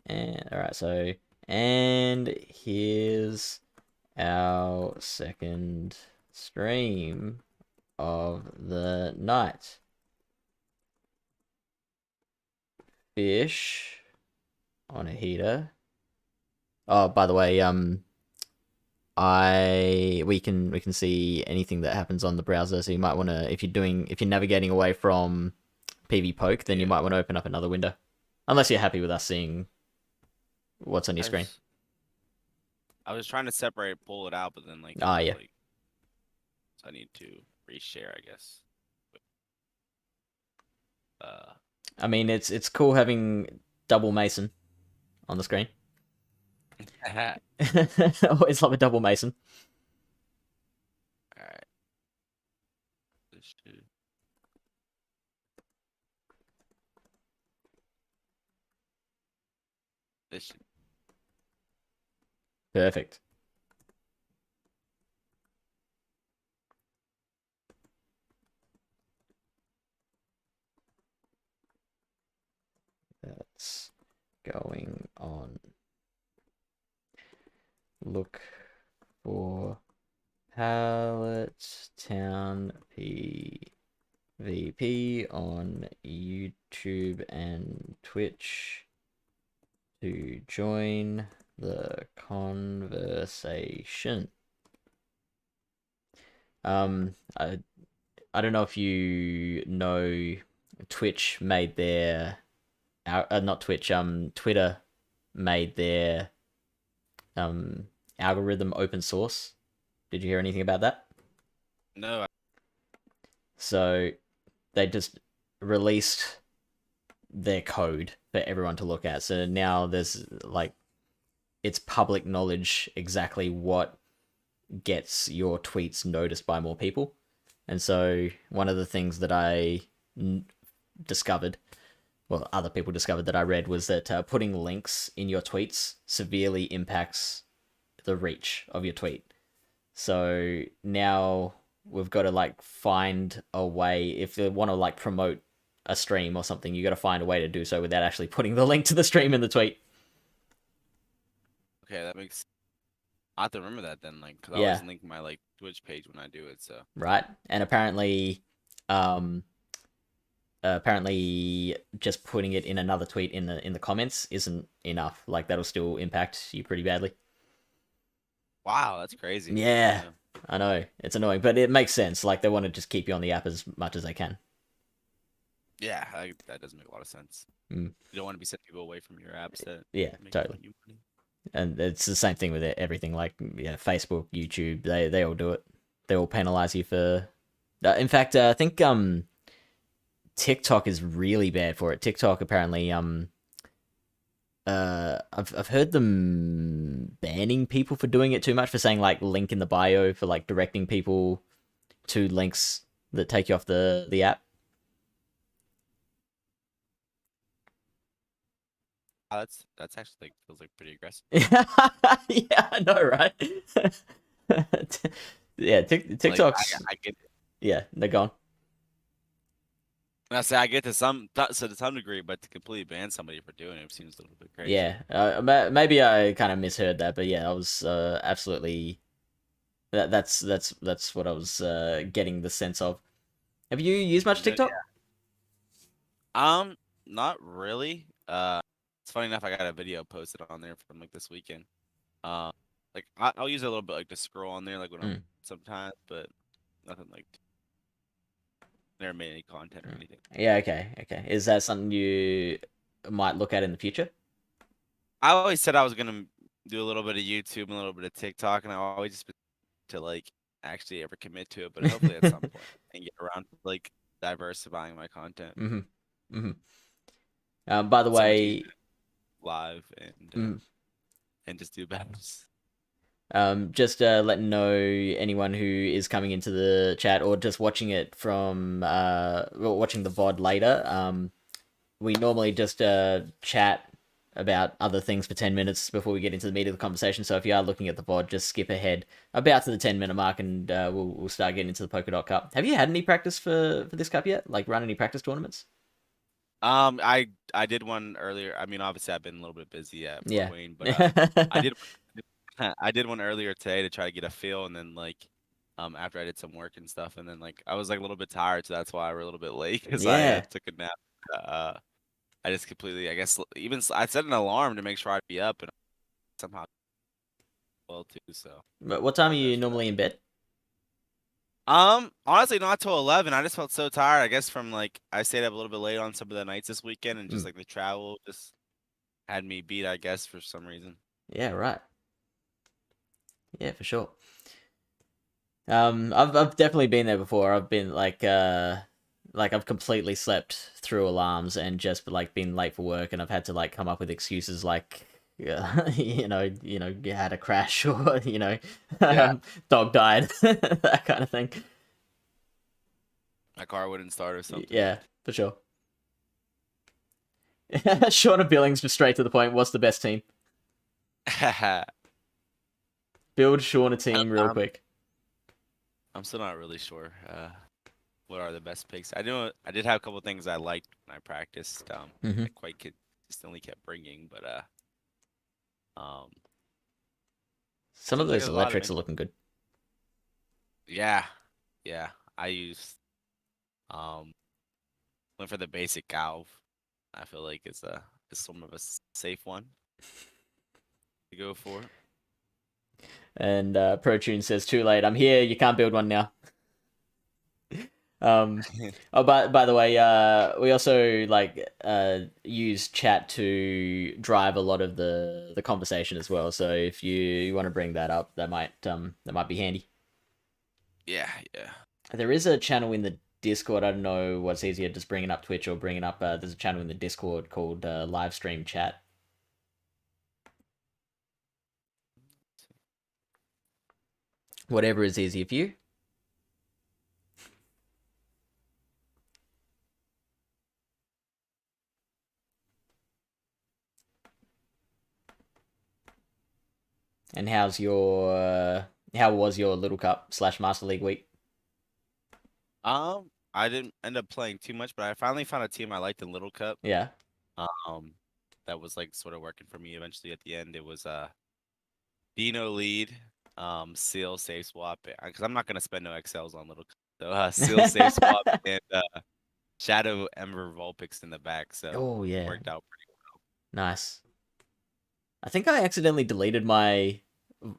And alright, so and here's our second stream of the night. Fish on a heater. Oh, by the way, we can see anything that happens on the browser, so you might want to, if you're navigating away from PvPoke, then you might want to open up another window, unless you're happy with us seeing what's on your screen. I was trying to pull it out, but then like, yeah. So I need to reshare, I guess. I mean, it's cool having double Mason on the screen. Always love a double Mason. All right. This should. Perfect. That's going on. Look for Pallet Town PvP on YouTube and Twitch to join the conversation. I don't know if you know, Twitch made their not Twitch, Twitter made their algorithm open source. Did you hear anything about that? No. So they just released their code for everyone to look at. So now there's like, it's public knowledge exactly what gets your tweets noticed by more people. And so one of the things that I discovered, well, other people discovered that I read, was that putting links in your tweets severely impacts the reach of your tweet. So now we've got to like find a way, if they want to like promote a stream or something, you got to find a way to do so without actually putting the link to the stream in the tweet. Okay, that makes. I have to remember that then, like, because I always link my like Twitch page when I do it. So right, and apparently just putting it in another tweet in the comments isn't enough. Like, that'll still impact you pretty badly. Wow, that's crazy. Yeah, I know, it's annoying, but it makes sense. Like, they want to just keep you on the app as much as they can. Yeah, that does make a lot of sense. You don't want to be sending people away from your apps. Yeah, totally. And it's the same thing with everything, like, Facebook, YouTube, they all do it. They all penalize you for. In fact, I think TikTok is really bad for it. TikTok apparently, I've heard them banning people for doing it too much, for saying like link in the bio, for like directing people to links that take you off the app. That's actually like feels like pretty aggressive. Yeah, I know, right? Yeah, TikTok's. Like, I get it. Yeah, they're gone. I say I get to some degree, but to completely ban somebody for doing it seems a little bit crazy. Yeah, maybe I kind of misheard that, but yeah, I was absolutely. That's what I was getting the sense of. Have you used much TikTok? Yeah. Not really. It's funny enough, I got a video posted on there from like this weekend. Like I'll use it a little bit, like to scroll on there, like when I'm sometimes, but nothing like. Never made any content or anything. Yeah, okay. Is that something you might look at in the future? I always said I was gonna do a little bit of YouTube and a little bit of TikTok, and I always just been to like actually ever commit to it. But hopefully at some point and get around to like diversifying my content. By the way, live and just do battles. Just letting know anyone who is coming into the chat or just watching it from watching the VOD later. We normally just chat about other things for 10 minutes before we get into the meat of the conversation. So if you are looking at the VOD, just skip ahead about to the 10-minute mark, and we'll start getting into the Polkadot Cup. Have you had any practice for this cup yet? Like, run any practice tournaments? I did one earlier. I mean, obviously I've been a little bit busy at Fort Yeah. Wayne, but I did I did one earlier today to try to get a feel, and then like after I did some work and stuff, and then like I was like a little bit tired, so that's why we're a little bit late because I Yeah. took a nap. Uh, I just completely, I guess, I set an alarm to make sure I'd be up, and somehow well too. So But what time are you apologize for that. normally in bed? Honestly, not till 11. I just felt so tired. I guess from like I stayed up a little bit late on some of the nights this weekend, and just Mm. like the travel just had me beat. I guess for some reason. Yeah, right. Yeah, for sure. I've definitely been there before. I've been like I've completely slept through alarms and just like been late for work, and I've had to like come up with excuses like, you had a crash or Yeah, dog died, that kind of thing. my car wouldn't start or something. Yeah, for sure. Shorter Billings, just straight to the point. What's the best team? Build Sean a team real I'm quick. I'm still not really sure. What are the best picks? I did have a couple things I liked when I practiced. Hmm. I quite consistently kept bringing, but um, Some of seems like those there's a lot of electrics are looking good. yeah, yeah. I used um went for the basic galv. I feel like is some of a safe one to go for. And ProTune says, "Too late. I'm here. You can't build one now." Um, oh, by the way, we also like use chat to drive a lot of the conversation as well. So if you want to bring that up, that might be handy. Yeah, yeah. There is a channel in the Discord. I don't know what's easier, just bringing up Twitch or bringing up. There's a channel in the Discord called Live Stream Chat. Whatever is easier for you. And how was your Little Cup / Master League week? I didn't end up playing too much, but I finally found a team I liked in Little Cup. Yeah. Um, that was like sort of working for me eventually at the end. It was Dino lead, Seal safe swap, because I'm not gonna spend no XLs on Little Cup. So Seal safe swap and Shadow Ember Vulpix in the back. So Oh yeah. worked out pretty Nice. I think I accidentally deleted my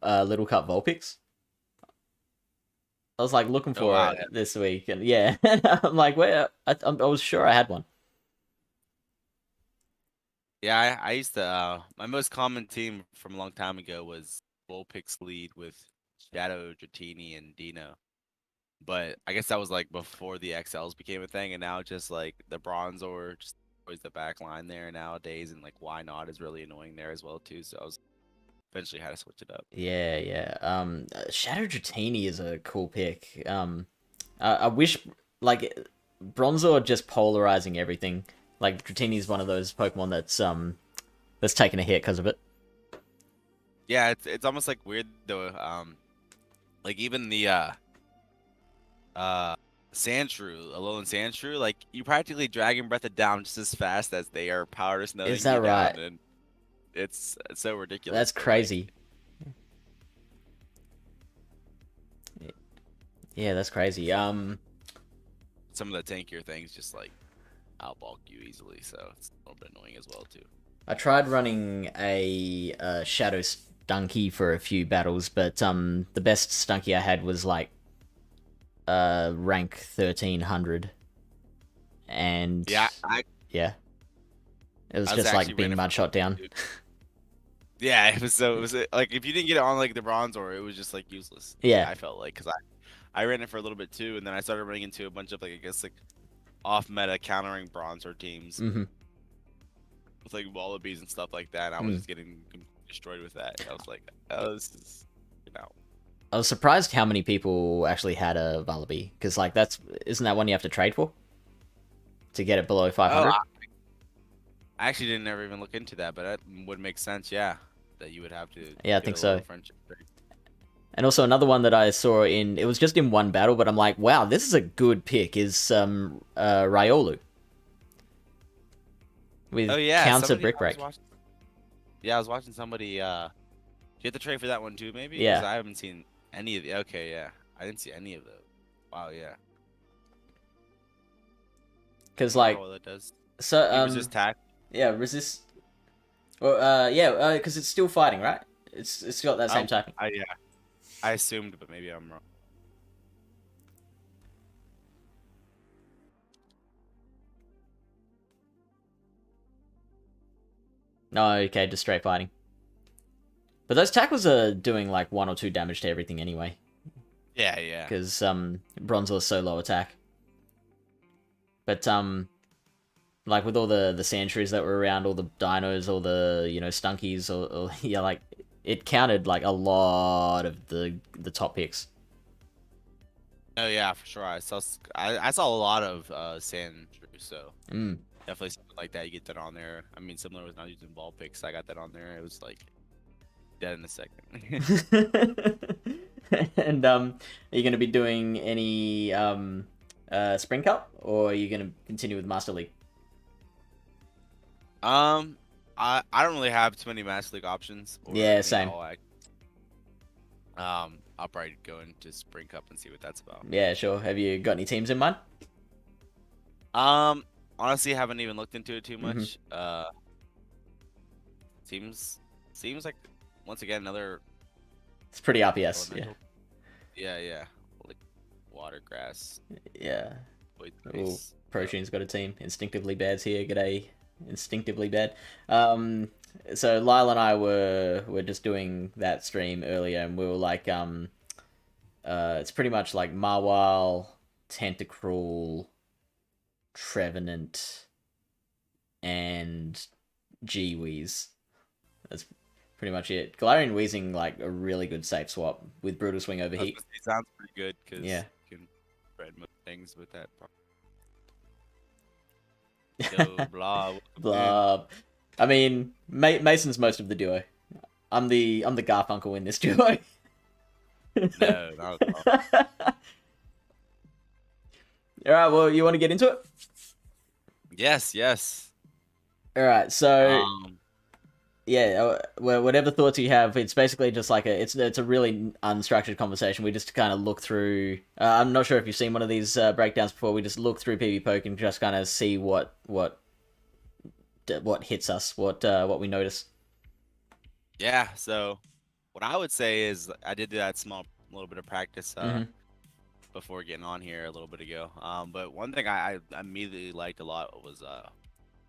Little Cup Vulpix. I was like looking well. Oh for wow. it this week, and yeah, I'm like, where? I was sure I had one. Yeah, I used to my most common team from a long time ago was Vulpix lead with Shadow, Dratini, and Dino. But I guess that was like before the XLs became a thing, and now just like the Bronzor just always the back line there nowadays, and like why not is really annoying there as well too. So I was eventually had to switch it up. Yeah, yeah. Shadow Dratini is a cool pick. I wish like Bronzor just polarizing everything. Like Dratini is one of those Pokemon that's taken a hit because of it. Yeah, it's almost like weird though. Like even the Sandshrew, Alolan Sandshrew, like you practically Dragon Breath it down just as fast as they are power Is snowing that you right? down, and it's so That's ridiculous. But like crazy. Yeah, that's crazy. some of the tankier things just like outbulk you easily, so it's a little bit annoying as well too. I tried running a Shadow Stunky for a few battles, but the best Stunky I had was like rank 1300, and Yeah, yeah, it was I was just like actually being ran it mud for shot down. dude. Yeah, it was like if you didn't get it on like the Bronzor, it was just like useless. Yeah. I felt like because I ran it for a little bit too, and then I started running into a bunch of like I guess like off meta countering Bronzor teams Mm-hmm. with like Wallabies and stuff like that. And I was just getting destroyed with that. I was like, oh, this is I was surprised how many people actually had a Vullaby, because like isn't that one you have to trade for to get it below 500? I actually didn't ever even look into that, but that would make sense. Yeah, that you would have to. Yeah, I get think a so. lower friendship rate. And also another one that I saw it was just in one battle, but I'm like, wow, this is a good pick, is Riolu. with Oh yeah, counter somebody brick I was break. watching. Yeah, I was watching somebody. Do you have to trade for that one too? Maybe because Yeah, I haven't seen any of the. Okay, yeah, I didn't see any of those. Wow, yeah. because I wonder like what that does. so You resist tack. yeah resist. Well, yeah, because it's still fighting, right? It's got that same typing. Yeah, I assumed, but maybe I'm wrong. No, okay, just straight fighting. But those tackles are doing like 1 or 2 damage to everything anyway. Yeah, yeah. Because Bronzor is so low attack. But like with all the sentries that were around, all the dinos, all the stunkies, or yeah, like it counted like a lot of the top picks. Oh yeah, for sure. I saw a lot of sand, so Mm. definitely something like that. You get that on there. I mean, similar with not using ball picks. I got that on there. It was like dead in a second. And are you going to be doing any Spring Cup, or are you going to continue with Master League? I don't really have too many Master League options. Or Yeah, any same. I'll probably go into Spring Cup and see what that's about. Yeah, sure. Have you got any teams in mind? Honestly, I haven't even looked into it too Mm-hmm. much. Seems like once again another It's pretty RPS. elemental. Yeah. Like water, grass, Yeah. void Ooh, space. Protean's got a team. Instinctively Bad's here. G'day, Instinctively Bad. So Lyle and I were just doing that stream earlier, and we were like, it's pretty much like Marwal, Tentacruel, Trevenant, and G-Weeze. That's pretty much it. Galarian Weezing, like a really good safe swap with Brutal Swing Overheat. It sounds pretty good because Yeah. you can spread most things with that. Yo, blah. Blah. I mean, Mason's most of the duo. I'm the Garfunkel in this duo. No, not at all. All right. Well, you want to get into it? Yes. All right. So Um, yeah, well, whatever thoughts you have, it's basically just like it's a really unstructured conversation. We just kind of look through. I'm not sure if you've seen one of these breakdowns before. We just look through PvPoke and just kind of see what hits us, what we notice. yeah. So, what I would say is I did that small little bit of practice before getting on here a little bit ago. But one thing I immediately liked a lot was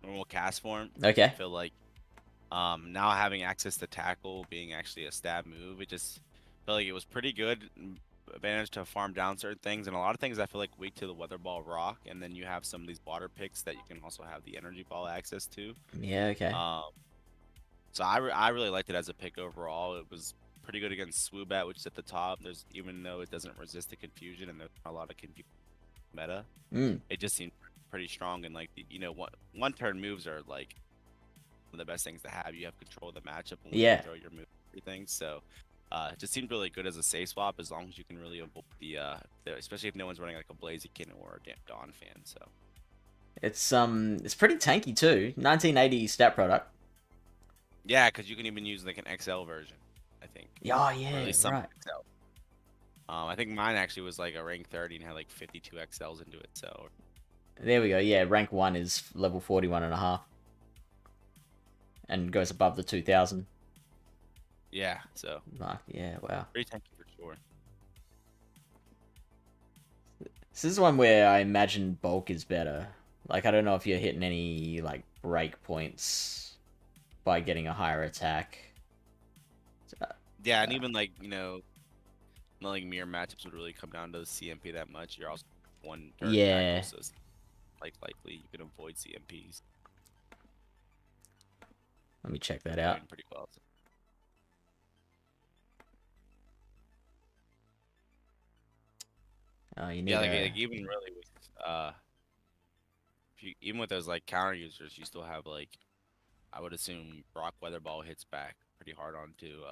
normal cast form. Okay. I feel like now having access to tackle being actually a stab move, it just felt like it was pretty good. Advantage to farm down certain things, and a lot of things I feel like weak to the weather ball rock, and then you have some of these water picks that you can also have the energy ball access to. Yeah. Okay. So I really liked it as a pick overall. It was pretty good against Swoobat, which is at the top. There's even though it doesn't resist the confusion and there's not a lot of confusion meta, it just seemed pretty strong. And like one turn moves are like one of the best things to have. You have control of the matchup when you throw your move, everything. So it just seemed really good as a safe swap as long as you can really avoid the especially if no one's running like a Blaziken or a Dawn fan. So it's pretty tanky too. 1980 stat product. yeah, because you can even use like an XL version, I think. Oh yeah, or at least some right. XL. I think mine actually was like a rank 30 and had like 52 XLs into it. So there we go. Yeah, rank 1 is level 41 and a half. And goes above the 2000. yeah, so yeah, wow. pretty tanky for sure. This is one where I imagine bulk is better. Like, I don't know if you're hitting any like break points by getting a higher attack. Yeah, and even like not like mirror matchups would really come down to the CMP that much. You're also one turn tackle, so it's like likely you can avoid CMPs. Let me check that out. Pretty well. Oh, you need yeah, like even really with even with those like counter users, you still have like I would assume Rock Weather Ball hits back pretty hard onto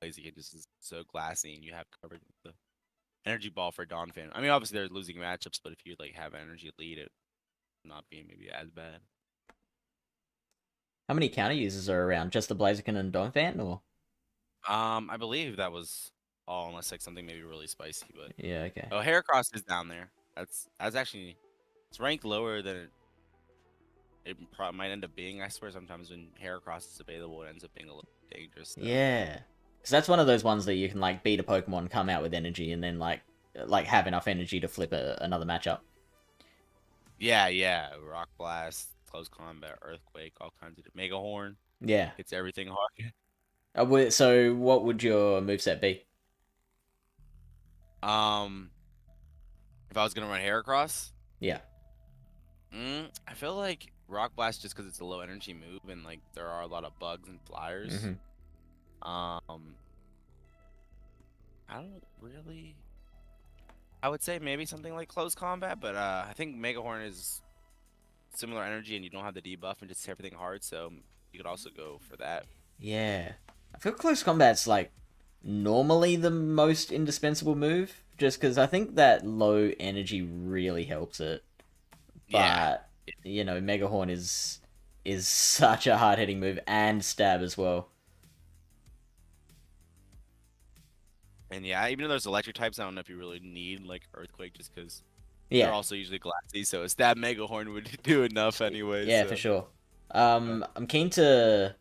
Blaziken, just is so glassy, and you have coverage with the energy ball for Dawn fan. I mean, obviously they're losing matchups, but if you like have energy lead, it not being maybe as bad. How many counter users are around? Just the Blaziken and Donphan, or? I believe that was all, unless like something maybe really spicy. But Yeah, okay. oh, Heracross is down there. That's actually it's ranked lower than it probably might end up being. I swear sometimes when Heracross is available, it ends up being a little dangerous. Though. Yeah. Because that's one of those ones that you can, like, beat a Pokemon, come out with energy, and then, like have enough energy to flip another matchup. Yeah. Rock Blast, Close Combat, Earthquake, all kinds of Mega Horn. Yeah. Hits everything hard. So what would your moveset be? If I was gonna run Heracross, Yeah. I feel like Rock Blast just because it's a low energy move and like there are a lot of bugs and flyers. I don't really. I would say maybe something like Close Combat, but I think Mega Horn is similar energy and you don't have the debuff and just hit everything hard, so you could also go for that. Yeah. I feel Close Combat's, like, normally the most indispensable move, just because I think that low energy really helps it. But, you know, Mega Horn is such a hard-hitting move, and stab as well. And yeah, even though there's electric types, I don't know if you really need like Earthquake just because Yeah. they're also usually glassy, so a stab Mega Horn would do enough anyway. Yeah, so. for sure. I'm keen to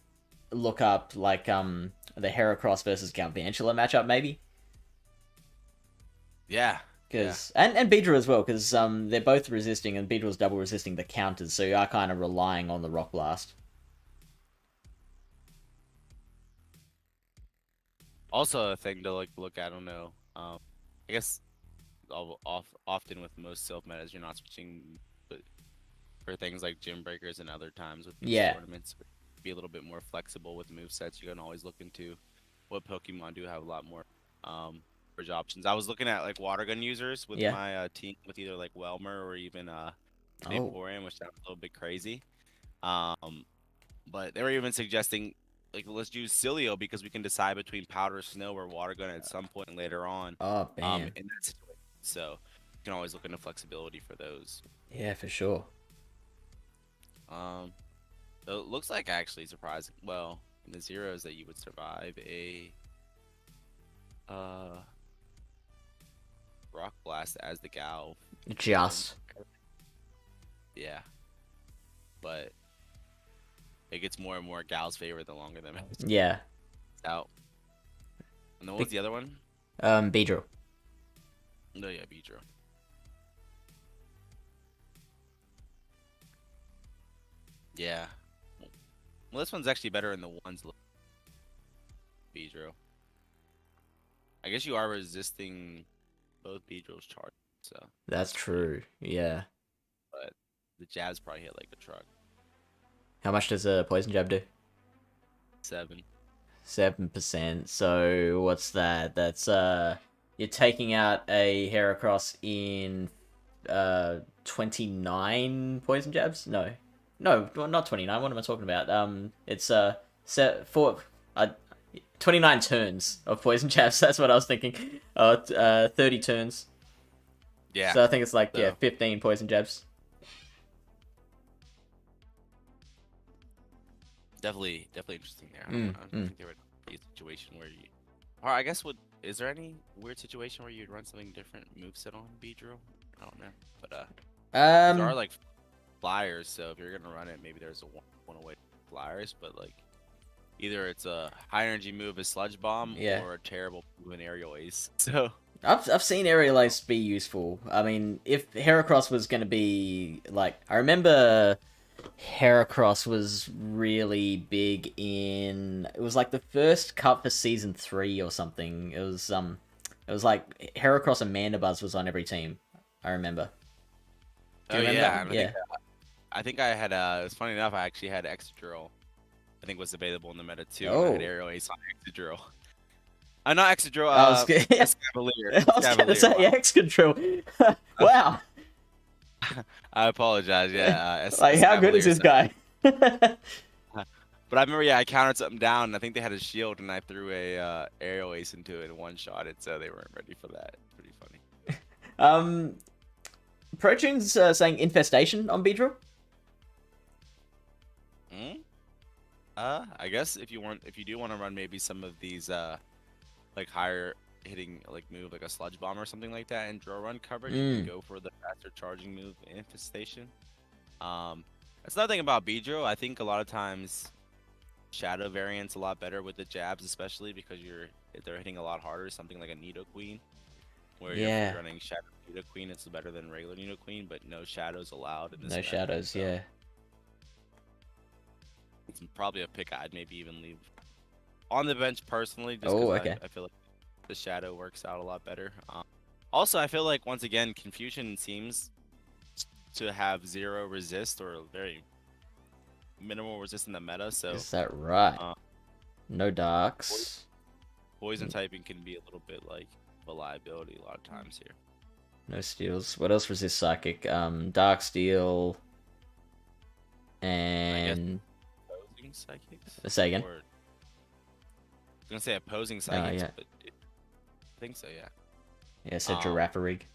look up, like, the Heracross versus Galvantula matchup, maybe. Yeah. Cause, and Beedrill as well, because they're both resisting, and Beedrill's double resisting the counters, so you are kind of relying on the Rock Blast. Also, a thing to like look at, I don't know. I guess often with most Silph metas, you're not switching, but for things like Gym Breakers and other times with these tournaments, be a little bit more flexible with movesets. You can always look into what Pokemon do have a lot more bridge options. I was looking at like water gun users with my team with either like Welmer or even Vaporeon, which sounds a little bit crazy. But they were even suggesting like let's use Cilio because we can decide between Powder Snow or Water Gun at some point later on. Oh, man. In that situation. So you can always look into flexibility for those. Yeah, for sure. So it looks like actually surprising. Well, in the zeros that you would survive a Rock Blast as the Gal. Just. Yeah. But it gets more and more Gal's favor the longer the match. Yeah. Out. And then what was the other one? Beedrill. No, yeah, Beedrill. Yeah. Well, this one's actually better in the ones. Beedrill. I guess you are resisting both Beedrill's charge, so. That's true. Yeah. But the jabs probably hit like a truck. How much does a poison jab do? 7%. So what's that? That's you're taking out a Heracross in 29 poison jabs? No, not 29. What am I talking about? It's 29 turns of poison jabs. That's what I was thinking. 30 turns. Yeah. So I think it's like 15 poison jabs. Definitely interesting there. I don't think there would be a situation where you, or I guess is there any weird situation where you'd run something different moveset on Beedrill? I don't know, but there are like flyers, so if you're gonna run it, maybe there's a one away flyers, but like either it's a high energy move, a Sludge Bomb, or a terrible move, an Aerial Ace. So I've seen Aerial Ace be useful. I mean, if Heracross was gonna be like, I remember Heracross was really big in, it was like the first cup for season 3 or something. It was like Heracross and Mandibuzz was on every team. I remember. Do you remember? Yeah. I think I had it's funny enough, I actually had Excadrill. I think was available in the meta too. I had Aerial Ace on Excadrill. Not Excadrill, Escavalier. I was gonna say Excadrill. Wow. I apologize. Yeah. Like, how good is this guy? But I remember, I countered something down, and I think they had a shield, and I threw a Aerial Ace into it and one-shot it, so they weren't ready for that. Pretty funny. Protune's saying Infestation on Beedrill. I guess if you do want to run maybe some of these like higher hitting like move like a sludge bomb or something like that in draw run coverage, you can Mm, go for the faster charging move infestation. That's another thing about Beedrill. I think a lot of times shadow variants a lot better with the jabs, especially because they're hitting a lot harder. Something like a Nido Queen, where if you're yeah, running Shadow Nido Queen, it's better than regular Nido Queen, but no shadows allowed in this no meta. shadows. So Yeah. it's probably a pick I'd maybe even leave on the bench personally, just because Oh, I, okay. I feel like the shadow works out a lot better. Also, I feel like once again, Confusion seems to have zero resist or very minimal resist in the meta. So Is that right? uh, No poi- darks. poison typing can be a little bit like a liability a lot of times here. No steals. What else resists psychic? Dark steel And I guess and opposing psychics, say again. or I was gonna say opposing Oh psychics, yeah, but I think so, yeah. yeah. So Um, giraffe rig.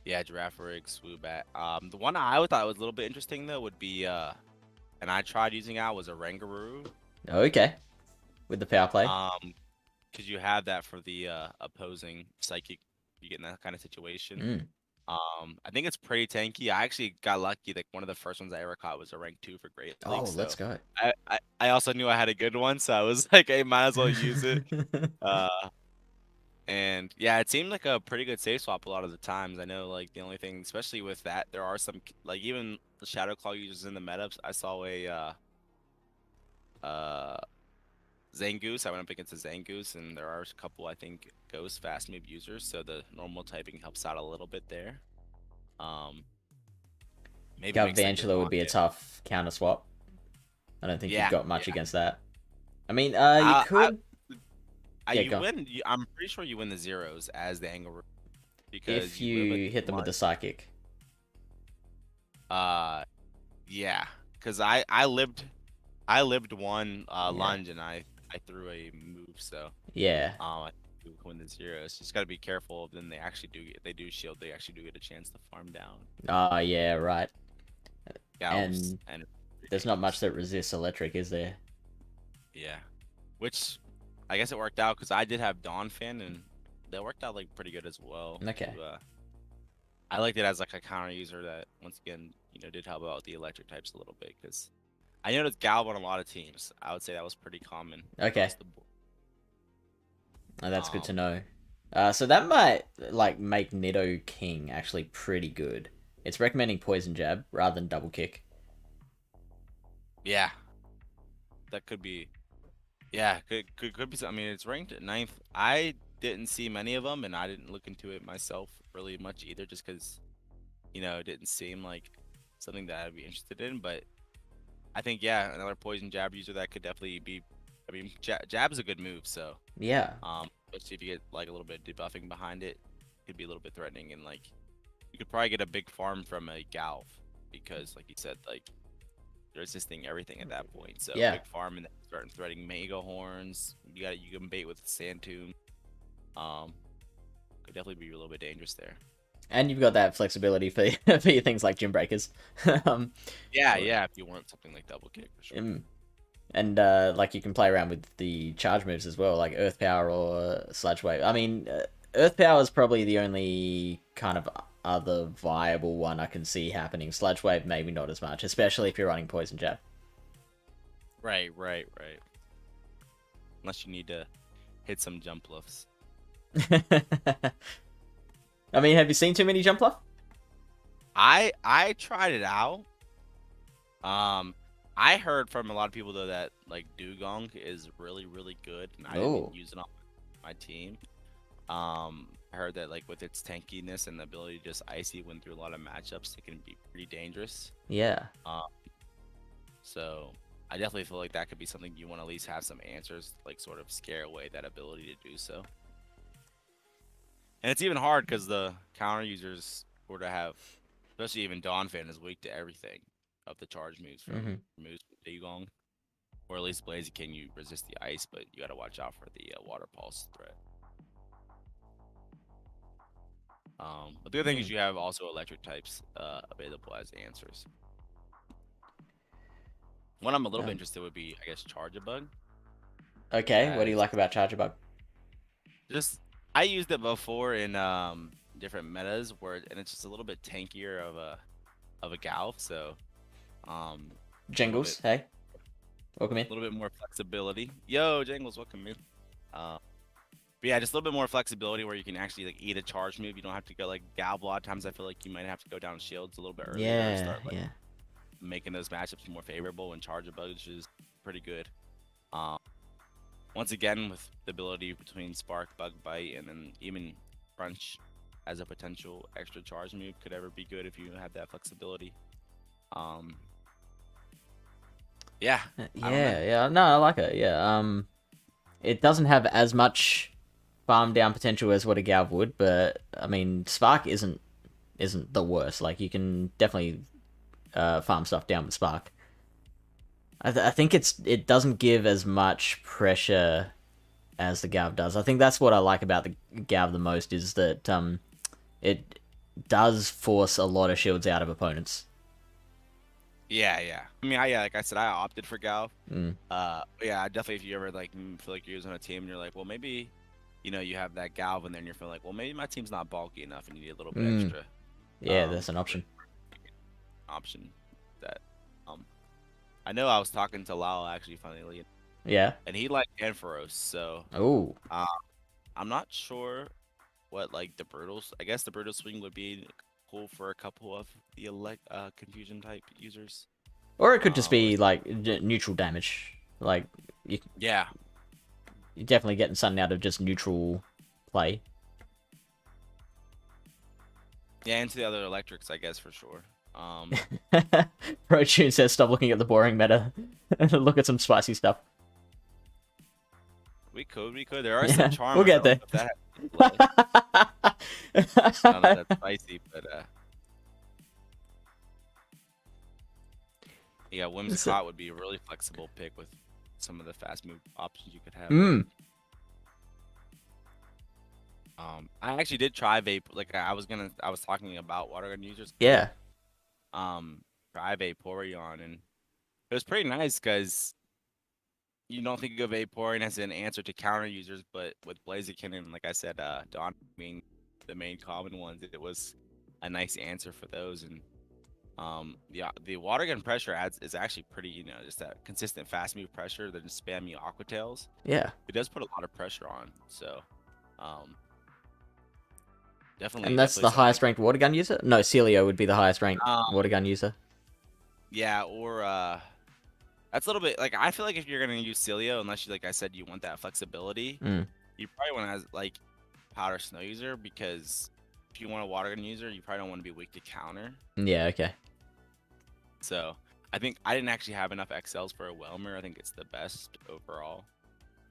yeah, Giraffe Rig, Swoobat. The one I always thought was a little bit interesting though would be and I tried using out was a Rangaroo. Okay, with the power play. Because you have that for the opposing psychic, you get in that kind of situation. Mm. I think it's pretty tanky. I actually got lucky. Like one of the first ones I ever caught was a rank 2 for Great Oh, League. let's So go. I also knew I had a good one, so I was like, hey, might as well use it. Uh, and yeah, it seemed like a pretty good safe swap a lot of the times. I know like the only thing, especially with that, there are some like even the Shadow Claw users in the meta. I saw a uh Zangoose. I went up against a Zangoose, and there are a couple, I think, Ghost fast move users, so the normal typing helps out a little bit there. Um, maybe makes that good Galvantula would block be a hit. tough counter swap. I don't think you've Yeah, got much yeah. against that. I mean, you I, I, could. Yeah, you go. win. I'm pretty sure you win the zeros as the Angle because If you live a you hit them with the lunge. psychic. Uh, yeah, because I lived one Yeah. lunge and I threw a move, so Yeah. I think you win the zeros. Just gotta be careful. Then they do shield. They actually do get a chance to farm down. Oh, yeah, right. Galvs And and there's not much that resists electric, is there? yeah, which I guess it worked out because I did have Dawnfin and that worked out like pretty good as well. Okay. I liked it as like a counter user that once again did help out the electric types a little bit because I noticed Galv on a lot of teams. I would say that was pretty common Okay. across the board. Oh, that's good to Um, know. So that might like make Nido King actually pretty good. It's recommending poison jab rather than double kick. yeah, that could be. Yeah, could be. I mean, it's ranked at ninth. I didn't see many of them, and I didn't look into it myself really much either, just because it didn't seem like something that I'd be interested in. But I think yeah, another poison jab user that could definitely be. I mean, jab is a good move, so Yeah. especially if you get like a little bit of debuffing behind it, it could be a little bit threatening, and like you could probably get a big farm from a Galv because, like you said, like they're resisting everything at that point. So Yeah. big farm and then starting threading mega horns. You can bait with sand tomb. Um, could definitely be a little bit dangerous there. And you've got that flexibility for for your things like gym breakers. um, Yeah, yeah. If you want something like double kick for sure. and like you can play around with the charge moves as well, like Earth Power or Sludge Wave. I mean, Earth Power is probably the only kind of other viable one I can see happening. Sludge Wave maybe not as much, especially if you're running Poison Jab. Right, right, right. Unless you need to hit some jump lifts. I mean, have you seen too many jump bluff? I tried it out. I heard from a lot of people though that like Dugong is really good, and I Oh, didn't use it on my team. I heard that like with its tankiness and the ability to just icy win through a lot of matchups, it can be pretty dangerous. yeah. Um, so I definitely feel like that could be something you want to at least have some answers, like sort of scare away that ability to do so. And it's even hard because the counter users sort of have, especially even Dawnfan is weak to everything of the charge moves from Hmm. Dugong, or at least Blaziken you resist the ice, but you got to watch out for the water pulse threat. But the other thing is you have also electric types available as answers. One I'm a little bit Um, interested would be, I guess, Charge a Bug. okay, what do you As like about Charger Bug? just I used it before in different metas and it's just a little bit tankier of a Galv, so a Jingles, hey, welcome in. little bit more flexibility. Yo, Jangles, welcome in. Uh, but yeah, just a little bit more flexibility where you can actually like eat a charge move. You don't have to go like Galv. A lot of times I feel like you might have to go down shields a little bit earlier to Yeah, start like yeah. making those matchups more favorable, and Charge a Bug is pretty good. Um, Once again, with the ability between Spark, Bug Bite, and then even Crunch as a potential extra charge move could ever be good if you have that flexibility. Um, yeah, I don't know. Yeah. No, I like it. Yeah. It doesn't have as much farm down potential as what a Galv would, but I mean, Spark isn't the worst. Like you can definitely farm stuff down with Spark. I think it doesn't give as much pressure as the Galv does. I think that's what I like about the Galv the most is that it does force a lot of shields out of opponents. Yeah, yeah. I mean, yeah, like I said, I opted for Gal. Mm. Yeah, definitely. If you ever like feel like you're using a team, and you're like, well, maybe, you have that Galv, and then you're feeling like, well, maybe my team's not bulky enough, and you need a little bit extra. Yeah, that's an option. Option that, I know I was talking to Lyle actually, funnily, Yeah. and he liked Ampharos, so Oh. I'm not sure what like the Brutals. I guess the Brutal Swing would be cool for a couple of the confusion type users. Or it could just be like neutral damage. Like Yeah. you're definitely getting something out of just neutral play. Yeah, into the other electrics, I guess for sure. ProTune says stop looking at the boring meta and look at some spicy stuff. We could. There are some charmers. We'll get there. I don't know if that's spicy, but yeah, Whimsicott would be a really flexible pick with some of the fast move options you could have. I actually did try vape. Like I was talking about water gun users. Yeah. Try Vaporeon, and it was pretty nice because you don't think of Vaporeon as an answer to counter users, but with Blaziken and like I said, Dawn being the main common ones, it was a nice answer for those. And the water gun pressure is actually pretty, just that consistent fast move pressure, then spam you Aqua Tails. Yeah. It does put a lot of pressure on, so definitely. And that's the highest ranked water gun user? No, Celio would be the highest ranked water gun user. Yeah, or that's a little bit like I feel like if you're gonna use Celio, unless you like I said you want that flexibility, you probably want to have like Powder Snow user, because if you want a water gun user, you probably don't want to be weak to counter. Yeah, okay. So I think I didn't actually have enough XLs for a Whelmer. I think it's the best overall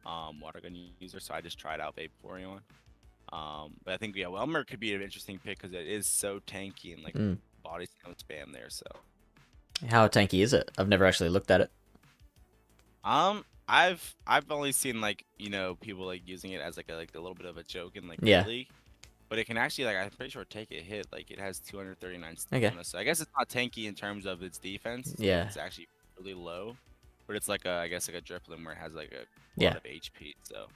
water gun user, so I just tried out Vaporeon. But I think Whelmer could be an interesting pick because it is so tanky and like body spam there. So how tanky is it? I've never actually looked at it. I've only seen like people like using it as like a little bit of a joke in like league, but it can actually like I'm pretty sure take a hit. Like it has 239 stamina, so I guess it's not tanky in terms of its defense. Yeah, it's actually really low, but it's like I guess like a Dripling where it has like a lot of HP, so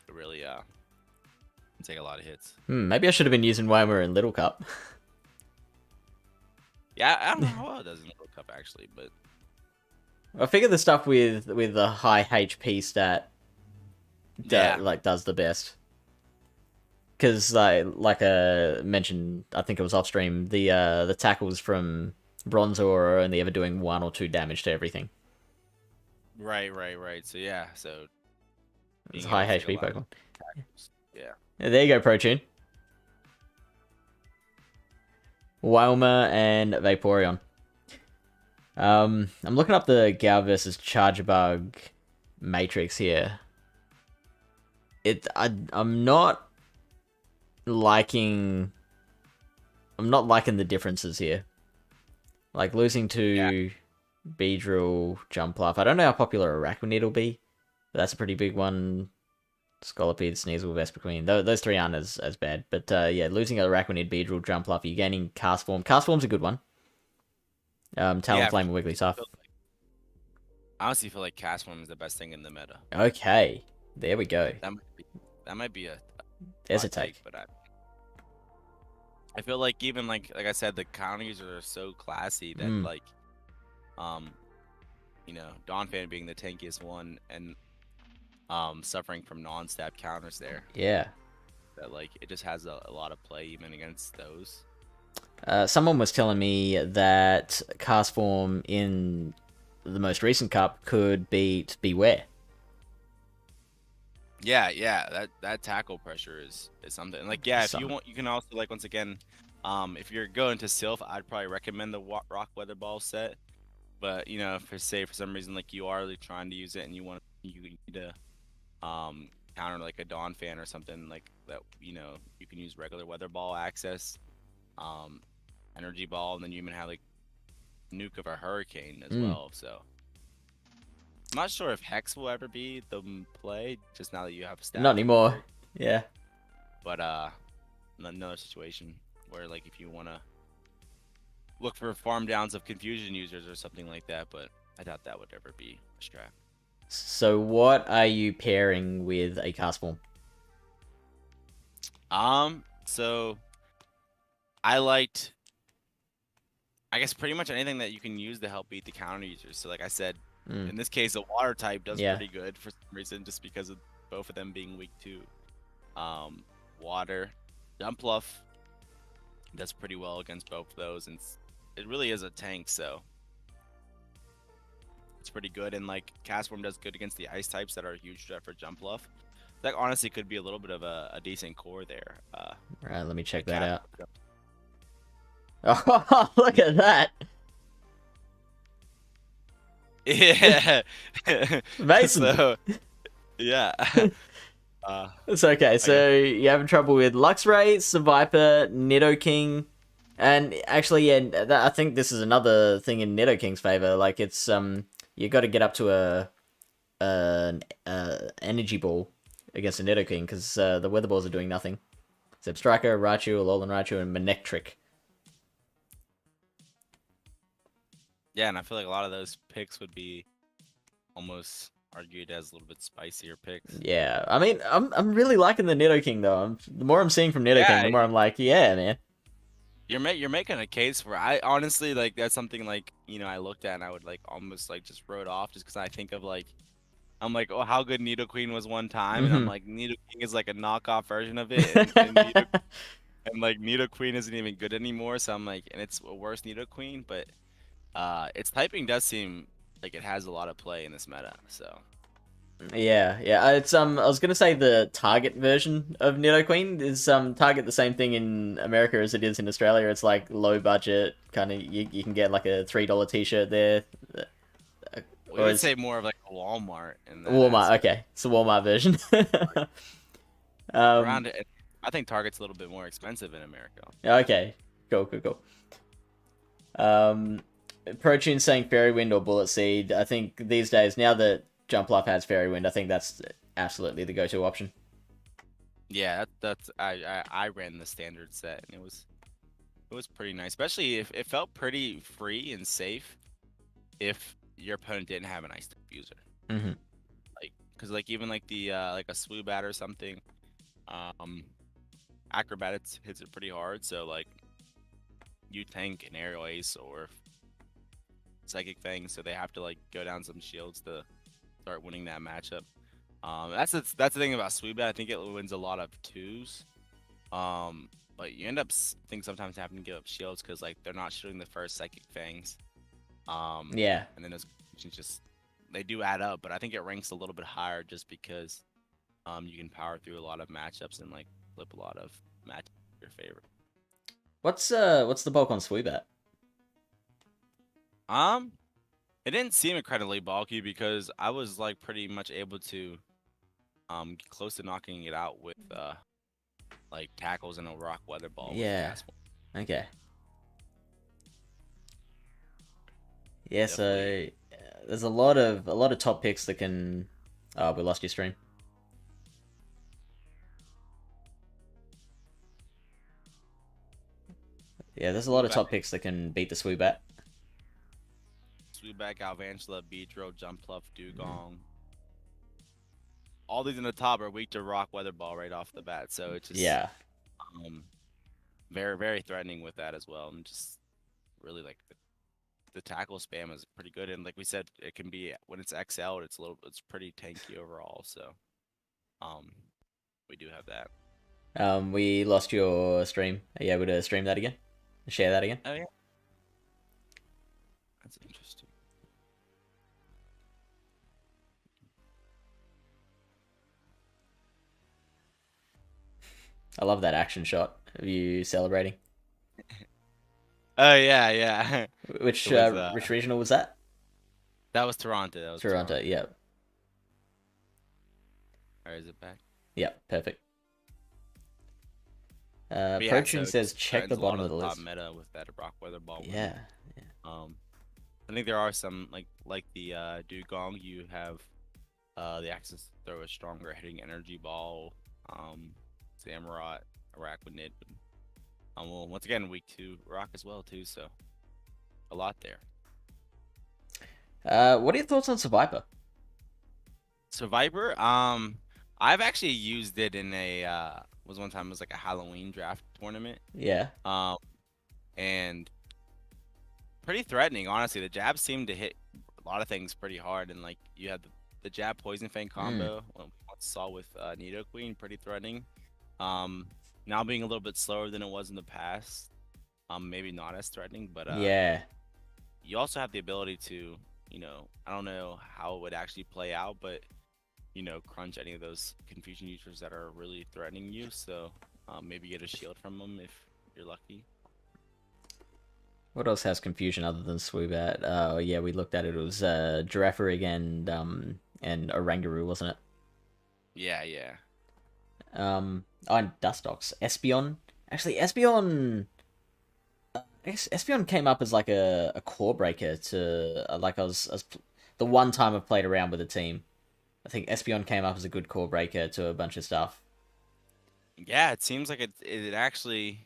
it really can take a lot of hits. Maybe I should have been using Whelmer in Little Cup. Yeah, I don't know how well it does in Little Cup actually, but I figure the stuff with the high HP stat like does the best. Because like I mentioned, I think it was off stream, the tackles from Bronzor are only ever doing 1 or 2 damage to everything. Right. So yeah, so it's a high HP Pokemon. Yeah. There you go, ProTune. Whelmer and Vaporeon. I'm looking up the Gal versus Charjabug matrix here. I'm not liking the differences here. Like losing to Beedrill, Jumpluff. I don't know how popular Araquanid will be, but that's a pretty big one. Scolipede, Sneasel, Vespiquen. Those 3 aren't as bad. But yeah, losing Araquanid, Beedrill, Jumpluff, you're gaining Cast Form. Cast Form's a good one. Talonflame and Wigglytuff. I honestly feel like cast form is the best thing in the meta. Okay, there we go. That might be a There's a hot take, take. but I feel like even like I said, the counters are so classy that Mm, like um Dawn Fan being the tankiest one and suffering from non-stab counters there, yeah. that like it just has a lot of play even against those. Someone was telling me that cast form in the most recent cup could beat Beware. Yeah, that tackle pressure is something. And, like, yeah, if you Some. want, you can also like once again, if you're going to Silph, I'd probably recommend the Rock Weather Ball set. But for say for some reason like you are really trying to use it and you need to counter like a Dawn Fan or something like that, you can use regular Weather Ball access, um, Energy Ball, and then you even have like Nuke of a Hurricane as Mm, well. So I'm not sure if Hex will ever be the play, just now that you have not stab anymore. support. Yeah. But another situation where like if you want to look for farm downs of confusion users or something like that, but I doubt that would ever be a strat. So what are you pairing with a cast form? So I liked, I guess, pretty much anything that you can use to help beat the counter users. So like I said, Mm, in this case, the water type does yeah. pretty good for some reason, just because of both of them being weak to water. Dumpluff does pretty well against both of those, and it really is a tank, so it's pretty good. And like Castform does good against the ice types that are a huge threat for Jumpluff. That honestly could be a little bit of a decent core there. Right, let me check Like that out. Castform. Oh, look at that. Yeah. Mason. So yeah. uh, It's okay. I guess. So you're having trouble with Luxray, Survivor, Nidoking, and actually, yeah, I think this is another thing in Nidoking's favor. Like it's you got to get up to a energy ball against a Nidoking because the weather balls are doing nothing. Zebstrika, Raichu, Alolan Raichu, and Manectric. Yeah, and I feel like a lot of those picks would be almost argued as a little bit spicier picks. Yeah, I mean, I'm really liking the Nidoking though. The more I'm seeing from Nidoking, Yeah, the more I'm like, yeah, man. you're making a case for. I honestly like that's something like I looked at and I would like almost like just wrote off just because I think of like I'm like, oh, how good Nidoqueen was one time, and I'm Hmm. like Nidoking is like a knockoff version of it, and like Nidoqueen isn't even good anymore. So I'm like, and it's a worse Nidoqueen, but its typing does seem like it has a lot of play in this meta. So Yeah. It's I was gonna say the Target version of Nidoqueen is Target the same thing in America as it is in Australia. It's like low budget, kind of you can get like a $3 t-shirt there, we or would is say more of like a Walmart in that Walmart? aspect. Okay, it's a Walmart version. Around um, it, I think Target's a little bit more expensive in America. okay, cool. Um, Protune saying Fairy Wind or Bullet Seed. I think these days, now that Jumpluff has Fairy Wind, I think that's absolutely the go-to option. Yeah, that's I ran the standard set and it was pretty nice, especially if it felt pretty free and safe if your opponent didn't have an ice type user. Hmm. Like, cause like even like the like a Swoobat or something, um, Acrobatics hits it pretty hard. So like you tank an Aerial Ace or Psychic Fang, so they have to like go down some shields to start winning that matchup. That's the thing about Swoobat. I think it wins a lot of twos. But you end up I think sometimes having to give up shields because like they're not shooting the first Psychic Fangs. Yeah, And then those just they do add up, but I think it ranks a little bit higher just because you can power through a lot of matchups and like flip a lot of matchups in your favor. what's the bulk on Swoobat? Um, it didn't seem incredibly bulky because I was like pretty much able to get close to knocking it out with like tackles and a rock weather ball with Yeah. cast. Okay. Yeah. Definitely. So there's a lot of top picks that can. Oh, we lost your stream. Yeah, there's a lot of Swoobat. top picks that can beat the Swoobat. Swoobat, Galvantula, Beedrill, Jumpluff, Dugong. All these in the top are weak to Rock Weather Ball right off the bat, so it's just Yeah. very, very threatening with that as well. And just really like the tackle spam is pretty good. And like we said, it can be when it's XL, it's pretty tanky overall. So we do have that. We lost your stream. Are you able to stream that again? Share that again? Oh yeah. That's interesting. I love that action shot of you celebrating. Oh yeah. Which was, which regional was that? That was Toronto. That was Toronto. Yeah. Or is it back? Yeah. Perfect. Yeah, Approaching so says check the bottom of the top list. meta with that Rock Weather Ball. Yeah. I think there are some like the Dugong. You have the access to throw a stronger hitting energy ball. Samurott, Araquanid. Well, once again, weak to Rock as well too. So a lot there. What are your thoughts on Survivor? Survivor. I've actually used it in a was one time it was like a Halloween draft tournament. Yeah. And pretty threatening, honestly. The jabs seemed to hit a lot of things pretty hard, and like you had the jab Poison Fang combo. What we once saw with Nidoqueen, pretty threatening. Now being a little bit slower than it was in the past. Maybe not as threatening, but yeah. You also have the ability to, I don't know how it would actually play out, but crunch any of those confusion users that are really threatening you. So maybe get a shield from them if you're lucky. What else has confusion other than Swoobat? Oh yeah, we looked at it. It was Girafarig and Oranguru, wasn't it? Yeah. Oh, and Dustox. Espeon. Actually, Espeon. I guess Espeon came up as like a core breaker to like I was the one time I've played around with a team. I think Espeon came up as a good core breaker to a bunch of stuff. Yeah, it seems like it actually,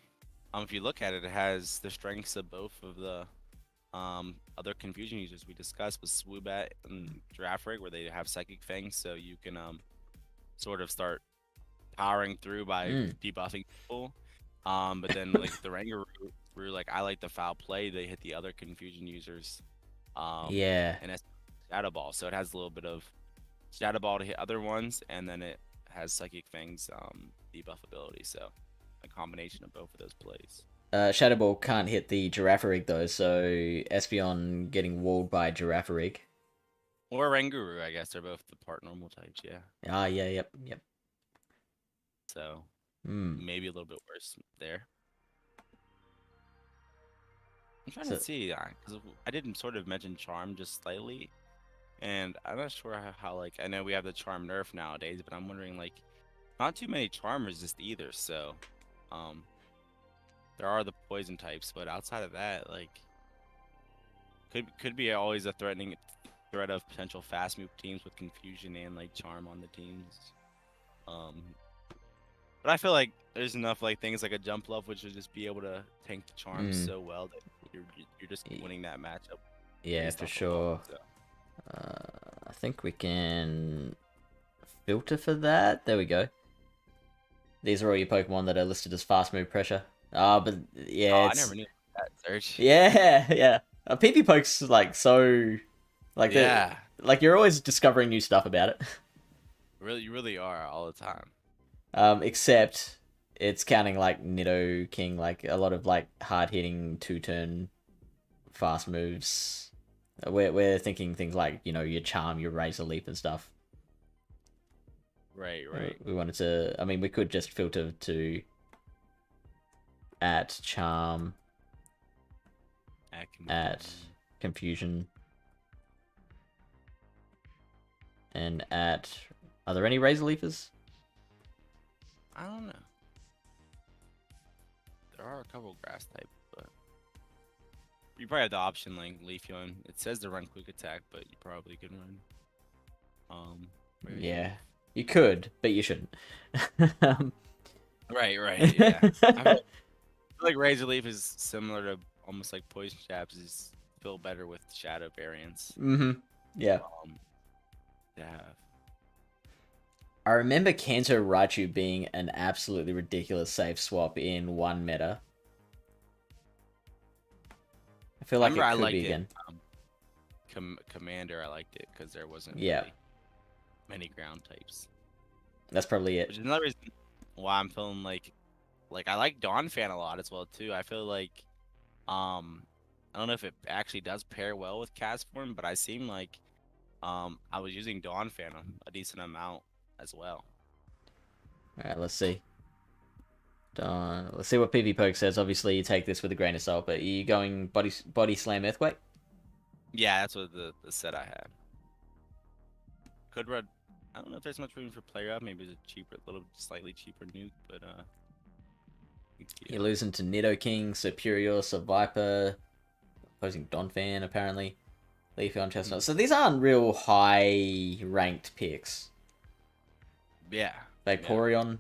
if you look at it, it has the strengths of both of the other confusion users we discussed with Swoobat and Girafarig, where they have Psychic Fangs, so you can sort of start powering through by debuffing people. But then like the Rangaroo, like I like the foul play. They hit the other confusion users. Yeah. And it's Shadow Ball, so it has a little bit of Shadow Ball to hit other ones, and then it has Psychic Fang's debuff ability. So a combination of both of those plays. Shadow Ball can't hit the Girafarig though, so Espeon getting walled by Girafarig. Or Rangaroo, I guess they're both the part normal types. Yeah. Ah, yeah, yep. So maybe a little bit worse there. I'm trying to see, because I did sort of mention Charm just slightly, and I'm not sure how like I know we have the Charm nerf nowadays, but I'm wondering like not too many Charm resist either. So there are the poison types, but outside of that, like could be always a threat of potential fast move teams with confusion and like Charm on the teams. But I feel like there's enough like things like a Jumpluff, which would just be able to tank the Charm so well that you're just winning that matchup. Yeah, for sure. So. I think we can filter for that. There we go. These are all your Pokemon that are listed as fast move pressure. But yeah, I never knew that search. Yeah. PP Poke's like so, like yeah, like you're always discovering new stuff about it. You really are all the time. Except it's counting like Nidoking, like a lot of like hard hitting 2-turn fast moves. We're thinking things like your Charm, your Razor Leaf and stuff. Right. We wanted to. I mean, we could just filter to at Charm, at Confusion, and at. Are there any Razor Leafers? I don't know. There are a couple grass type, but you probably have the option like Leafeon. It says to run quick attack, but you probably could run. Yeah, you could, but you shouldn't. Right. Yeah. I feel like Razor Leaf is similar to almost like Poison Jabs. Is feel better with shadow variants. Yeah. To have. I remember Kanto Raichu being an absolutely ridiculous safe swap in one meta. I feel like Remember, it I could liked be it. again. Commander, I liked it because there wasn't Yeah. really many ground types. That's probably it. Which is another reason why I'm feeling like I like Dawn Fan a lot as well too. I feel like I don't know if it actually does pair well with Castform, but I seem like I was using Dawn Fan a decent amount as well. Alright, let's see. Let's see what PvPoke says. Obviously, you take this with a grain of salt, but are you going body slam earthquake? Yeah, that's what the set I had. Could run. I don't know if there's much room for player up. Maybe it's a cheaper, little slightly cheaper nuke, but You're losing to Nidoking, Superior, Viper, opposing Donphan apparently, Leafeon, Chestnut. So these aren't real high ranked picks. Yeah. Vaporeon.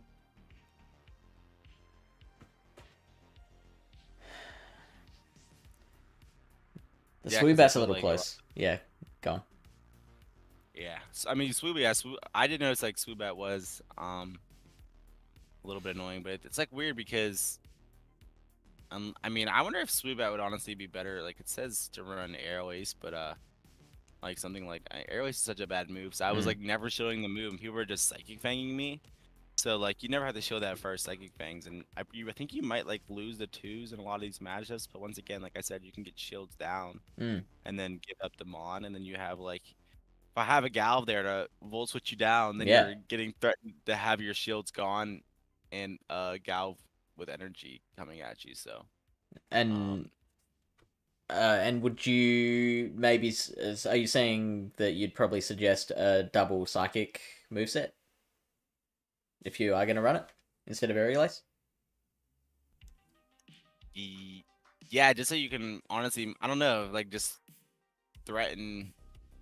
The Swoobat's a little close. Yeah, go on. Yeah, so, I mean Swoobat. I did notice like Swoobat was a little bit annoying, but it's like weird because I mean I wonder if Swoobat would honestly be better. Like it says to run Aero Ace, but like something like Aero Ace is such a bad move, so I was like never showing the move, and people were just Psychic Fanging me. So like you never have to show that first Psychic Fangs, and I think you might like lose the twos in a lot of these matchups. But once again, like I said, you can get shields down and then give up the Mon, and then you have like if I have a Galv there to Volt Switch you down, then you're getting threatened to have your shields gone and Galv with energy coming at you. So and would you maybe are you saying that you'd probably suggest a double Psychic moveset? If you are going to run it instead of Aerial Ace? Yeah, just so you can honestly, I don't know, like just threaten.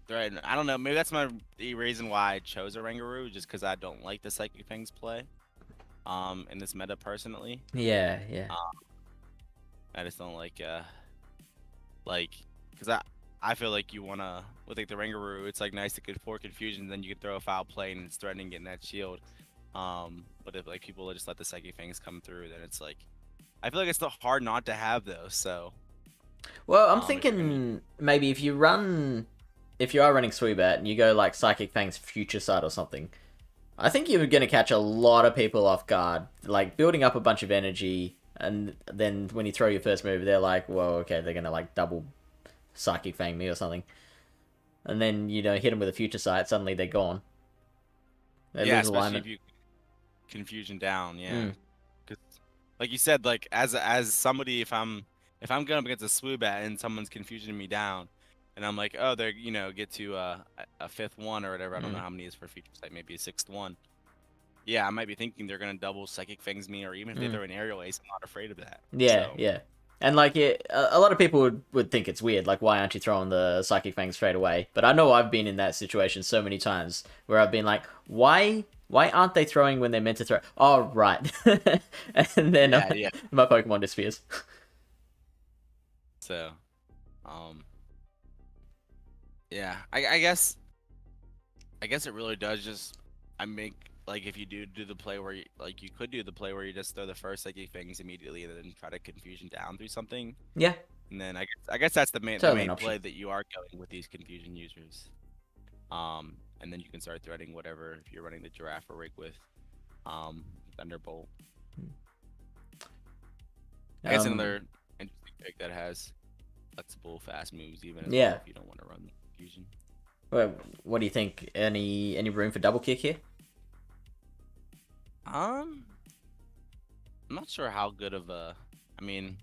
I don't know. Maybe that's the reason why I chose a Rangaroo, just because I don't like the Psychic Fangs play. In this meta personally. Yeah. I just don't like because I feel like you wanna with like the Rangaroo, it's like nice to get 4 confusion, then you can throw a foul play and it's threatening getting that shield. But if like people just let the Psychic Fangs come through, then it's like I feel like it's hard not to have those. So. Well, I'm thinking maybe if you are running Swoobat and you go like Psychic Fangs Future Sight or something, I think you're going to catch a lot of people off guard, like building up a bunch of energy, and then when you throw your first move, they're like, "Whoa, okay, they're going to like double Psychic Fang me or something," and then hit them with a Future Sight, suddenly they're gone. They lose alignment. Especially if you confusion down, yeah. Because, like you said, like as somebody, if I'm going up against a Swoobat and someone's confusioning me down, and I'm like, oh, they're get to a 5th one or whatever. I don't know how many is for Future Sight. Maybe a 6th one. Yeah, I might be thinking they're gonna double Psychic Fangs me, or even if they throw an Aerial Ace, I'm not afraid of that. Yeah, yeah. And like a lot of people would think it's weird. Like, why aren't you throwing the Psychic Fang straight away? But I know I've been in that situation so many times where I've been like, why aren't they throwing when they're meant to throw? Oh, right. And then my Pokemon disappears. So, yeah, I guess it really does just like if you do the play where you could do the play where you just throw the first Psychic Fangs immediately and then try to confusion down through something. Yeah. And then I guess that's the main play that you are going with these confusion users. And then you can start threading whatever if you're running the Giraffe or Rig with Thunderbolt. I guess another interesting pick that has flexible fast moves even as well if you don't want to run the confusion. Well, what do you think? Any room for double kick here? I'm not sure how good of a. I mean,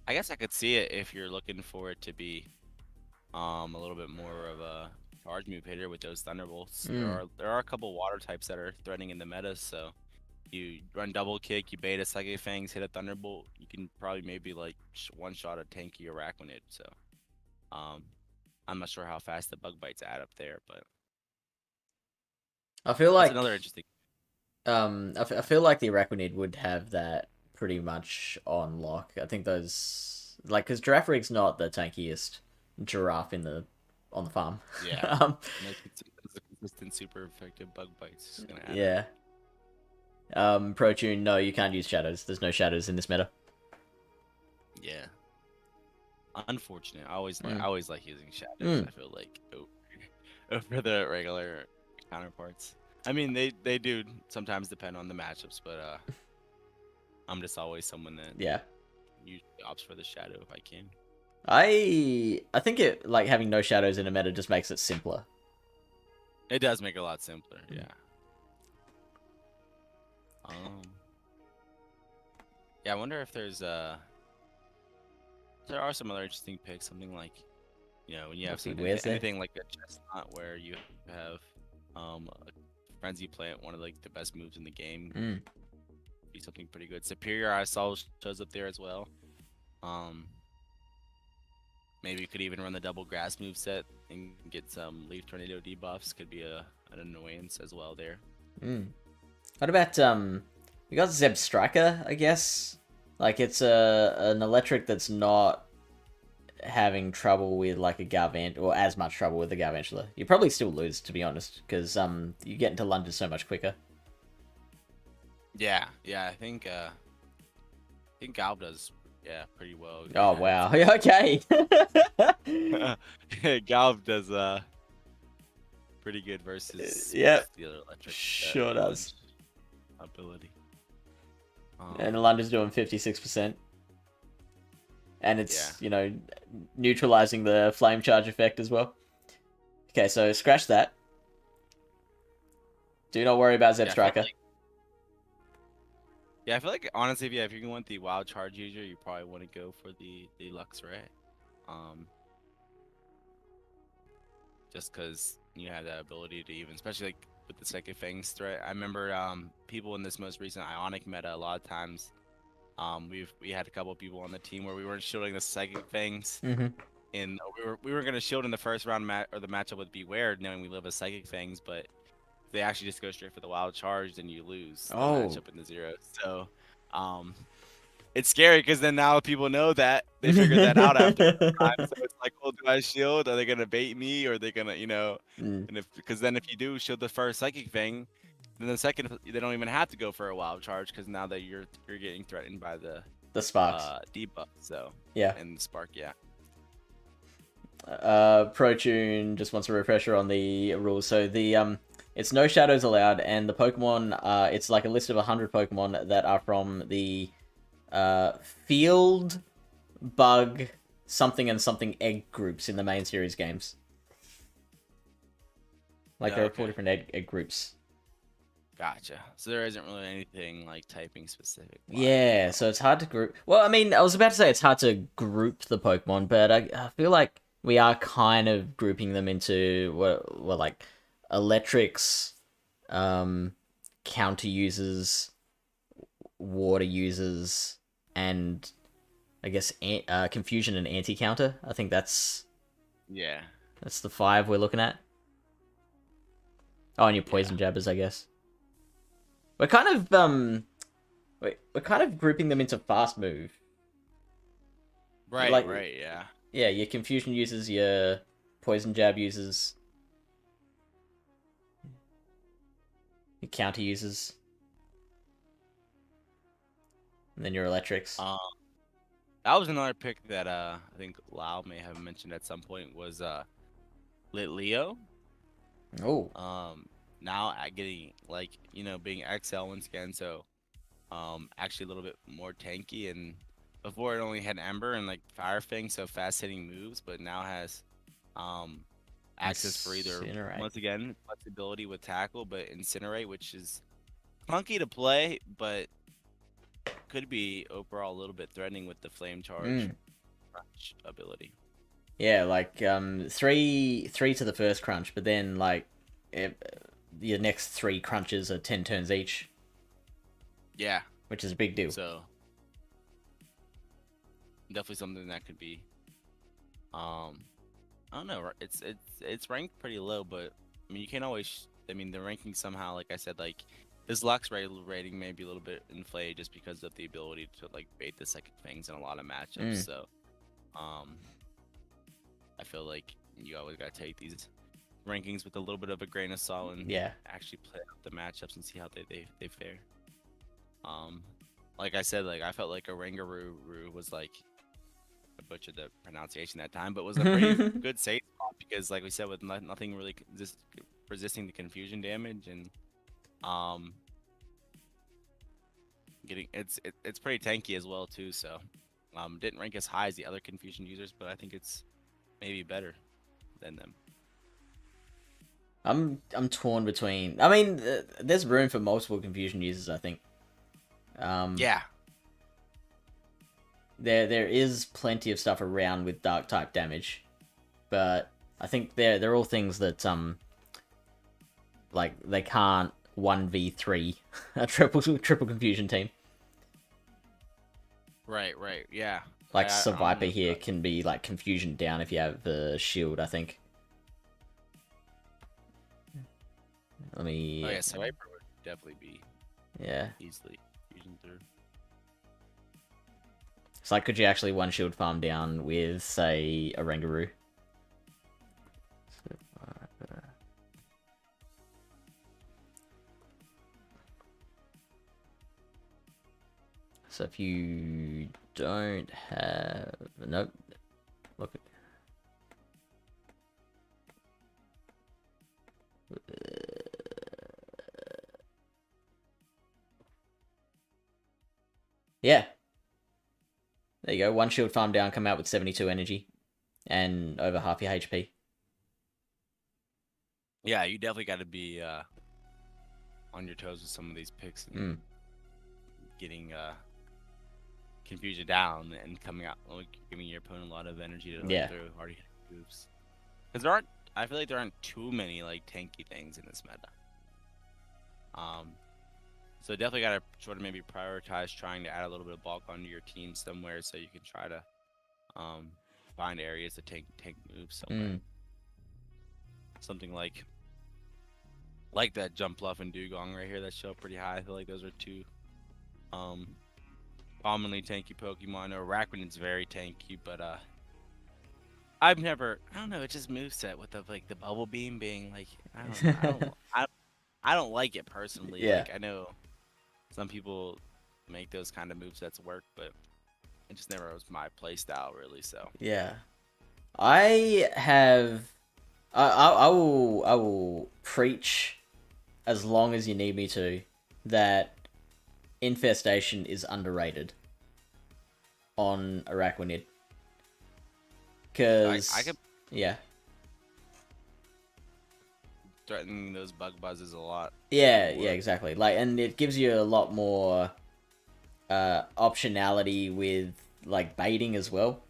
I guess I could see it if you're looking for it to be a little bit more of a charge move hitter with those Thunderbolts. There are a couple water types that are threatening in the meta, so you run double kick, you bait a Psychic Fangs, hit a Thunderbolt, you can probably maybe like one shot a tanky Arachnid. So I'm not sure how fast the bug bites add up there, but I feel like that's another interesting. I feel like the Arachnid would have that pretty much on lock. I think those Like, because Giraffrig's not the tankiest giraffe on the farm. Yeah. um, It's a consistent, super effective bug bites. Just gonna add yeah. Protune, no, you can't use shadows. There's no shadows in this meta. Yeah. Unfortunate. I Mm. always like using shadows. I feel like over the regular counterparts. I mean, they do sometimes depend on the matchups, but I'm just always someone that Yeah. usually opts for the shadow if I can. I think it like having no shadows in a meta just makes it simpler. It does make it a lot simpler. Yeah. Yeah. I wonder if there are some other interesting picks. Something like, when you have anything like a chestnut where you have a frenzy plant, one of like the best moves in the game. Be something pretty good. Superior I saw shows up there as well. Maybe you could even run the double grass move set and get some leaf tornado debuffs. Could be an annoyance as well there. What about we got Zeb Striker, I guess. Like it's an electric that's not having trouble with like a Garvant or as much trouble with the Garvantula. You probably still lose, to be honest, because you get into lunges so much quicker. Yeah, I think Galb does pretty well. Oh wow, okay. Galb does pretty good versus the other electric. Sure does. Ability. And the lunge is doing 56%. And it's, neutralizing the flame charge effect as well. Okay, so scratch that. Do not worry about Zeb Striker. I feel like honestly, if you want the wild charge user, you probably want to go for the Luxray. Just because you have that ability to even, especially like with the Psychic Fangs threat. I remember people in this most recent Ionic meta, a lot of times we had a couple of people on the team where we weren't shielding the Psychic Fangs. And we were gonna shield in the first round or the matchup with Beware, knowing we live as Psychic Fangs, but they actually just go straight for the wild charge, then you lose the matchup in the 0. So it's scary because then now people know that they figured that out after the time. So it's like, well, do I shield? Are they gonna bait me, or are they gonna, And because then if you do shield the first Psychic Fang, then the second they don't even have to go for a wild charge because now that you're getting threatened by the sparks debuff. So yeah, and the spark, yeah. Protune just wants a refresher on the rules. So the it's no shadows allowed, and the Pokemon it's like a list of 100 Pokemon that are from the field, bug, something and something egg groups in the main series games. Like there are 4 different egg groups. Gotcha. So there isn't really anything like typing specific. Yeah, so it's hard to group. Well, I mean, I was about to say it's hard to group the Pokemon, but I feel like we are kind of grouping them into well like electrics, counter users, water users, and I guess confusion and anti-counter. I think that's the 5 we're looking at. Oh, and your poison jabbers, I guess. We're kind of we're kind of grouping them into fast move. Right, yeah. Yeah, your confusion users, your poison jab users, your counter users, and then your electrics. That was another pick that I think Lau may have mentioned at some point was Lit Leo. Oh. Now getting like being XL once again, so actually a little bit more tanky. And before it only had Ember and like Fire Fang, so fast hitting moves, but now has access for either once again flexibility with tackle, but Incinerate, which is clunky to play, but could be overall a little bit threatening with the flame charge crunch ability. Yeah, like 3 to the first crunch, but then like your next 3 crunches are 10 turns each. Yeah, which is a big deal. So definitely something that could be. I don't know. It's ranked pretty low, but I mean you can't always. I mean the ranking somehow, like I said, like this Lux rating may be a little bit inflated just because of the ability to like bait the Psychic Fangs in a lot of matchups. So I feel like you always gotta take these rankings with a little bit of a grain of salt and Yeah. actually play out the matchups and see how they fare. Like I said, like I felt like Orangaroo was like, I butchered the pronunciation that time, but was a pretty good safe spot because, like we said, with nothing really just resisting the confusion damage and getting it's pretty tanky as well too. So didn't rank as high as the other confusion users, but I think it's maybe better than them. I'm torn between. I mean, there's room for multiple confusion users. I think. Yeah. There is plenty of stuff around with dark type damage, but I think they're all things that like they can't 1v3 a triple confusion team. Right, yeah. Like Survivor here can be like confusion down if you have the shield, I think. Let me. Oh yeah, Survivor would definitely be. Yeah. Easily fusion through. It's like, could you actually one shield farm down with, say, a Orangaroo? So if you don't have... Nope. Look at... Yeah. There you go. One shield farm down, come out with 72 energy. And over half your HP. Yeah, you definitely got to be on your toes with some of these picks and getting confusion down and coming out, like, giving your opponent a lot of energy to run through already moves. Because I feel like there aren't too many like tanky things in this meta. So definitely got to sort of maybe prioritize trying to add a little bit of bulk onto your team somewhere so you can try to find areas to tank moves somewhere. Something like that Jump Bluff and Dugong right here that show up pretty high. I feel like those are two commonly tanky Pokemon. Arachnid's very tanky, but I don't know, it just moveset with the Bubble Beam being like, I don't like it personally. Yeah. Like, I know some people make those kind of movesets work, but it just never was my play style really. So yeah, I will preach as long as you need me to that Infestation is underrated on Arachnid. Because I could yeah. Threatening those bug buzzes a lot. Yeah, exactly. Like, and it gives you a lot more optionality with like baiting as well.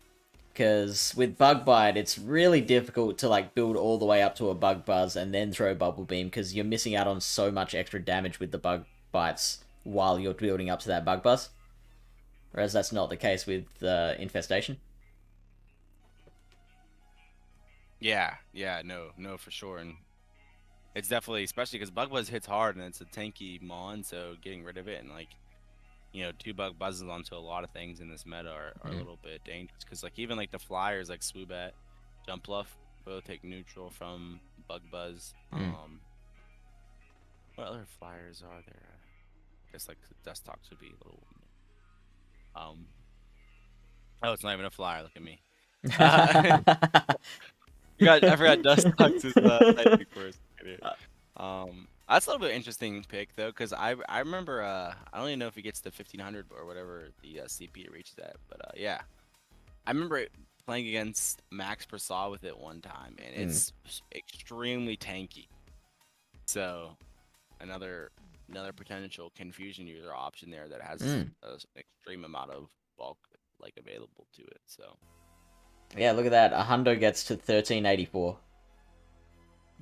Because with Bug Bite, it's really difficult to like build all the way up to a Bug Buzz and then throw Bubble Beam because you're missing out on so much extra damage with the Bug Bites while you're building up to that Bug Buzz. Whereas that's not the case with Infestation. Yeah, no, for sure. And it's definitely, especially because Bug Buzz hits hard and it's a tanky Mon, so getting rid of it and, like, you know, 2 Bug Buzzes onto a lot of things in this meta are a little bit dangerous. Because, like, even, like, the flyers, like Swoobat, Jump Bluff, both take neutral from Bug Buzz. What other flyers are there? I guess, like, Dustox would be a little... Oh, it's not even a flyer. Look at me. I forgot Dustox is typing first. That's a little bit interesting pick though, because I remember I don't even know if he gets to 1500 or whatever the CP reaches at, but yeah, I remember playing against Max Persaw with it one time, and it's extremely tanky. So another potential confusion user option there that has an extreme amount of bulk like available to it. So yeah, look at that. A hundo gets to 1384.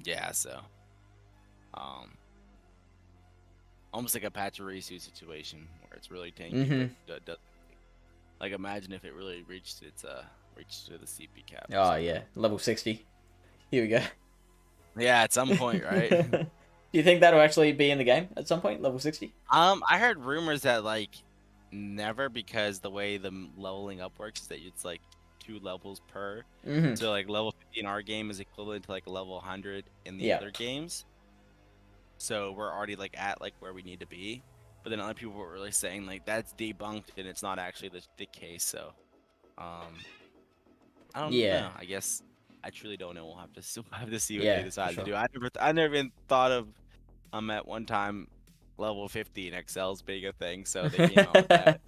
Yeah, so almost like a Pachirisu situation where it's really tanky. But like, imagine if it really reached its reached to the CP cap. Oh yeah, level 60. Here we go. Yeah, at some point, right? Do you think that'll actually be in the game at some point, level 60? I heard rumors that like never, because the way the leveling up works is that it's like 2 levels per. Hmm. So like level 50 in our game is equivalent to like level 100 in the Yeah. other games. So we're already like at like where we need to be. But then other people were really saying like that's debunked and it's not actually the case. So I don't Yeah. know. I guess I truly don't know. We'll have to have to see what they Yeah, for decide to sure. do. I never even thought of at one time level 50 in Excel's being a thing, so they came out with that.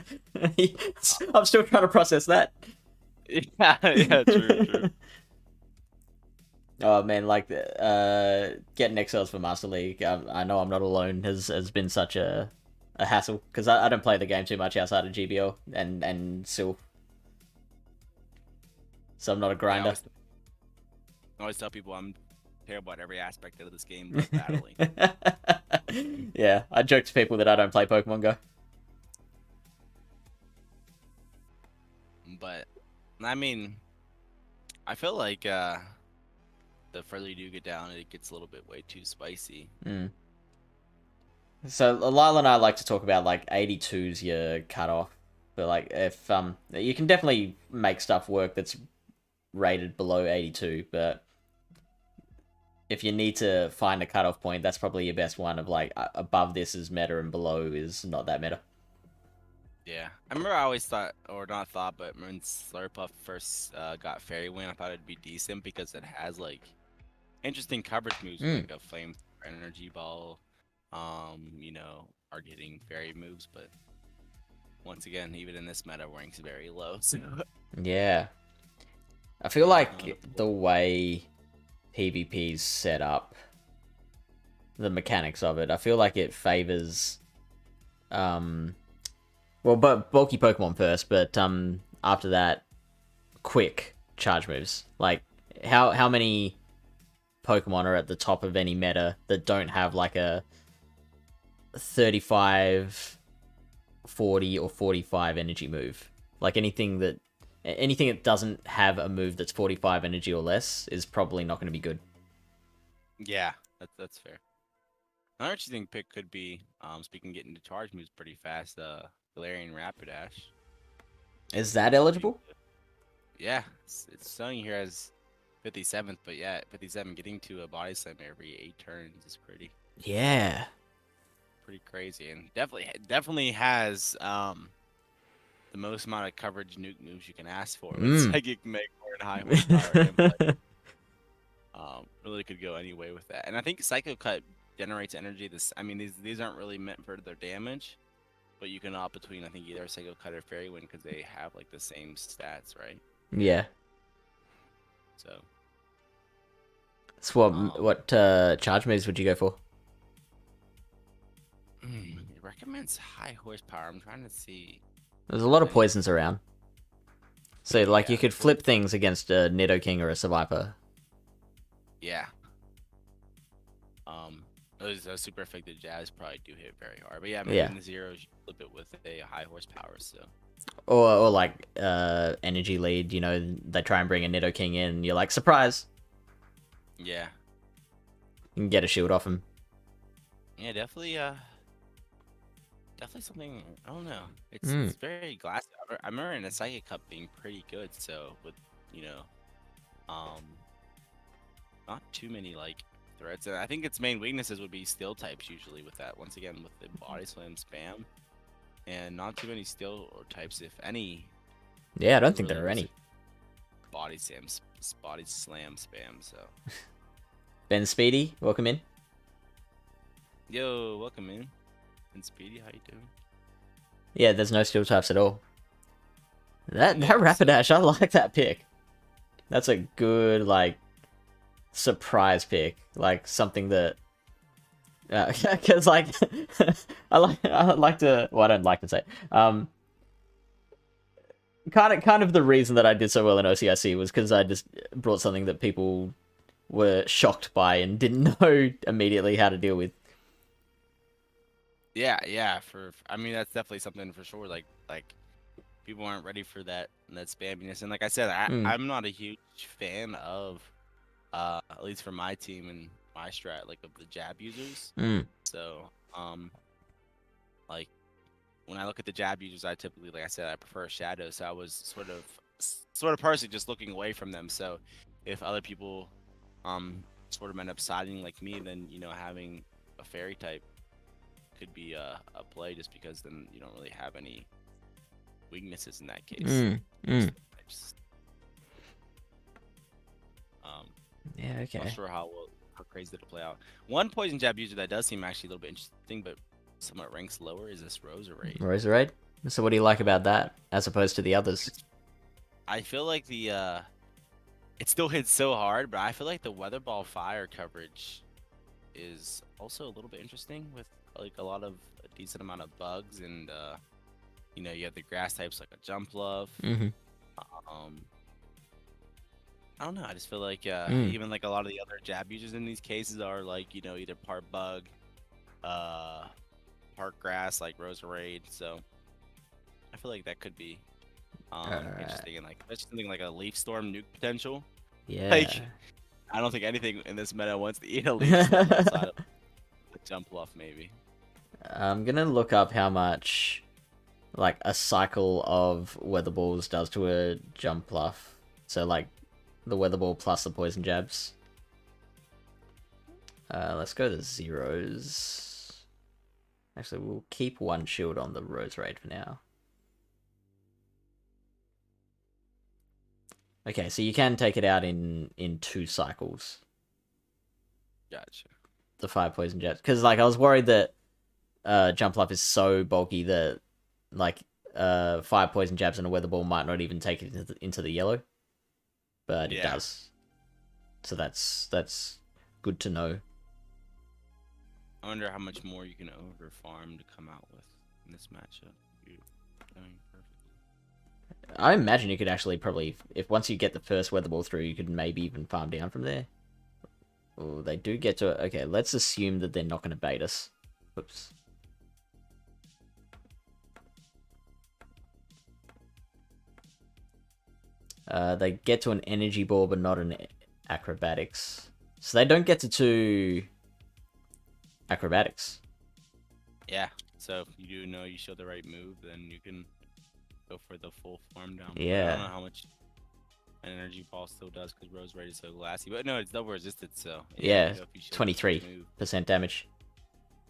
I'm still trying to process that. Yeah, yeah, true. Oh man, like getting XLs for Master League, I know I'm not alone, has been such a hassle because I don't play the game too much outside of GBL and Silph, so I'm not a Yeah, I grinder. always tell people I'm terrible at every aspect of this game but battling. Yeah, I joke to people that I don't play Pokemon Go. But I mean, I feel like the further you do get down, it gets a little bit way too spicy. Mm. So Lyle and I like to talk about like 82's your cutoff, but like if you can definitely make stuff work that's rated below 82, but if you need to find a cutoff point, that's probably your best one. Of like above this is meta and below is not that meta. Yeah, I remember I always thought, or not thought, but when Slurpuff first got Fairy Wind, I thought it'd be decent because it has like interesting coverage moves like a Flame Energy Ball, you know, are getting fairy moves, but once again, even in this meta, ranks very low. So Yeah, I feel like the way PvP's set up, the mechanics of it, I feel like it favors well, but bulky Pokemon first, but after that, quick charge moves. Like how many Pokemon are at the top of any meta that don't have like a 35, 40, or 45 energy move? Like anything that doesn't have a move that's 45 energy or less is probably not going to be good. yeah, that's fair. Another interesting pick could be, speaking of getting to charge moves pretty fast, Galarian Rapidash. Is that eligible? Yeah, it's showing here as 57th, but yeah, 57 getting to a body slam every 8 turns is Yeah. pretty crazy, and definitely has the most amount of coverage nuke moves you can ask for with Psychic Megor and high horsepower gameplay. Really could go any way with that, and I think Psycho Cut generates energy. I mean, these aren't really meant for their damage, but you can opt between I think either Psycho Cut or Fairy Wind because they have like the same stats, right? Yeah. So. So what charge moves would you go for? It recommends high horsepower. I'm trying to see. There's a lot of poisons around. So like Yeah, you could flip things against a Nidoking or a Seviper. Yeah. Those super effective jabs probably do hit very hard. But yeah, maybe in the zeros you flip it with a high horsepower, so. Or like energy lead, you know, they try and bring a Nidoking in and you're like, surprise! Yeah. You can get a shield off him. Yeah, definitely something, I don't know. It's very glassy. I remember in the Psychic Cup being pretty good, so with, you know, not too many like threats. And I think its main weaknesses would be steel types usually with that. Once again, with the body slam spam, and not too many steel or types, if any. Yeah, I don't think there are any. Body slam spam. So. Ben Speedy, welcome in. Yo, welcome in. Ben Speedy, how you doing? Yeah, there's no steel types at all. That Rapidash, I like that pick. That's a good like surprise pick, like something that because like I like to, well, I don't like to say kind of the reason that I did so well in OCIC was because I just brought something that people were shocked by and didn't know immediately how to deal with. Yeah, I mean that's definitely something for sure. Like people aren't ready for that spamminess, and like I said, I'm not a huge fan of at least for my team and my strat, like of the jab users. So like when I look at the jab users, I typically, like I said, I prefer Shadow. So I was sort of sort of personally just looking away from them. So if other people sort of end up siding like me, then having a fairy type could be a play, just because then you don't really have any weaknesses in that case. Yeah, okay. Not sure how crazy it'll play out. One poison jab user that does seem actually a little bit interesting, but somewhat ranks lower, is this Roserade. Roserade? So what do you like about that as opposed to the others? I feel like the it still hits so hard, but I feel like the Weather Ball fire coverage is also a little bit interesting, with like a decent amount of bugs, and you have the grass types like a Jump Love. I don't know. I just feel like even like a lot of the other jab users in these cases are like either part bug, part grass, like Roserade. So I feel like that could be interesting, and like especially something like a Leaf Storm nuke potential. Yeah. Like I don't think anything in this meta wants to eat a Leaf Storm outside of the Jump Bluff, maybe. I'm gonna look up how much like a cycle of Weather Balls does to a Jump Bluff. So like the Weather Ball plus the poison jabs. Let's go to zeros. Actually, we'll keep one shield on the Roserade for now. Okay, so you can take it out in 2 cycles. Gotcha. The 5 poison jabs, because like I was worried that Jump Bluff is so bulky that like 5 poison jabs and a Weather Ball might not even take it into the yellow. But it does. So that's good to know. I wonder how much more you can over farm to come out with in this matchup. You're doing perfectly. I imagine you could actually probably, if once you get the first Weather Ball through, you could maybe even farm down from there. Oh, they do get to it. Okay, let's assume that they're not going to bait us. Oops. They get to an energy ball, but not an acrobatics. So they don't get to 2 acrobatics. Yeah. So if you do know you show the right move, then you can go for the full farm down. Yeah. I don't know how much an energy ball still does, because Roserade is so glassy. But no, it's double resisted, so yeah, you know, 23% damage.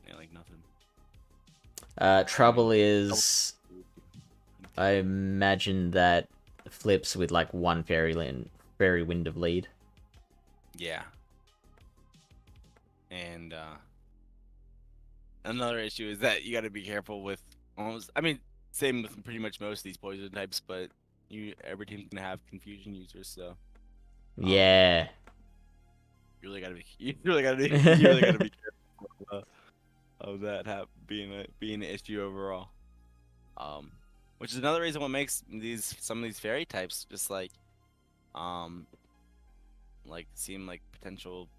Yeah, like nothing. Trouble is, I imagine that flips with like 1 fairy wind of lead. Yeah. And another issue is that you got to be careful with same with pretty much most of these poison types, but every team's gonna have confusion users, so yeah. You really gotta be careful of that being an issue overall. Which is another reason what makes some of these fairy types just like seem like potential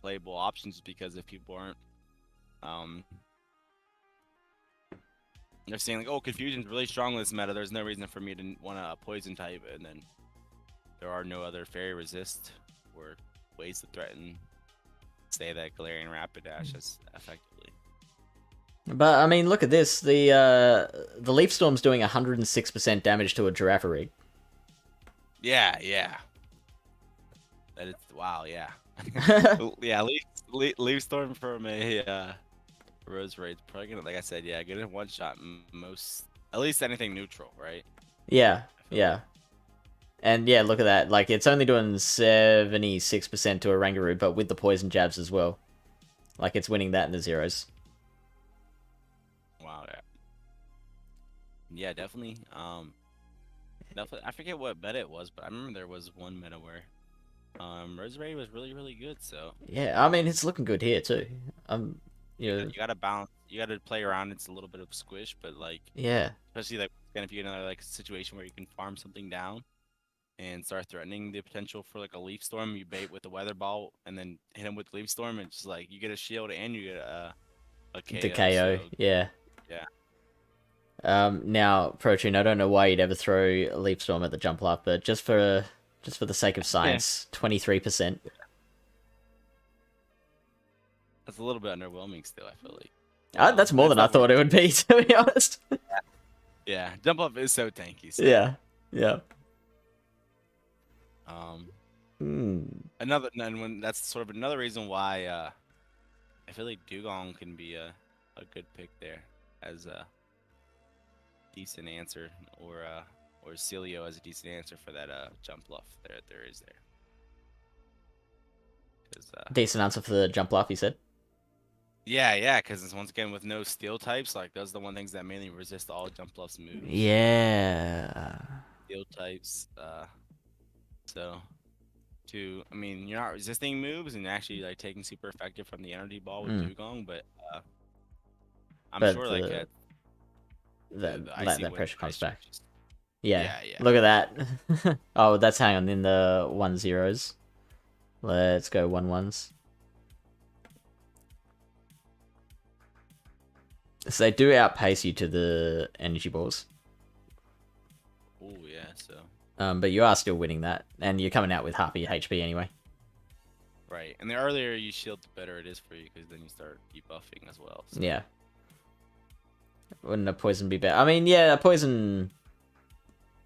playable options, because if people aren't they're saying like, oh, confusion's really strong in this meta, there's no reason for me to want a poison type, and then there are no other fairy resist or ways to threaten, say, that Galarian Rapid Dash as effectively. But I mean, look at this. The Leaf Storm's doing 106% damage to a Girafarig. Yeah. That is wow. Yeah. Yeah. Leaf Storm from a Roserade's probably gonna, like I said, get in one shot at least anything neutral, right? Yeah. And yeah, look at that. Like, it's only doing 76% to a Rangaroo, but with the poison jabs as well. Like, it's winning that in the zeros. Wow. Yeah, definitely. I forget what meta it was, but I remember there was one meta where Roserade was really, really good. So yeah, I mean, it's looking good here too. You gotta balance. You gotta play around. It's a little bit of squish, but like especially like if you get another like situation where you can farm something down and start threatening the potential for like a Leaf Storm, you bait with the Weather Ball and then hit him with Leaf Storm, and just like you get a shield and you get a KO. The KO, so, yeah. Yeah. Now, Protune, I don't know why you'd ever throw a Leaf Storm at the Jump Up, but just for the sake of science, 23%. That's a little bit underwhelming still, I feel like. That's more than I thought it would be, to be honest. Yeah, Jump Up is so tanky. So. Yeah. Another and when that's sort of another reason why I feel like Dugong can be a good pick there as a decent answer, or Celio as a decent answer for that jump bluff there is there. 'Cause, Decent answer for the jump bluff, you said? yeah, because once again with no steel types, like those are the one things that mainly resist all jump bluffs moves. Yeah. Steel types, so I mean, you're not resisting moves and actually like taking super effective from the energy ball with Dugong, but I'm But sure like the icy that wind pressure comes ice back. just, Yeah. yeah. Look at that. Oh, that's hang on in the 1-0s. Let's go 1-1s. So they do outpace you to the energy balls. Oh yeah, so. But you are still winning that, and you're coming out with half of your HP anyway. Right, and the earlier you shield, the better it is for you, because then you start debuffing as well. So. Yeah. Wouldn't a poison be better? I mean, yeah, a poison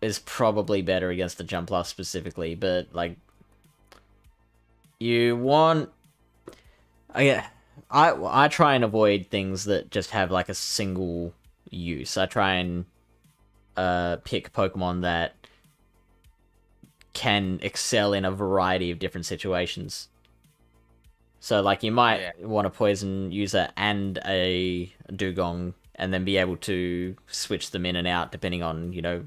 is probably better against the jump bluff specifically, but like, you want. I try and avoid things that just have like a single use. I try and pick Pokemon that can excel in a variety of different situations. So like you might want a poison user and a Dugong, and then be able to switch them in and out depending on, you know,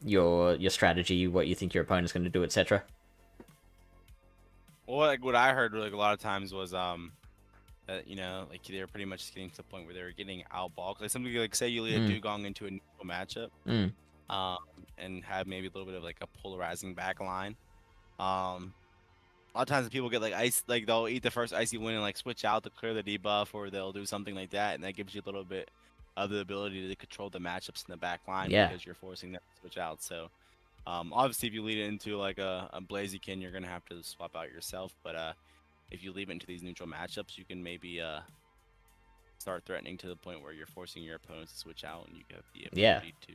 your strategy, what you think your opponent's going to do, etc. Well, like what I heard like a lot of times was that, you know, like they were pretty much getting to the point where they were getting outballed. Like something like, say you lead a Dugong into a neutral matchup, and have maybe a little bit of like a polarizing back line. A lot of times people get like ice, like they'll eat the first icy win and like switch out to clear the debuff, or they'll do something like that, and that gives you a little bit of the ability to control the matchups in the back line because you're forcing them to switch out. So obviously if you lead it into like a Blaziken, you're gonna have to swap out yourself, but if you leave it into these neutral matchups, you can maybe start threatening to the point where you're forcing your opponents to switch out, and you have the ability to.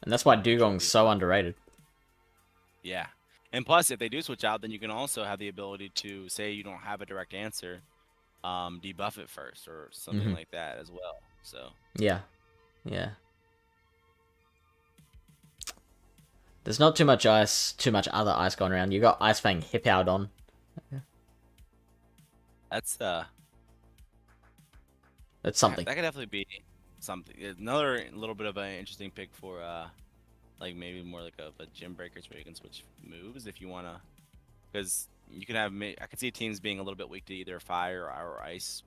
And that's why Dugong's so underrated. Yeah. And plus, if they do switch out, then you can also have the ability to, say you don't have a direct answer, debuff it first or something like that as well. So yeah. There's not too much other ice going around. You got Ice Fang Hippowdon. That's something. That could definitely be something. Another little bit of an interesting pick for like maybe more like a gym breakers where you can switch moves if you wanna, because you can have. I could see teams being a little bit weak to either fire or ice,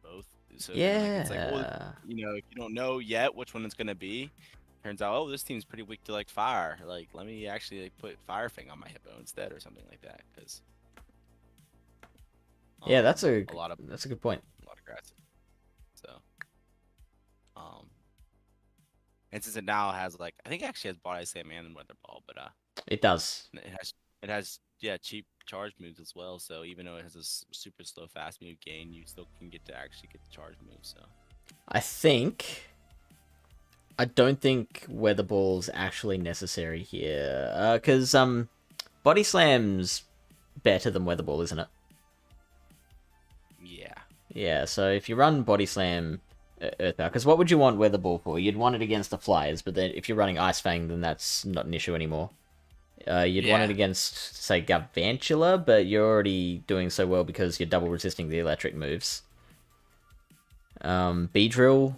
both. So then, like, it's like, well, you know, if you don't know yet which one it's gonna be, turns out, oh, this team's pretty weak to like fire. Like, let me actually like put Fire Fang on my hippo instead, or something like that. Because yeah, that's a good point. A lot of grass. So, and since it now has like, I think it actually has Body Slam and Weather Ball, but it does. It has cheap charge moves as well. So even though it has a super slow fast move gain, you still can get to actually get the charge moves. So I don't think Weather Ball's actually necessary here, because Body Slam's better than Weather Ball, isn't it? Yeah, so if you run Body Slam Earthbound, because what would you want Weather Ball for? You'd want it against the Flyers, but then if you're running Ice Fang, then that's not an issue anymore. You'd want it against, say, Garvantula, but you're already doing so well because you're double resisting the electric moves. Beedrill,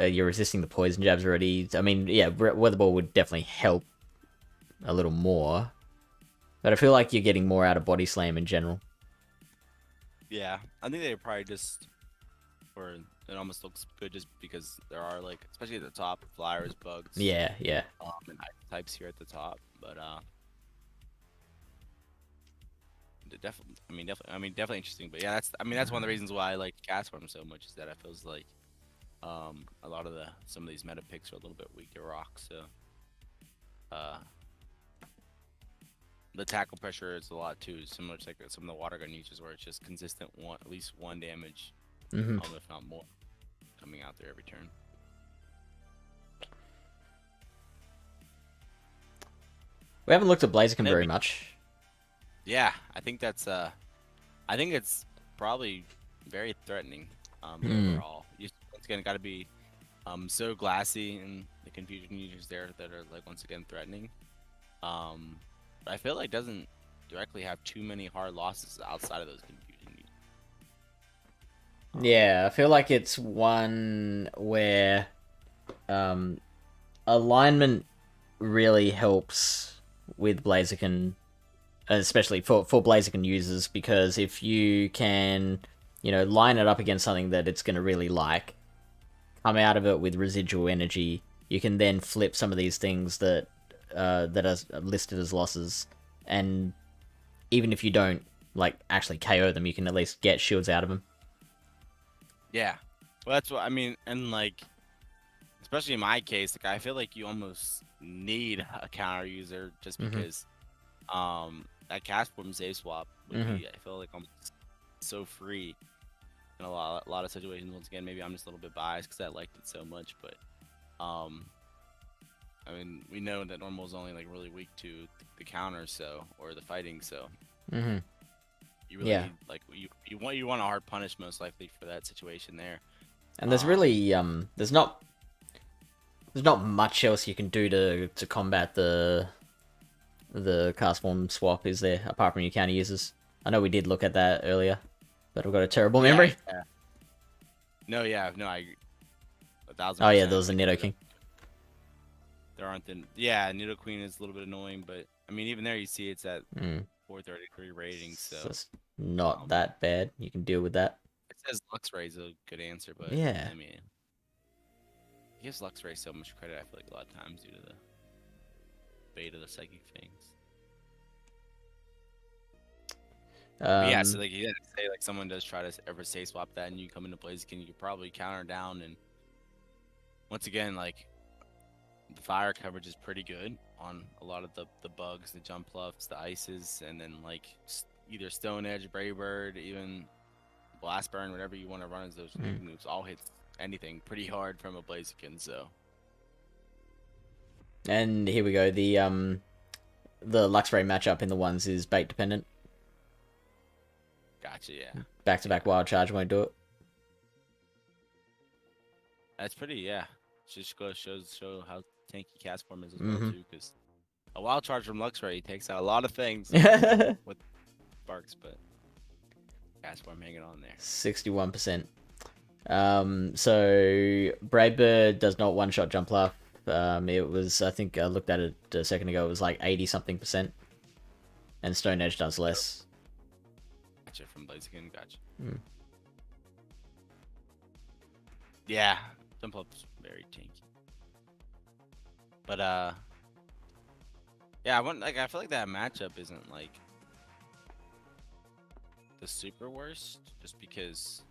you're resisting the poison jabs already. I mean, yeah, Weather Ball would definitely help a little more, but I feel like you're getting more out of Body Slam in general. Yeah, I think they probably just, or it almost looks good just because there are like, especially at the top, Flyers, Bugs. Yeah. And ice types here at the top, but definitely interesting. But yeah, that's one of the reasons why I like Castform so much, is that it feels like a lot of some of these meta picks are a little bit weak to rock. So the tackle pressure is a lot too, similar to like some of the water gun users where it's just consistent at least one damage, if not more, coming out there every turn. We haven't looked at Blaziken And very much. yeah, I think that's I think it's probably very threatening overall. You once again got to be so glassy and the confusion users there that are like once again threatening. But I feel like doesn't directly have too many hard losses outside of those confusion users. Yeah, I feel like it's one where alignment really helps with Blaziken, especially for Blaziken users, because if you can, line it up against something that it's going to really like, come out of it with residual energy, you can then flip some of these things that are listed as losses, and even if you don't like actually KO them, you can at least get shields out of them. Yeah, well, that's what I mean, and like, especially in my case, like I feel like you almost need a counter user just because, that cast form save swap would be, I feel like I'm so free in a lot of situations. Once again, maybe I'm just a little bit biased because I liked it so much, but I mean, we know that normal is only like really weak to the counter, so or the fighting, so you really need, like you want a hard punish most likely for that situation there. And there's really there's not much else you can do to combat the cast form swap, is there, apart from your counter users? I know we did look at that earlier, but I've got a terrible memory. Yeah. No, I agree. 1,000%. Oh yeah, there was a Nidoking. There aren't the Nido Queen is a little bit annoying, but I mean even there you see it's at 433 rating, so it's not that bad. You can deal with that. It says Luxray is a good answer, but yeah, I mean, it gives Luxray so much credit. I feel like a lot of times due to the bait of the psychic things. Yeah, so like you say, like someone does try to ever say swap that, and you come into Blaziken, you could probably counter down, and once again, like the fire coverage is pretty good on a lot of the bugs, the jump fluffs, the ices, and then like either Stone Edge, Brave Bird, even Blast Burn, whatever you want to run as those moves, all hits anything pretty hard from a Blaziken. So. And here we go. The Luxray matchup in the ones is bait dependent. Gotcha. Yeah. Back-to-back wild charge won't do it. That's pretty. Yeah. Just goes show how tanky cast form is as well too, because a wild charge from Luxray takes out a lot of things with sparks, but cast form hanging on there. 61%. So Brave Bird does not one-shot jump laugh. It was, I think I looked at it a second ago, it was like 80-something%. And Stone Edge does less. Gotcha, from Blaziken, gotcha. Yeah, jump laug's very tanky. But yeah, I feel like that matchup isn't like the super worst, just because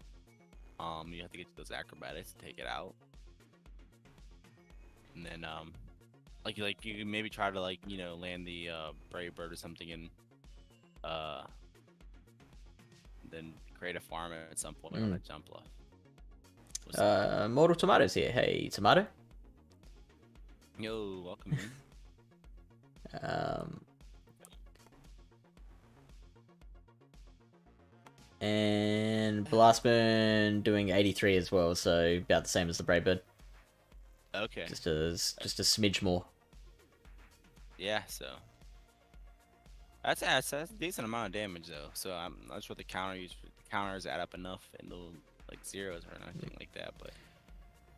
you have to get to those acrobatics to take it out. And then like you can maybe try to land the Brave Bird or something, and then create a farm at some point on a jump left. Mortal Tomato's here. Hey, Tomato. Yo, welcome in. And Blastburn doing 83 as well, so about the same as the Brave Bird. Okay. Just a smidge more. Yeah, so that's a decent amount of damage though. So I'm not sure the counters add up enough and little like zeros or anything like that, but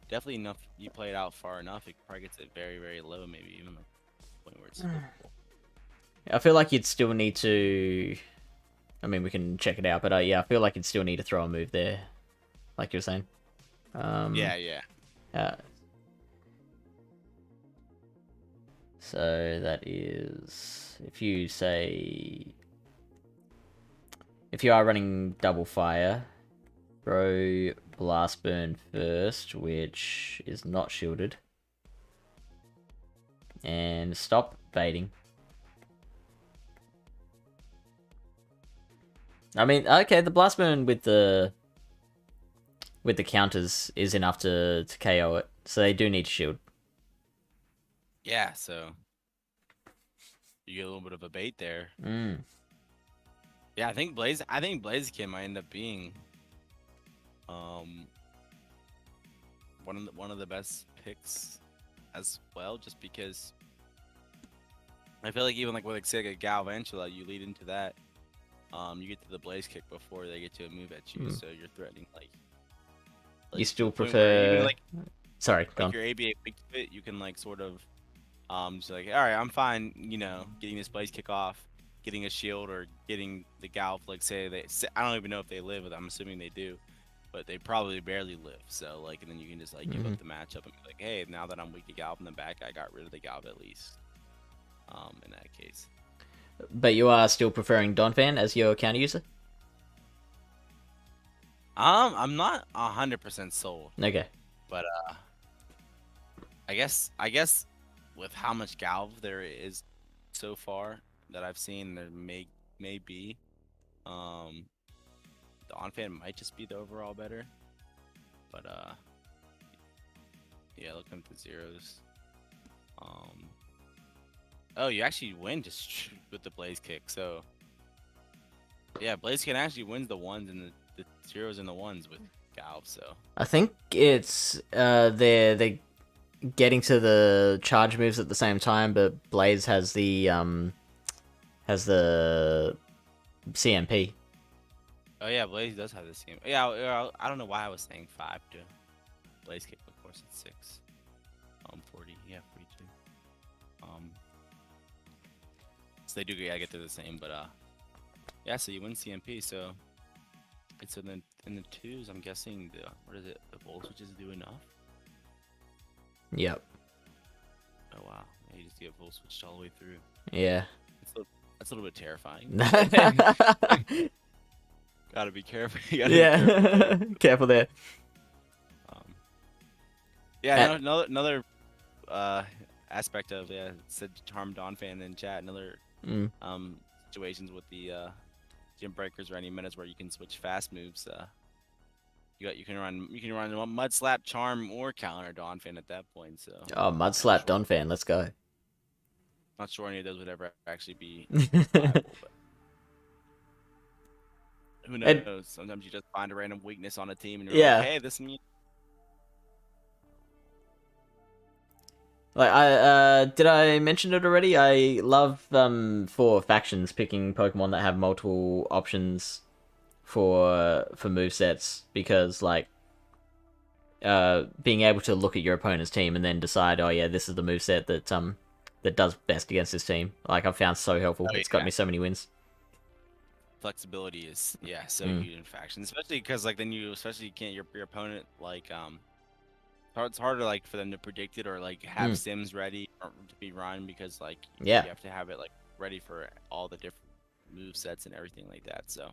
definitely enough. You play it out far enough, it probably gets it very, very low, maybe even like the point where it's livable. I feel like you'd still need to. I mean, we can check it out, but yeah, I feel like you'd still need to throw a move there, like you were saying. Yeah. So that is, if you are running double fire, throw Blast Burn first, which is not shielded, and stop baiting. I mean, okay, the Blast Burn with the counters is enough to KO it, so they do need to shield. Yeah, so you get a little bit of a bait there. Mm. Yeah, I think Blaziken might end up being um one of the best picks as well, just because I feel like even like with like say like a Galvantula, you lead into that. You get to the Blaze Kick before they get to a move at you, so you're threatening You to still the point where even prefer? Sorry, go like on. your ABA weak to it, you can like sort of just like, all right, I'm fine, you know, getting this Blaze Kick off, getting a shield, or getting the Gal. Like I don't even know if they live, but I'm assuming they do, but they probably barely live. So like, and then you can just like give up the matchup and be like, hey, now that I'm weak to Gal in the back, I got rid of the Gal at least. In that case. But you are still preferring Donphan as your counter user? I'm not 100% sold, Okay. but I guess with how much Galv there is so far that I've seen, there may be the on-fan might just be the overall better, but yeah, looking at the zeros, oh, you actually win just with the Blaze Kick, so yeah, Blaze Kick actually wins the ones and the zeros and the ones with Galv, so I think it's they're getting to the charge moves at the same time, but Blaze has the CMP. oh yeah, Blaze does have the same. Yeah, I don't know why I was saying 5 to Blaze Kick. Of course, it's 6. 40. Yeah, 42. So they do get to the same, but yeah. So you win CMP. So it's in the twos. I'm guessing what is it? The voltages do enough. Yep. Oh wow, yeah, you just get full switched all the way through. Yeah. That's a little bit terrifying. Yeah. Gotta be careful. Gotta be careful. Careful there. Yeah, another aspect of said Charm Dawn fan in chat. Another situations with the gym breakers or any minutes where you can switch fast moves. You can run Mud Slap, Charm, or counter Dawn fan at that point. So Oh, Mud Slap Donphan, let's go. Not sure any of those would ever actually be viable, but who knows? Sometimes you just find a random weakness on a team and you're like, hey, this means. Like did I mention it already? I love for factions picking Pokemon that have multiple options for movesets, because like being able to look at your opponent's team and then decide, oh yeah, this is the moveset that does best against this team. Like, I've found so helpful. It's got me so many wins. Flexibility is so huge in factions, especially because like then you can't your opponent like it's harder like for them to predict it or like have sims ready or to be run, because like you have to have it like ready for all the different move sets and everything like that. So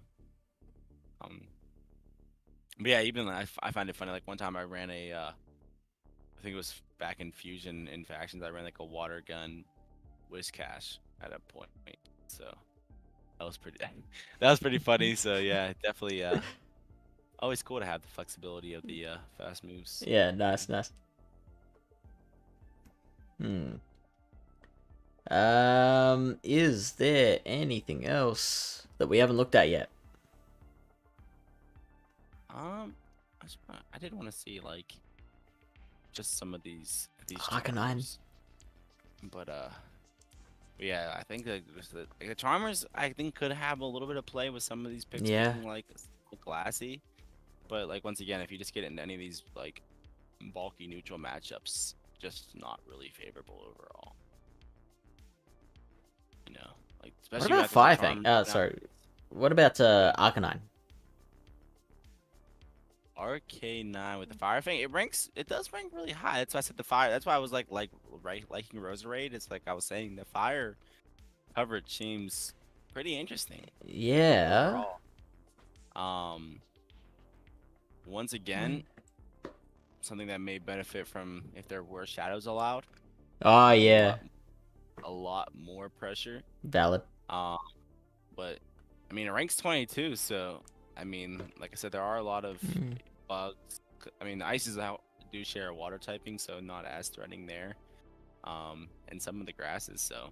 but yeah, even I find it funny, like one time I ran a I think it was back in Fusion in factions, I ran like a water gun Whiscash at a point, so that was pretty funny. So yeah, definitely always cool to have the flexibility of the fast moves. Yeah, nice. Is there anything else that we haven't looked at yet? I did want to see like just some of these Arcanine. But yeah, I think that the Charmers I think could have a little bit of play with some of these picks being like glassy. But like once again, if you just get into any of these like bulky neutral matchups, just not really favorable overall. You know, like especially what about Firefang? Sorry. What about Arcanine? RK9 with the Firefang, it does rank really high. That's why I said the fire. That's why I was liking Roserade. It's like I was saying, the fire coverage seems pretty interesting. Yeah. Overall. Once again, something that may benefit from if there were shadows allowed. Oh yeah. A lot more pressure. Valid. But I mean, it ranks 22, so I mean, like I said, there are a lot of bugs. I mean, the ices do share a water typing, so not as threatening there. And some of the grasses, so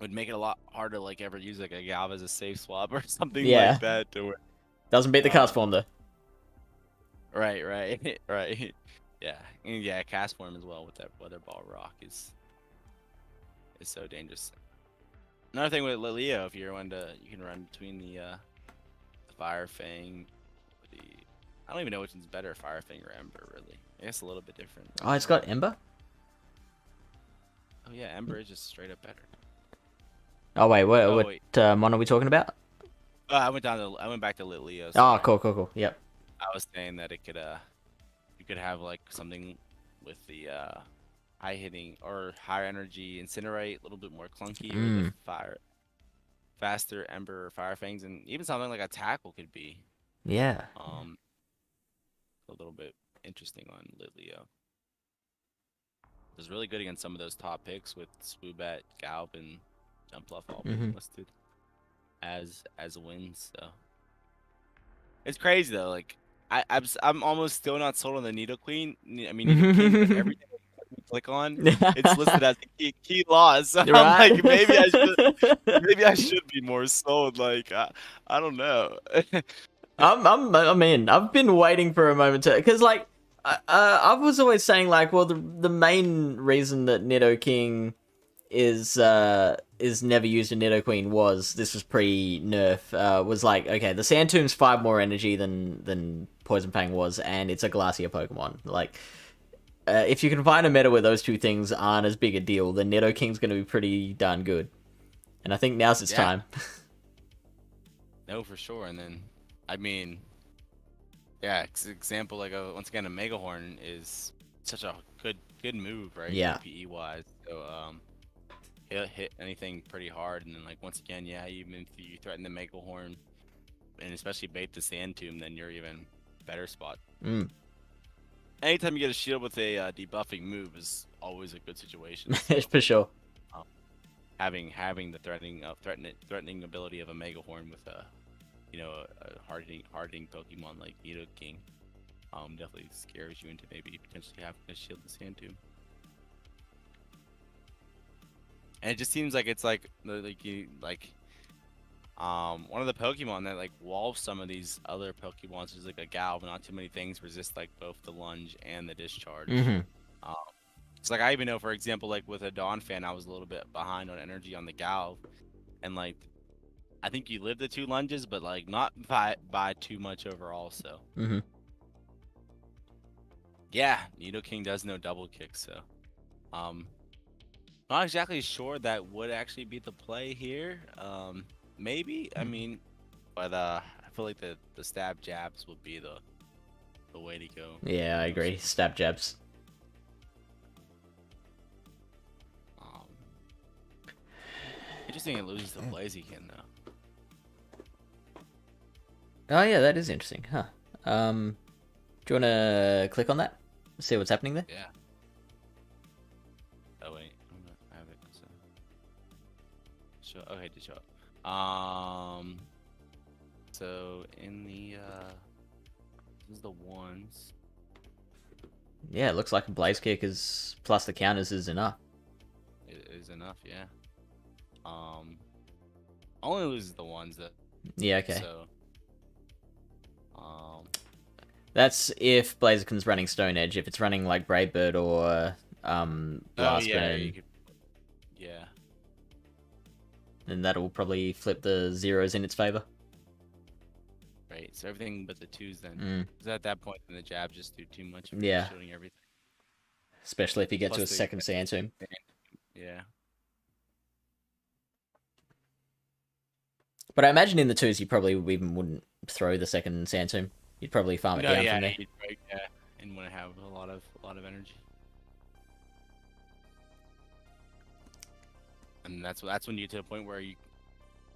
would make it a lot harder to like ever use like a Galv as a safe swap or something Yeah. like that. To where, Doesn't beat the cast um, form though. right, right, right. Yeah, and yeah, cast form as well with that weather ball rock is so dangerous. Another thing with Leo, if you're one to, you can run between the Fire Fang, the I don't even know which one's better, Fire Fang or Ember, really. I guess a little bit different. Oh, it's got Ember? Oh yeah, Ember is just straight up better. Oh, wait, what, Oh what wait, mon are we talking about? I went back to Leo. Oh, Sorry. cool. Yep. I was saying that it could you could have like something with the high hitting or higher energy Incinerate, a little bit more clunky, or the fire faster Ember or Fire Fangs, and even something like a Tackle could be Yeah. a little bit interesting on Litleo. It was really good against some of those top picks with Swoobat, Galp, and Jumpluff all being listed as wins. So it's crazy though. Like I'm almost still not sold on the Nidoqueen. I mean Nidoking, but everything you click on, it's listed as a key loss. So I'm Right? like, maybe I should be more sold. Like I don't know. I mean, I've been waiting for a moment to, because like, I was always saying like, well, the main reason that Nidoking is never used in Nidoqueen was this was pre-nerf. Was like, okay, the Sand Tomb's 5 more energy than Poison Fang was, and it's a Glacier Pokemon. Like, if you can find a meta where those two things aren't as big a deal, then Nidoking's going to be pretty darn good. And I think now's its time. No, for sure. And then, I mean, yeah, example like once again, a Megahorn is such a good move, right? Yeah. PE wise, so he'll hit anything pretty hard, and then like once again, yeah, even if you threaten the Megahorn, and especially bait the Sand Tomb, then you're even better spot. Anytime you get a shield with a debuffing move is always a good situation. So, For sure. Having the threatening ability of a Megahorn with a a hardening Pokemon like Nidoking, definitely scares you into maybe potentially having to shield the Sand Tomb. And it just seems like it's like one of the Pokemon that like walls some of these other Pokemon, so there's like a Gal, but not too many things resist like both the lunge and the discharge. It's like I even know, for example, like with a Dawn fan, I was a little bit behind on energy on the Gal, and like I think you live the 2 lunges, but like not by too much overall. So yeah, Nidoking does know double kick, so not exactly sure that would actually be the play here. Maybe, I mean, but I feel like the stab jabs would be the way to go. Yeah, I agree. Stab jabs. Interesting it loses to Blaziken though. Oh yeah, that is interesting, huh? Do you want to click on that? See what's happening there? Yeah. Oh wait, I'm gonna have it. So okay, to show up. So in the this is the ones. Yeah, it looks like a Blaze Kick is plus the counters is enough. It is enough, yeah. Only loses the ones that. Yeah, okay. So. That's if Blaziken's running Stone Edge. If it's running like Brave Bird or Blast Burn, yeah. Then that'll probably flip the zeros in its favor. Right. So everything but the 2s then. Because at that point, then the jabs just do too much. Yeah. Shooting everything. Especially if you get Plus to a second Sand Tomb. Yeah. But I imagine in the 2s you probably even wouldn't throw the second Sand Tomb. You'd probably farm it down from there. Yeah, and want to have a lot of energy. And that's when you get to the point where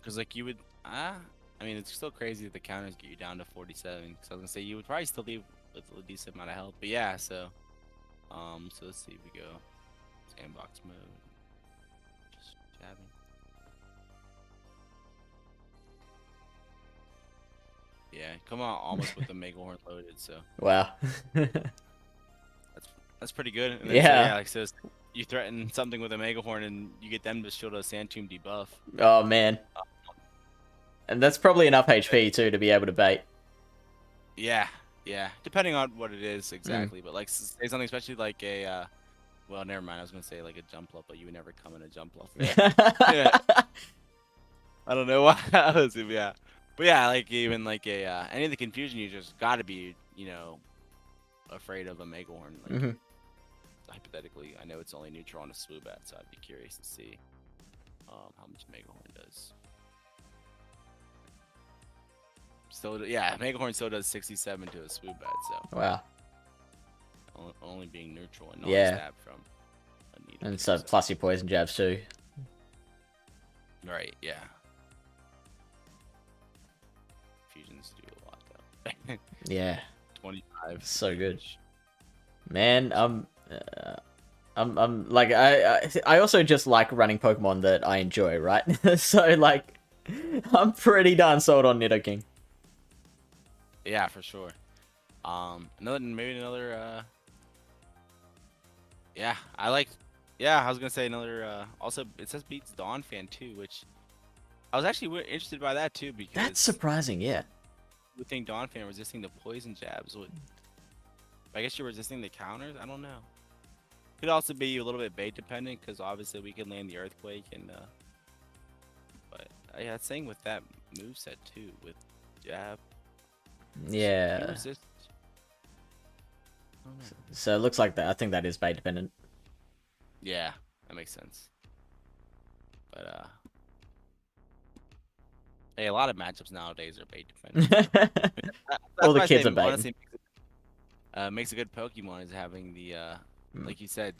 because like you would I mean it's still crazy that the counters get you down to 47. Because I was gonna say you would probably still leave with a decent amount of health. But yeah, so let's see if we go sandbox mode. Just jabbing. Yeah, come on, almost with the Megahorn loaded, so. Wow. That's pretty good. And then, yeah. So, like, so you threaten something with a Mega Horn and you get them to shield a Sand Tomb debuff. Oh man. And that's probably enough HP too to be able to bait. Yeah, yeah. Depending on what it is exactly, but like say something especially like a well, never mind. I was gonna say like a jump up, but you would never come in a jump up. Yeah. I don't know why. I was, yeah, but yeah, like even like a any of the confusion users got to be afraid of a Mega Horn. Like hypothetically, I know it's only neutral on a Swoobat, so I'd be curious to see how much Mega Horn does. Still, yeah, Mega Horn still does 67 to a Swoobat, so wow. Only being neutral and Yeah. non-stab from a Nidoking, And so plus your poison jabs too. right, yeah. Fusions do a lot though. Yeah. 25. So good. Man, I'm like I also just like running Pokemon that I enjoy, right? So like I'm pretty darn sold on Nidoking. Yeah, for sure. Maybe another yeah, I was gonna say another also it says beats Dawn Fan too, which I was actually interested by that too, because That's surprising, yeah. you think Dawn Fan resisting the poison jabs would, I guess you're resisting the counters. I don't know. Could also be a little bit bait dependent, because obviously we can land the earthquake and but yeah, it's saying with that moveset too, with jab. Yeah. Resist. So it looks like that. I think that is bait dependent. Yeah, that makes sense. But hey, a lot of matchups nowadays are bait dependent. All the kids are baiting. Honestly, makes a good Pokemon is having the like you said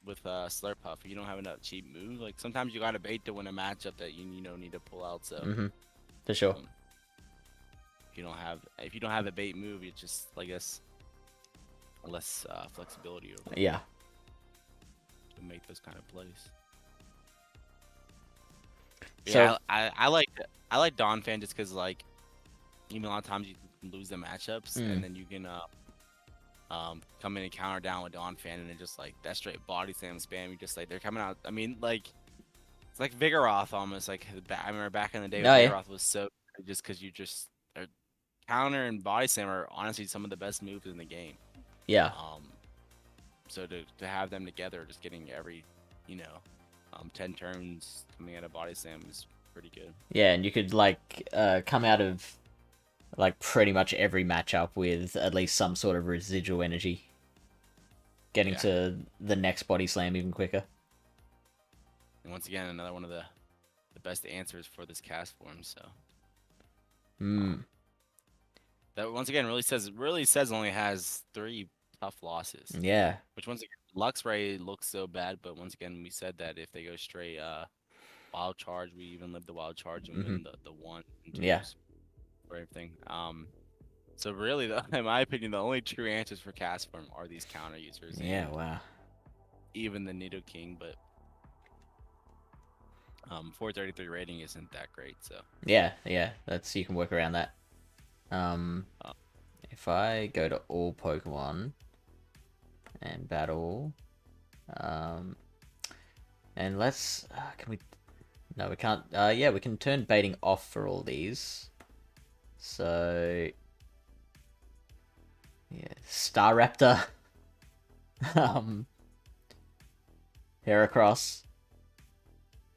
with Slurpuff. You don't have enough cheap moves. Like sometimes you gotta bait to win a matchup that you need to pull out. So for sure. If you don't have a bait move, it's just, I guess, less flexibility overall. Yeah. To make those kind of plays. So, yeah, I like Dawn Fan just because like even a lot of times you can lose the matchups and then you can come in and counter down with Dawn Fan and then just like that straight body slam spam. You just like they're coming out. I mean like it's like Vigoroth almost. Like I remember back in the day, Vigoroth was so good just because you just counter and body slam are honestly some of the best moves in the game. Yeah. So to have them together, just getting every 10 turns coming out of body slam is pretty good. Yeah, and you could like come out of like pretty much every matchup with at least some sort of residual energy, getting to the next body slam even quicker. And once again, another one of the best answers for this cast form. So. That once again really says only has 3 tough losses. Yeah. Which once again, Luxray looks so bad, but once again we said that if they go straight wild charge, we even live the wild charge and win the 1 and 2 for everything. So really, in my opinion, the only true answers for cast form are these counter users. Yeah. Wow. Even the Nidoking, but 433 rating isn't that great. So. Yeah. That's you can work around that. If I go to all Pokemon and battle, and let's can we? No, we can't. Yeah, we can turn baiting off for all these. So yeah, Staraptor, Heracross.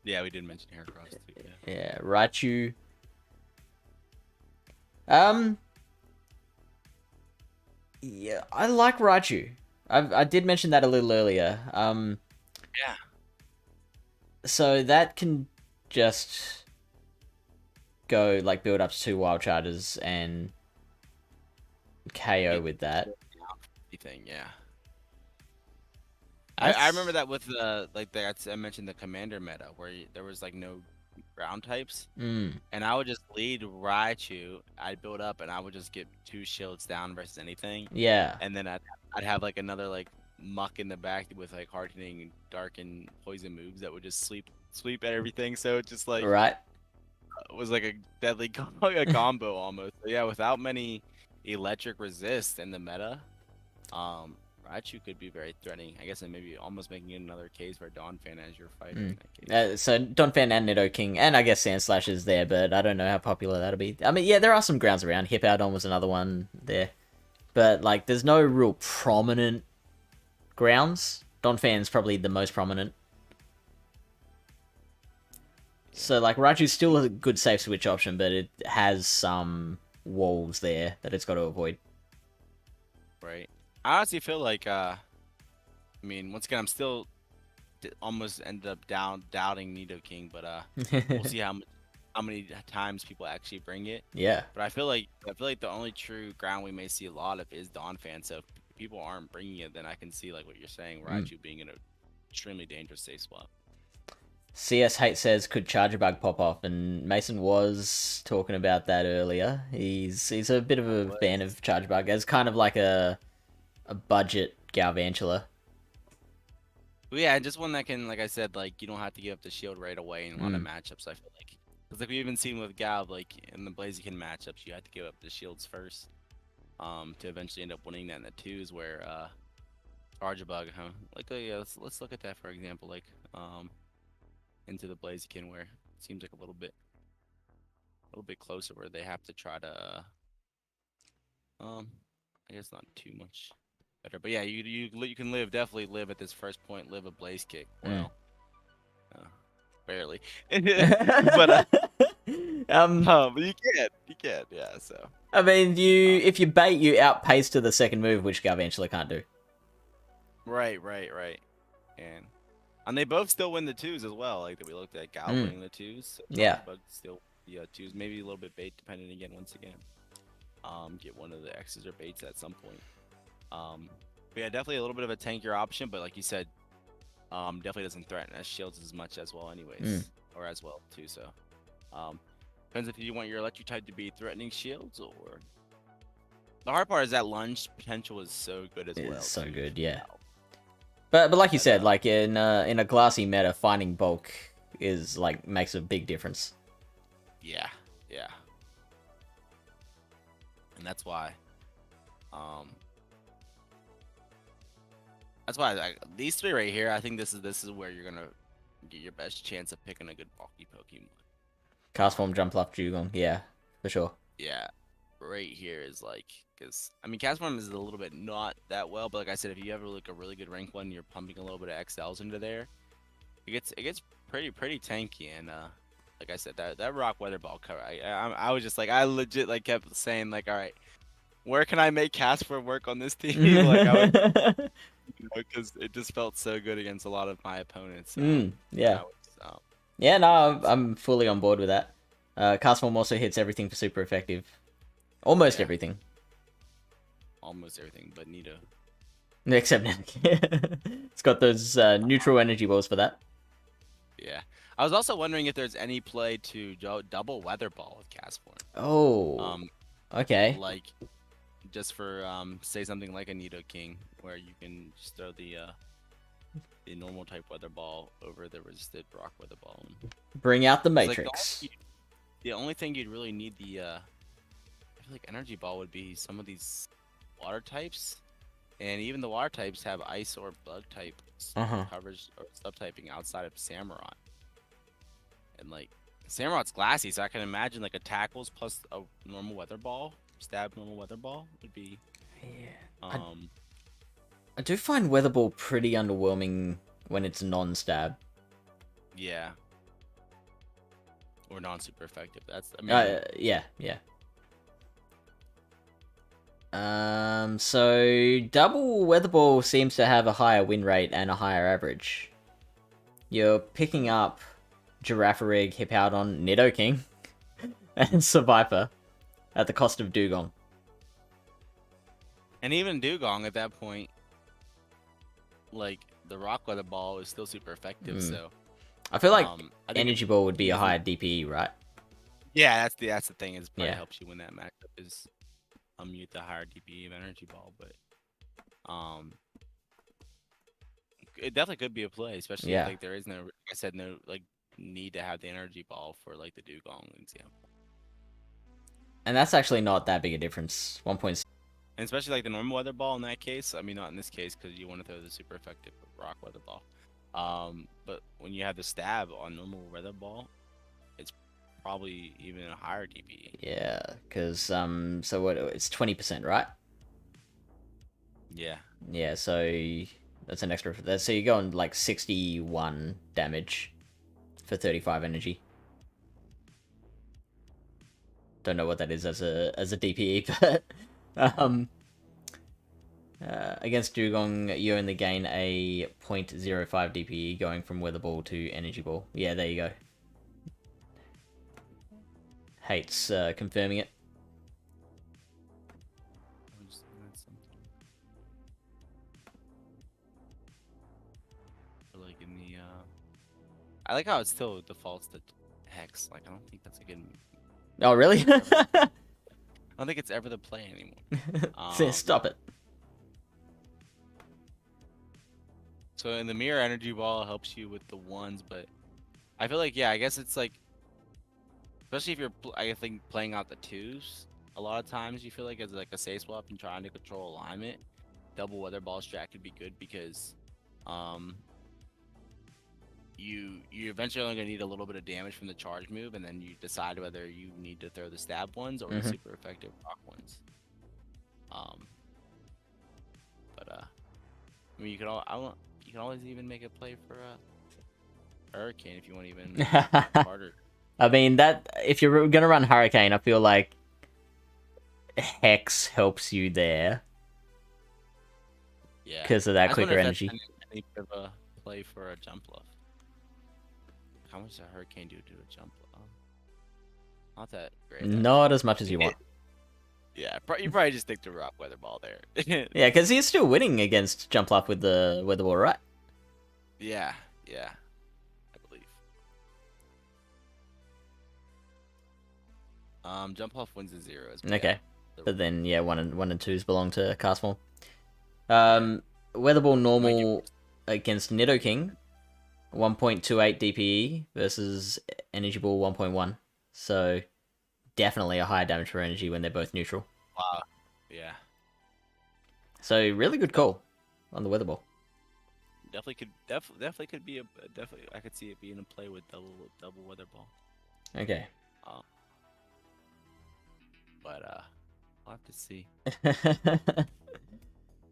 Yeah, we did mention Heracross too. Yeah, Raichu. Yeah, I like Raichu. I did mention that a little earlier. Yeah. So that can just go like build up to 2 wild charges and KO with that. Yeah. I remember that with the I mentioned the commander meta where there was like no ground types, and I would just lead Raichu. I'd build up, and I would just get 2 shields down versus anything. Yeah. And then I'd have like another like muck in the back with like hardening, dark, and poison moves that would just sweep at everything. So it just like it was like a deadly combo almost. But yeah, without many electric resist in the meta, Raichu could be very threatening. I guess, and maybe almost making it another case for Donphan as your fighter Mm. in that case. So Donphan and Nidoking, and I guess Sandslash is there, but I don't know how popular that'll be. I mean, yeah, there are some grounds around. Hippowdon was another one there. But, like, there's no real prominent grounds. Donphan's probably the most prominent. So, like, Raichu's still a good safe switch option, but it has some walls there that it's got to avoid. Right. I honestly feel like, I mean, once again, I'm still almost ended up doubting Nidoking, but we'll see how many times people actually bring it. Yeah. But I feel like the only true ground we may see a lot of is Donphan. So if people aren't bringing it, then I can see like what you're saying, Raichu being in an extremely dangerous safe spot. CS Hate says, could Charger Bug pop off? And Mason was talking about that earlier. He's a bit of a fan of Charger Bug as kind of like a budget Galvantula. Well, yeah, just one that can, like I said, like you don't have to give up the shield right away in a lot of matchups. I feel like, because like we've even seen with Gal, like in the Blaziken matchups, you have to give up the shields first, to eventually end up winning that in the twos. Where Charger Bug, like yeah, let's look at that for example, like into the Blaziken where it seems like a little bit closer where they have to try to I guess not too much better, but yeah, you can definitely live at this first point, live a Blaze Kick. Well, barely, but you can't, yeah. So I mean, if you bait, you outpace to the second move, which Galvantula can't do. Right, and they both still win the twos as well. Like we looked at Gal winning the twos, so yeah, but still twos, maybe a little bit bait dependent again once again. Get one of the X's or baits at some point. But yeah, definitely a little bit of a tankier option, but like you said, definitely doesn't threaten as shields as much as well anyways, or as well too. So depends if you want your electric type to be threatening shields, or the hard part is that lunge potential is so good as well. It's so good, yeah. But like you said, like in a glassy meta, finding bulk is like makes a big difference. Yeah. And that's why these three right here, I think this is where you're gonna get your best chance of picking a good bulky Pokemon. Cast Form, Jump Up, Dugong, yeah, for sure. Yeah, right here is like, because I mean, Cast Form is a little bit not that well, but like I said, if you have like a really good rank one, you're pumping a little bit of XLs into there, it gets pretty tanky. And like I said, that Rock Weather Ball cover, I was just like, I legit like kept saying like, all right, where can I make Cast Form work on this team? Like I would, because it just felt so good against a lot of my opponents. Yeah. Yeah, no, I'm fully on board with that. Cast Form also hits everything for super effective. Almost everything. Almost everything, but Nido. Except it's got those neutral energy balls for that. Yeah. I was also wondering if there's any play to double Weather Ball with Cast Form. Oh. Okay. Like, just for say something like a Nidoking, where you can just throw the normal type Weather Ball over the resisted Rock Weather Ball. Bring out the Matrix. Like the only thing you'd really need I feel like Energy Ball would be some of these water types, and even the water types have ice or bug type coverage or subtyping outside of Samurott. And like Samurott's glassy, so I can imagine like a Tackles plus a normal Weather Ball, stab normal Weather Ball would be. Yeah. I do find Weather Ball pretty underwhelming when it's non-stab. Yeah. Or non-super effective. That's I mean. Yeah. So double Weather Ball seems to have a higher win rate and a higher average. You're picking up Girafarig, Hippowdon, Nidoking, and Survivor at the cost of Dugong. And even Dugong at that point, like the Rock Weather Ball is still super effective. So I feel like Energy Ball would be a higher DPE, right? Yeah, that's the thing. Is probably helps you win that matchup is you get the higher DPE of Energy Ball, but it definitely could be a play, especially if like there is no, like I said, no like need to have the Energy Ball for like the Dugong example. And that's actually not that big a difference. 1.6. And especially like the normal weather ball in that case. I mean, not in this case because you want to throw the super effective rock weather ball. But when you have the stab on normal weather ball, it's probably even a higher DPE. Yeah, because so what? It's 20%, right? Yeah. Yeah, so that's an extra. So you're going like 61 damage for 35 energy. Don't know what that is as a DPE, but against Dugong, you only gain a 0.05 DPE going from Weather Ball to Energy Ball. Yeah, there you go. Hates confirming it. Like in the I like how it still defaults to Hex. Like I don't think that's a good. Oh really? I don't think it's ever the play anymore. Stop it. So in the mirror, energy ball helps you with the ones, but I feel like I guess it's like, especially if you're I think playing out the twos. A lot of times you feel like as like a safe swap and trying to control alignment, double weather ball strat could be good because, you eventually only gonna need a little bit of damage from the charge move, and then you decide whether you need to throw the stab ones or the super effective rock ones. But I mean, you can always even make a play for Hurricane if you want even harder. I mean, that if you're gonna run Hurricane, I feel like Hex helps you there. Yeah. Because of that quicker energy. Any bit of a play for a jump bluff. How much does a Hurricane do to a jump bluff? Not that great. Not as much as you want. Yeah, you probably just stick to rock weather ball there. Yeah, because he's still winning against jump bluff with the weather ball, right? Yeah, I believe. Jump off wins a 0 as well. Okay, but then 1 and 2s belong to Castform. Weather ball normal against Nidoking, 1.28 DPE versus Energy Ball 1.1. So definitely a higher damage for energy when they're both neutral. Wow. Yeah. So really good call on the weather ball. Definitely could be definitely. I could see it being a play with double weather ball. Okay. But I'll have to see.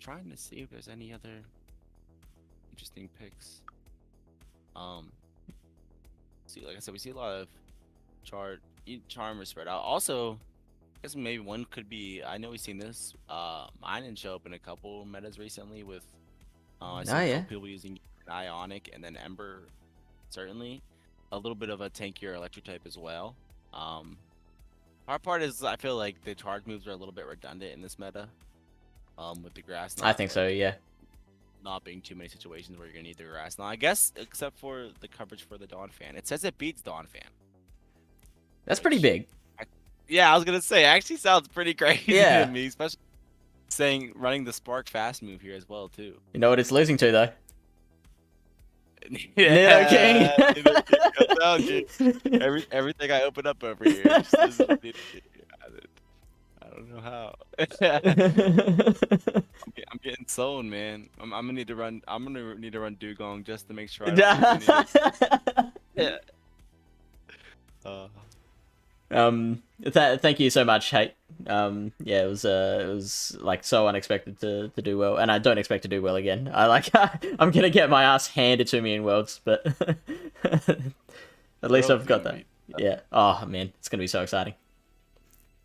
Trying to see if there's any other interesting picks. See, like I said, we see a lot of charmer spread out. Also, I guess maybe one could be. I know we've seen this. Mine and show up in a couple metas recently with. I see people using Ionic and then Ember, certainly. A little bit of a tankier electric type as well. Hard part is I feel like the charge moves are a little bit redundant in this meta. With the grass. I think so, yeah. Not being too many situations where you're gonna need the grass. Now I guess except for the coverage for the Dawn Fan. It says it beats Dawn Fan. That's pretty big. I was gonna say, it actually sounds pretty crazy to me, especially running the Spark Fast move here as well too. You know what it's losing to though? Okay. Everything I open up over here. I don't know how. I'm getting sewn, man. I'm gonna need to run. I'm gonna need to run Dugong just to make sure. Thank you so much, Hate. It was like so unexpected to do well, and I don't expect to do well again. I'm gonna get my ass handed to me in Worlds, but at least I've got that. Yeah. Oh man, it's gonna be so exciting.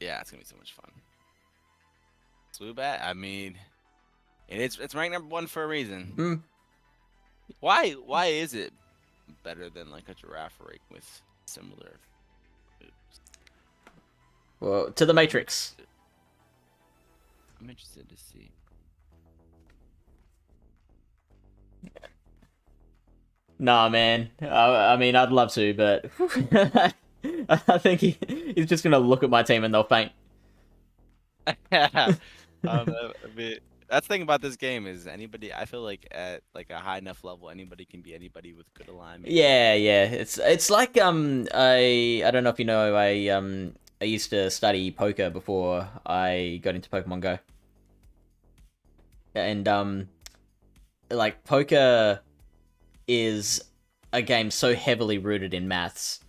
Yeah, it's gonna be so much fun. Swoobat, I mean, and it's ranked #1 for a reason. Why is it better than like a Giraffe Rake with similar moves? Well, to the Matrix. I'm interested to see. Nah, man. I mean, I'd love to, but I think he's just gonna look at my team and they'll faint. I mean, that's the thing about this game is anybody. I feel like at like a high enough level, anybody can be anybody with good alignment. Yeah. It's like I don't know if you know I used to study poker before I got into Pokemon Go. And like poker is a game so heavily rooted in maths,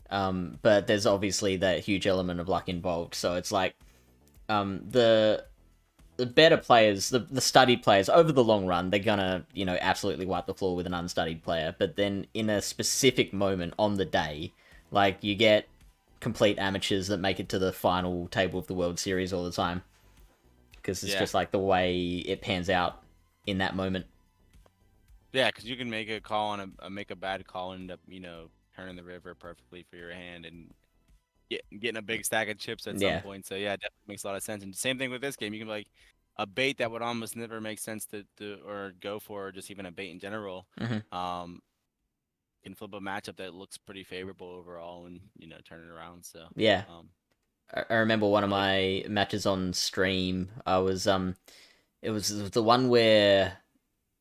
but there's obviously that huge element of luck involved. So it's like the better players, the studied players, over the long run, they're gonna, absolutely wipe the floor with an unstudied player. But then in a specific moment on the day, like you get complete amateurs that make it to the final table of the World Series all the time. Because it's just like the way it pans out in that moment. Yeah, because you can make a call on make a bad call and end up, turning the river perfectly for your hand and getting a big stack of chips at some point. So yeah, it definitely makes a lot of sense. And same thing with this game. You can like a bait that would almost never make sense to or go for, or just even a bait in general. Can flip a matchup that looks pretty favorable overall and turn it around. So yeah. I remember one of my matches on stream. I was it was the one where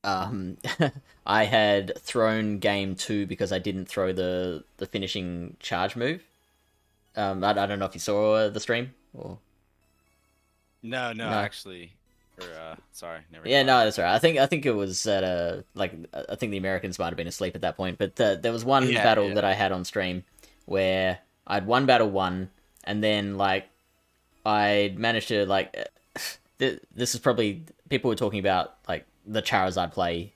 I had thrown game 2 because I didn't throw the finishing charge move. I don't know if you saw the stream or. No, actually. Sorry, never. Yeah, no, that's right. I think it was at I think the Americans might have been asleep at that point, but there was one battle that I had on stream where I'd won battle 1, and then like I managed to like this is probably people were talking about like the Charizard play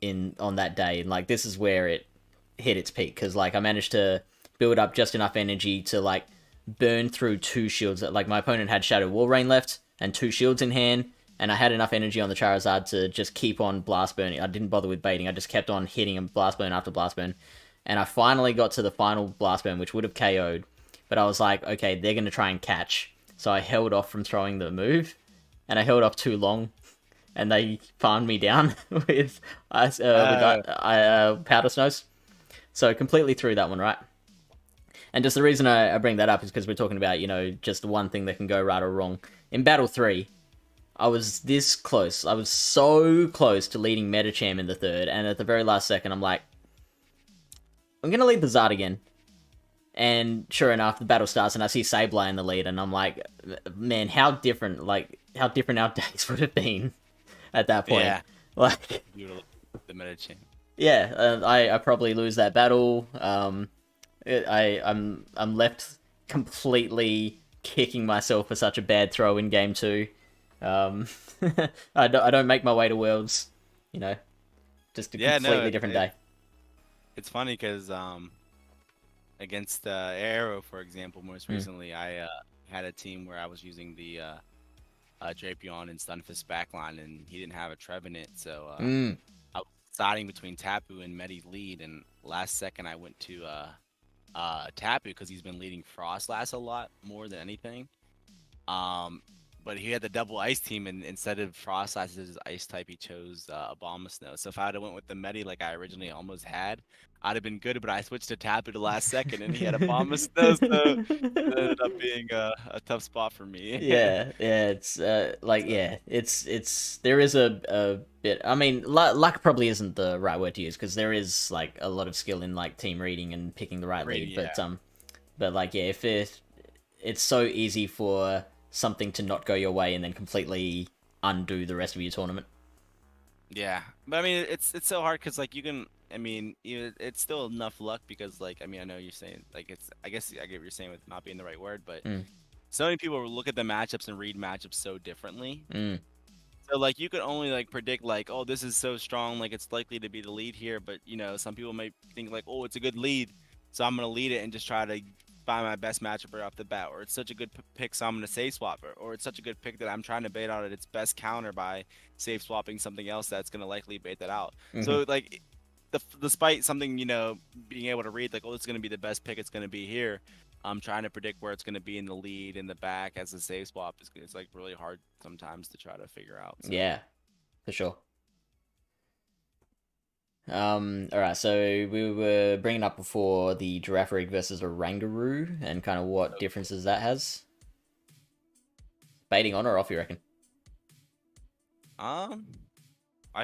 on that day, and like this is where it hit its peak because like I managed to build up just enough energy to like burn through 2 shields. Like my opponent had Shadow Wall Rain left and 2 shields in hand, and I had enough energy on the Charizard to just keep on blast burning. I didn't bother with baiting. I just kept on hitting him blast burn after blast burn, and I finally got to the final blast burn, which would have KO'd. But I was like, okay, they're gonna try and catch, so I held off from throwing the move, and I held off too long, and they farmed me down with Powder Snows. So completely threw that one, right? And just the reason I bring that up is because we're talking about, just one thing that can go right or wrong. In Battle 3, I was this close. I was so close to leading Metacham in the 3rd, and at the very last second, I'm like, I'm going to lead the Zard again. And sure enough, the battle starts, and I see Sableye in the lead, and I'm like, man, how different our days would have been at that point. Yeah. Like, the Metacham. Yeah, I probably lose that battle. I'm left completely kicking myself for such a bad throw in game 2. I don't make my way to Worlds, just a completely different day. It's funny because against Arrow, for example, most recently, I had a team where I was using the Drapion and Stunfisk backline, and he didn't have a Trevenant, so I was deciding between Tapu and Medi's lead, and last second I went to Tapu because he's been leading Frostlass a lot more than anything. But he had the double ice team, and instead of Frostlass as his ice type, he chose Abomasnow. So if I would have went with the Medi like I originally almost had, I'd have been good. But I switched to Tapu the last second, and he had Abomasnow, so it ended up being a tough spot for me. It's it's there is a bit. I mean, luck probably isn't the right word to use because there is like a lot of skill in like team reading and picking the right lead. But like if it's so easy for something to not go your way and then completely undo the rest of your tournament. Yeah, but I mean, it's so hard because like you can. I mean, it's still enough luck because like I mean I know you're saying like it's. I guess I get what you're saying with not being the right word, but so many people look at the matchups and read matchups so differently. So like you could only like predict like, oh, this is so strong, like it's likely to be the lead here, but some people might think like, oh, it's a good lead, so I'm gonna lead it and just try to find my best matchup right off the bat, or it's such a good pick, so I'm gonna save swap it, or it's such a good pick that I'm trying to bait out at its best counter by save swapping something else that's gonna likely bait that out. So like, despite something being able to read like, oh, it's gonna be the best pick, it's gonna be here. I'm trying to predict where it's gonna be in the lead, in the back as a save swap. It's like really hard sometimes to try to figure out. So. Yeah, for sure. Alright, so we were bringing up before the Girafarig versus a Rangaroo and kind of what differences that has. Baiting on or off, you reckon? I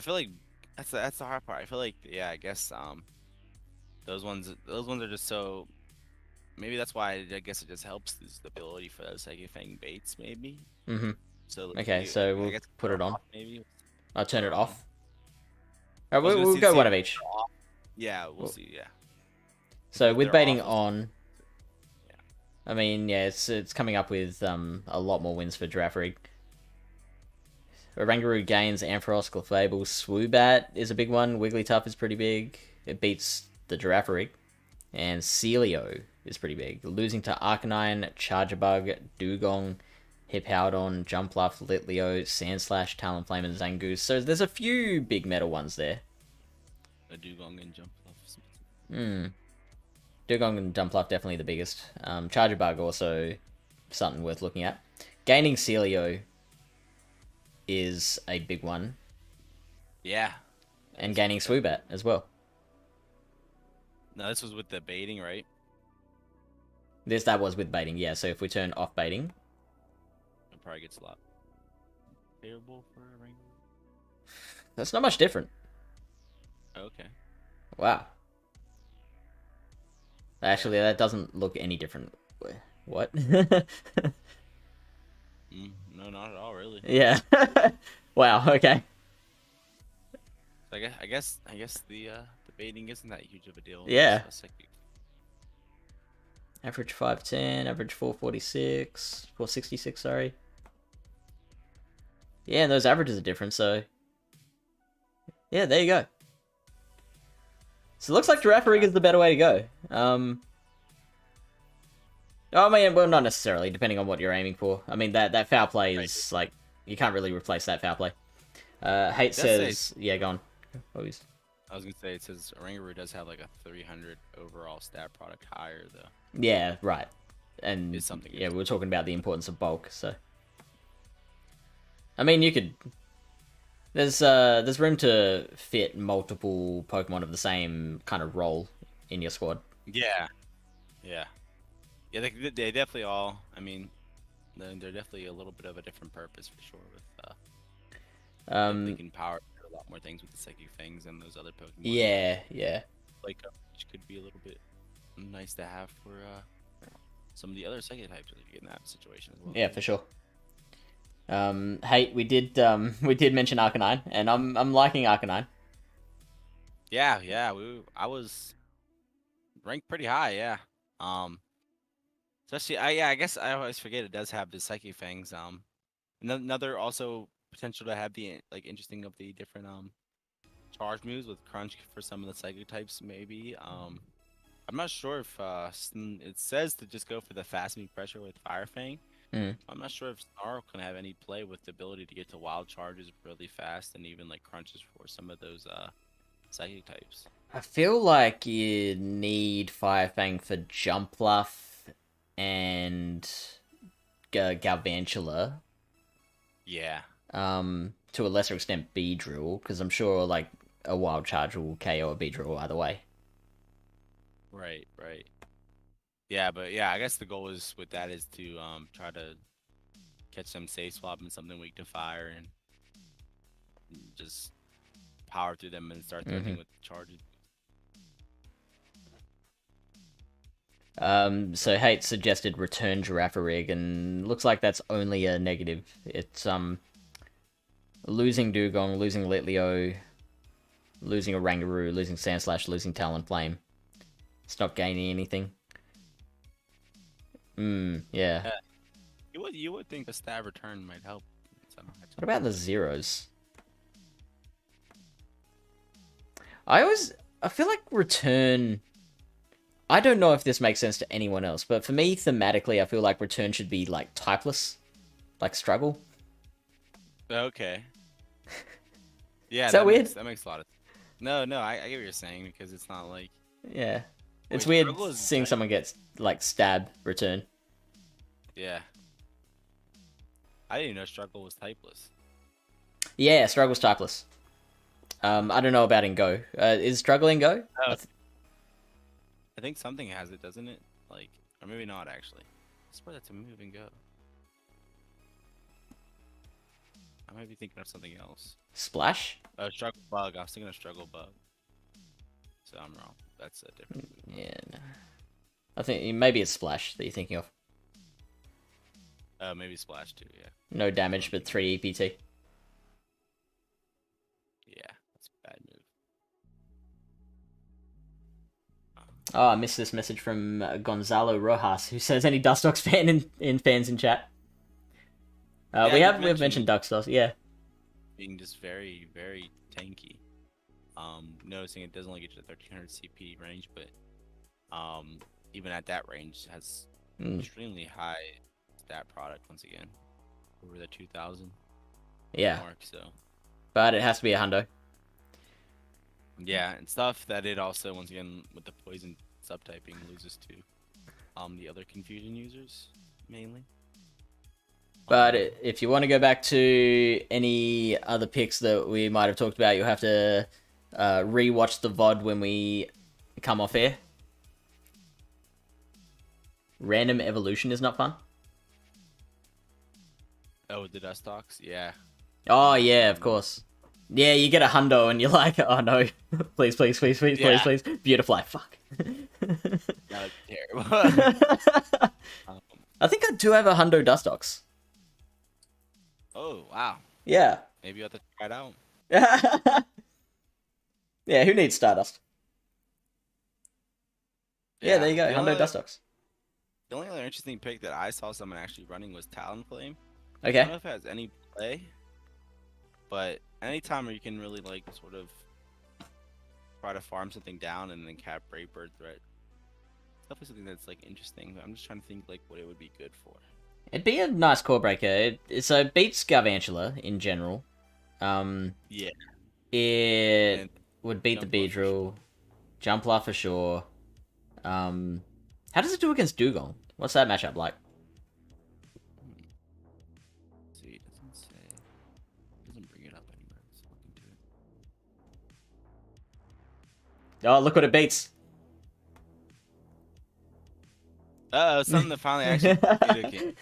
feel like that's the hard part. I feel like I guess those ones are just so. Maybe that's why I guess it just helps is the ability for those like Fang baits maybe. So Okay, so I we'll guess put it on. maybe. I'll turn it Or, off. I Alright, was gonna we'll go see one if of each. they're off. Yeah, we'll Well, see. Yeah. So If with they're off, baiting on, yeah. I mean, yeah, it's coming up with a lot more wins for Giraffe Rig. Orangaroo gains Ampharos, Clefable, Swoobat is a big one. Wigglytuff is pretty big. It beats the Giraffe Rig. And Celio is pretty big. Losing to Arcanine, Charjabug, Dugong, Hippowdon, Jumpluff, Litleo, Sandslash, Talonflame, and Zangoose. So there's a few big metal ones there. A Dugong and Jumpluff. Dugong and Jumpluff definitely the biggest. Charjabug also something worth looking at. Gaining Celio is a big one. Yeah. And gaining Swoobat as well. No, this was with the baiting, right? That was with baiting, yeah. So if we turn off baiting, It probably gets a lot favorable for a ring. that's not much different. Okay. Wow. Actually, that doesn't look any different. What? No, not at all, really. Yeah. Wow. Okay. I guess the baiting isn't that huge of a deal. Yeah. It's like, Average 510, average 446, 466. Sorry. Yeah, and those averages are different. So. Yeah, there you go. So it looks like Giraffe Rig is the better way to go. I mean, well, not necessarily, depending on what you're aiming for. I mean, that foul play is, like, you can't really replace that foul play. Hate says... Yeah, go on. Always. I was going to say, it says Orangaroo does have, like, a 300 overall stat product higher, though. Yeah, right. And, Is something yeah, we were talking about the importance of bulk, so... I mean, you could... There's room to fit multiple Pokemon of the same kind of role in your squad. Yeah. Yeah. Yeah, they definitely all, I mean, they're definitely a little bit of a different purpose for sure. With they can power a lot more things with the Psychic Fangs and those other Pokemon. Yeah, yeah. Like, which could be a little bit nice to have for some of the other Psychic types if you get in that situation as well. Yeah, for sure. Hey, we did mention Arcanine, and I'm liking Arcanine. Yeah, I was ranked pretty high, yeah. Especially, I guess I always forget it does have the Psychic Fangs. Another also potential to have the like interesting of the different charge moves with Crunch for some of the Psychic types maybe. I'm not sure if it says to just go for the fast move pressure with Fire Fang. I'm not sure if Snarl can have any play with the ability to get to wild charges really fast and even like crunches for some of those Psychic types. I feel like you need Fire Fang for Jumpluff and Galvantula. Yeah. To a lesser extent, Beedrill, because I'm sure like a Wild Charge will KO a Beedrill either way. Right. Yeah, but yeah, I guess the goal is with that is to try to catch them safe swap and something weak to fire and just power through them and start threatening with charges. So Hate suggested return Giraffe Rig, and looks like that's only a negative. It's losing Dugong, losing Litleo, losing Orangaroo, losing Sandslash, losing Talonflame. It's not gaining anything. Yeah. You would think a stab return might help. What about the zeros? I feel like return... I don't know if this makes sense to anyone else, but for me, thematically, I feel like return should be, like, typeless. Like struggle. Okay. Yeah, Is that weird? That makes a lot of... No, I get what you're saying, because it's not like... Yeah. It's Wait, weird seeing someone get, like, stab return. Yeah. I didn't even know struggle was typeless. Yeah, struggle's typeless. I don't know about in Go. Is struggle in Go? Oh. I think something has it, doesn't it? Like, or maybe not actually. I swear that's a move and go. I might be thinking of something else. Splash? Struggle bug. I was thinking of struggle bug. So I'm wrong. That's a different move. Yeah, no. I think maybe it's splash that you're thinking of. Maybe Splash too. Yeah. No damage, but 3 EPT. Yeah, that's a bad move. Oh, I missed this message from Gonzalo Rojas, who says any Dustox fan in fans in chat. Yeah, We've mentioned Dustox, yeah. Being just very, very tanky. Noticing it doesn't only get to the 1300 CP range, but even at that range has extremely high stat product once again, over the 2000 mark. So, but it has to be a hundo. Yeah, and stuff that it also once again with the poison subtyping loses to the other confusion users mainly. But if you want to go back to any other picks that we might have talked about, you'll have to re-watch the VOD when we come off air. Random evolution is not fun. Oh, the Dustox? Yeah. Oh, yeah, of course. Yeah, you get a hundo and you're like, oh no, please, please, please, please, please, please. Beautifly, fuck. That was terrible. I think I do have a hundo Dustox. Oh, wow. Yeah. Maybe you have to try it out. Yeah, who needs Stardust? Yeah, there you go, hundo Dustox. The only other interesting pick that I saw someone actually running was Talonflame. Okay. I don't know if it has any play, but anytime where you can really like sort of try to farm something down and then cap Brave Bird threat, it's definitely something that's like interesting. But I'm just trying to think like what it would be good for. It'd be a nice core breaker. So it beats Garvantula in general. Yeah. It would beat the Beedrill. Jumpler for sure. How does it do against Dugong? What's that matchup like? See, it doesn't say. It doesn't bring it up anywhere. Let's look into it. Oh, look what it beats. Something that finally actually beat a king.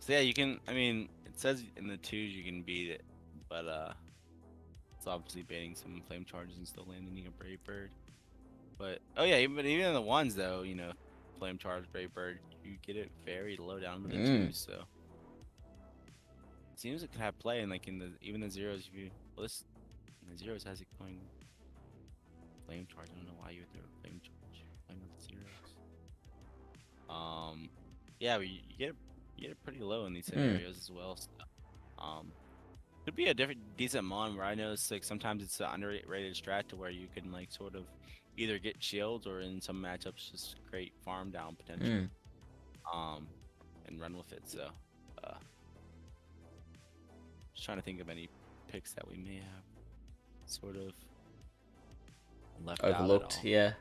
So yeah, you can. I mean, it says in the 2s you can beat it, but it's obviously baiting some flame charges and still landing a Brave Bird. But oh yeah, even in the 1s though, you know, flame charge Brave Bird, you get it very low down to the 2s. So it seems it could have play, and like in the even the 0s, if you in the 0s has it going flame charge. I don't know why you would throw flame charge playing with the 0s. Yeah, but you get it pretty low in these scenarios as well. So, could be a decent mon where I know it's like sometimes it's an underrated strat to where you can like sort of either get shields or in some matchups just create farm down potential. And run with it. So just trying to think of any picks that we may have sort of left overlooked. Yeah.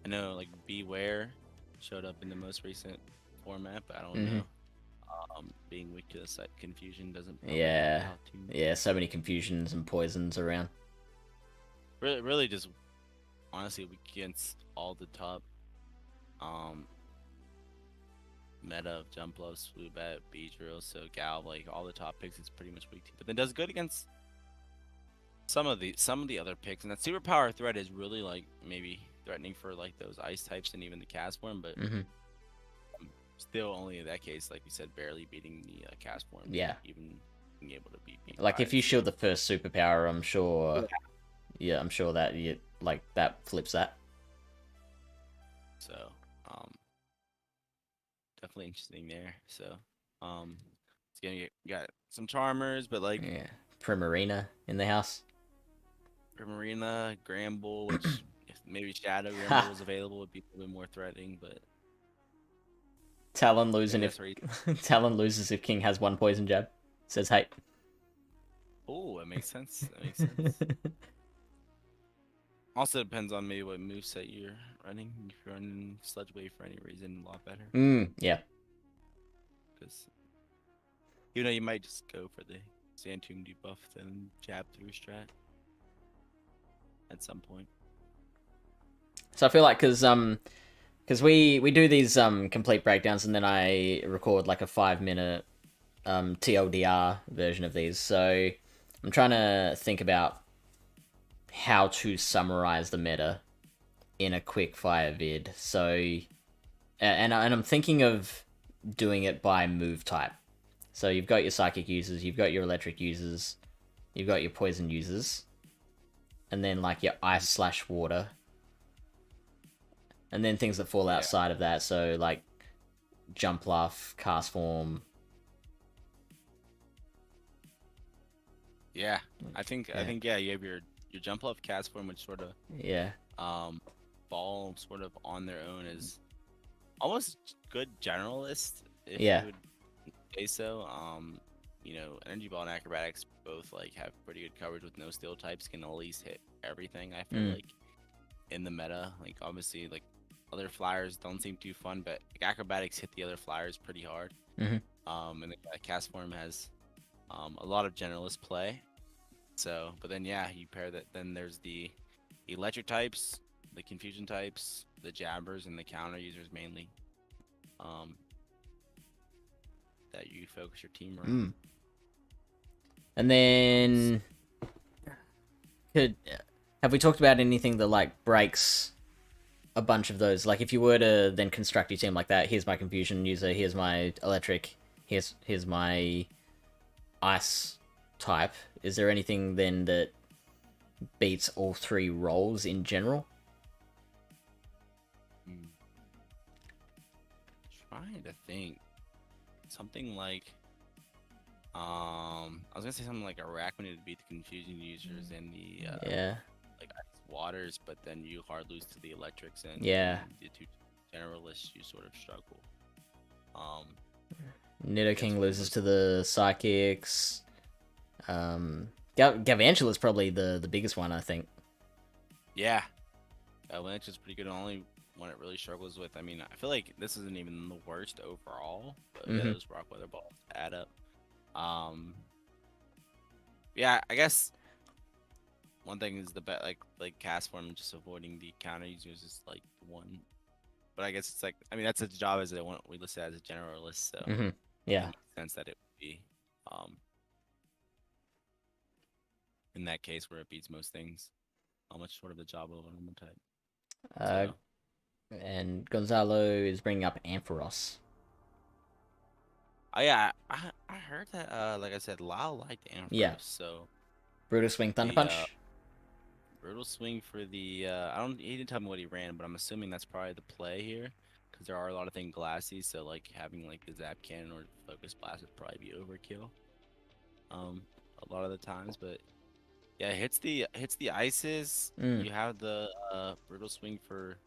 I know like Beware showed up in the most recent format, but I don't know. Being weak to the site confusion doesn't. Yeah. So many confusions and poisons around. Really, just honestly weak against all the top meta of Jumpluff, Swoobat, Beedrill, so Gal, like all the top picks, it's pretty much weak to. But then does good against some of the other picks, and that superpower threat is really like maybe threatening for like those ice types and even the cast form, but still only in that case, like you said, barely beating the cast form. Yeah. Even being able to beat. Like if you shield the first superpower, I'm sure. Yeah, I'm sure that that flips that. So, definitely interesting there. So, it's gonna got some charmers, but like Primarina in the house. Primarina, Gramble, which if maybe Shadow Gramble was available would be a little bit more threatening, but Talon losing Talon loses if King has 1 poison jab. Says hate. Oh, that makes sense. That makes sense. Also depends on maybe what moveset you're running. If you're running Sludge Wave for any reason, a lot better. Yeah. Because you might just go for the Sand Tomb debuff then jab through strat at some point. So I feel like because we do these complete breakdowns and then I record like a 5-minute TLDR version of these. So I'm trying to think about how to summarize the meta in a quick fire vid. So, and I'm thinking of doing it by move type. So you've got your psychic users, you've got your electric users, you've got your poison users, and then like your ice/water, and then things that fall outside of that. So like jump bluff, cast form. Yeah, I think you have your jump bluff, cast form, which sort of fall sort of on their own as almost good generalist, if you would say so. You know, energy ball and acrobatics both like have pretty good coverage with no steel types, can at least hit everything. I feel like in the meta, like obviously like other flyers don't seem too fun, but like, acrobatics hit the other flyers pretty hard. And the cast form has a lot of generalist play. So, but then you pair that. Then there's the electric types, the confusion types, the jabbers, and the counter users mainly. That you focus your team around. And then, have we talked about anything that like breaks a bunch of those? Like, if you were to then construct your team like that, here's my confusion user, here's my electric, here's my ice type. Is there anything then that beats all three roles in general? Trying to think. Something like I was gonna say something like Arachnid would beat the confusion users and the like ice waters, but then you hard lose to the electrics and the two generalists you sort of struggle. Nidoking loses to the psychics. Galvantula's probably the biggest one, I think. Yeah, Galvantula's pretty good. The only one it really struggles with. I mean, I feel like this isn't even the worst overall, but those rock weather balls add up. Yeah, I guess one thing is the bet like cast form, just avoiding the counter users is like one. But I guess it's like, I mean, that's its job as we list it as a generalist, so it makes sense that it would be in that case where it beats most things. How much sort of the job of a normal type. And Gonzalo is bringing up Ampharos. Oh yeah, I heard that. Like I said, Lau liked Ampharos. Yeah. So Brutal Swing, Thunder Punch. Brutal Swing for the. He didn't tell me what he ran, but I'm assuming that's probably the play here, because there are a lot of things glassy. So like having like the Zap Cannon or Focus Blast would probably be overkill. A lot of the times, but yeah, hits the ices. You have the Brutal Swing for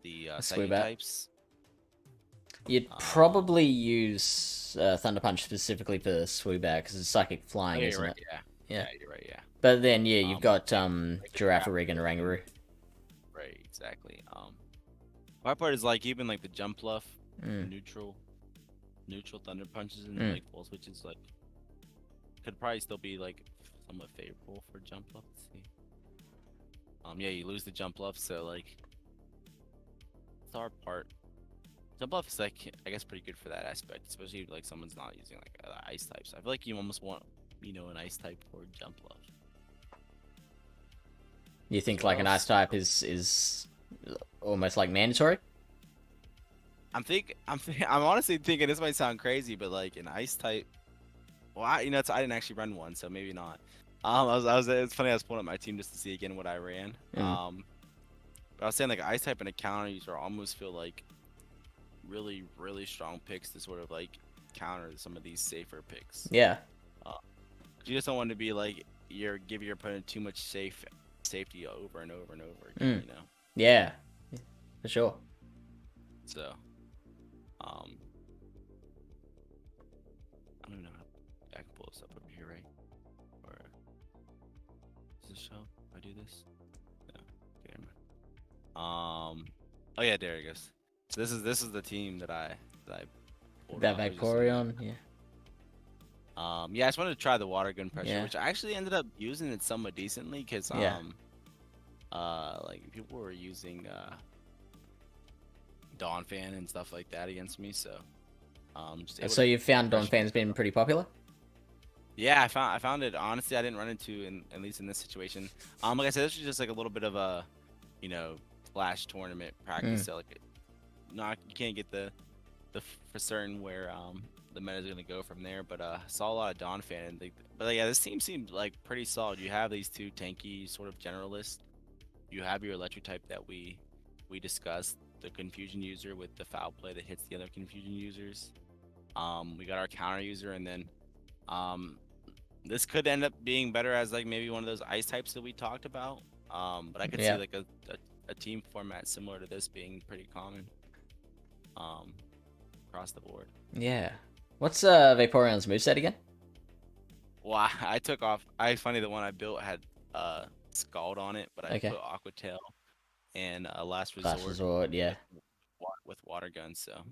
the psychic types. You'd probably use Thunder Punch specifically for Swoobat because it's psychic flying, isn't it? Yeah, you're right. Yeah. But then you've got Girafarig and Oranguru. Right, exactly. My part is like even like the jump bluff, neutral Thunder Punches and like full switches like could probably still be like somewhat favorable for jump bluff. Let's see. Yeah, you lose the jump bluff, so like it's our part. Jump bluff is like I guess pretty good for that aspect, especially if like someone's not using like ice types. I feel like you almost want an ice type for jump bluff. You think like an ice type is almost like mandatory? I'm honestly thinking this might sound crazy, but like an ice type. Well, I didn't actually run one, so maybe not. It's funny. I was pulling up my team just to see again what I ran. But I was saying like ice type and a counter user almost feel like really, really strong picks to sort of like counter some of these safer picks. Yeah. You just don't want to be like give your opponent too much safety over and over and over again. Yeah, for sure. So, I don't know. I can pull this up over here, right? Or does this show? If I do this? No. Okay, never mind. Oh yeah, there it goes. So this is the team that I pulled. That Vaporeon, yeah. Yeah, I just wanted to try the water gun pressure, which I actually ended up using it somewhat decently because like people were using Dawn Fan and stuff like that against me, so so you found Dawn Fan's been pretty popular? Yeah, I found it honestly I didn't run into in at least in this situation. Like I said, this was just like a little bit of a, you know, flash tournament practice. Mm. So like, not you can't get for certain where the meta is gonna go from there. But saw a lot of Dawn fan. And but yeah, this team seemed like pretty solid. You have these two tanky sort of generalists. You have your electric type that we discussed, the confusion user with the foul play that hits the other confusion users. We got our counter user, and then um, this could end up being better as like maybe one of those ice types that we talked about. But I could see Yeah. like a team format similar to this being pretty common um, across the board. Yeah. What's Vaporeon's moveset again? Well, I took off. Funny the one I built had Scald on it, but I Okay. put Aqua Tail and Last Last Resort resort. Yeah. with with water guns. So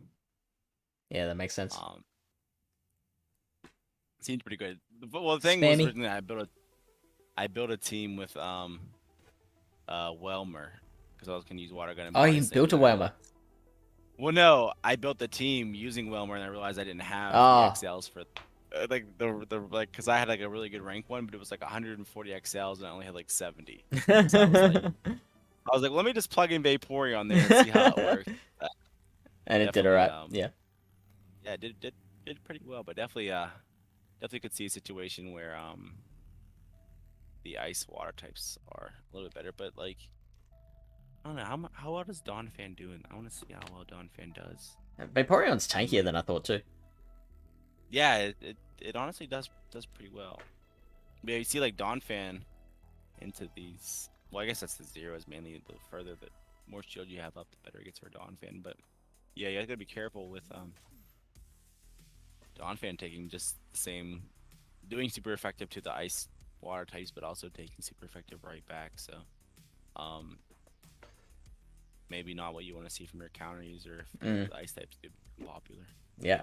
Yeah, that makes sense. um, seemed pretty good. But well, the thing was Spammy. originally I built a team with Welmer because I was gonna use water gun and Oh, body you slam. built a And then I realized, Whelmer. well, no, I built the team using Welmer, and I realized I didn't have the Oh. XLs for like the like because I had like a really good rank one, but it was like 140 XLs and I only had like 70. So I was like, let me just plug in Vaporeon there and see how it works. Uh, And it did definitely, alright. Yeah. yeah, did pretty well, but definitely could see a situation where the ice water types are a little bit better, but like I don't know how well does Dawn Fan do, and I want to see how well Dawn Fan does. Vaporeon's He tankier might, than I thought too. yeah, it honestly does pretty well. Yeah, you see like Dawn Fan into these. Well, I guess that's the zeros mainly. The further the more shield you have up, the better it gets for Dawn Fan. But yeah, you gotta be careful with Dawn Fan taking just the same, doing super effective to the ice water types, but also taking super effective right back. So um, maybe not what you want to see from your counter user if Mm. the ice types get popular. Yeah.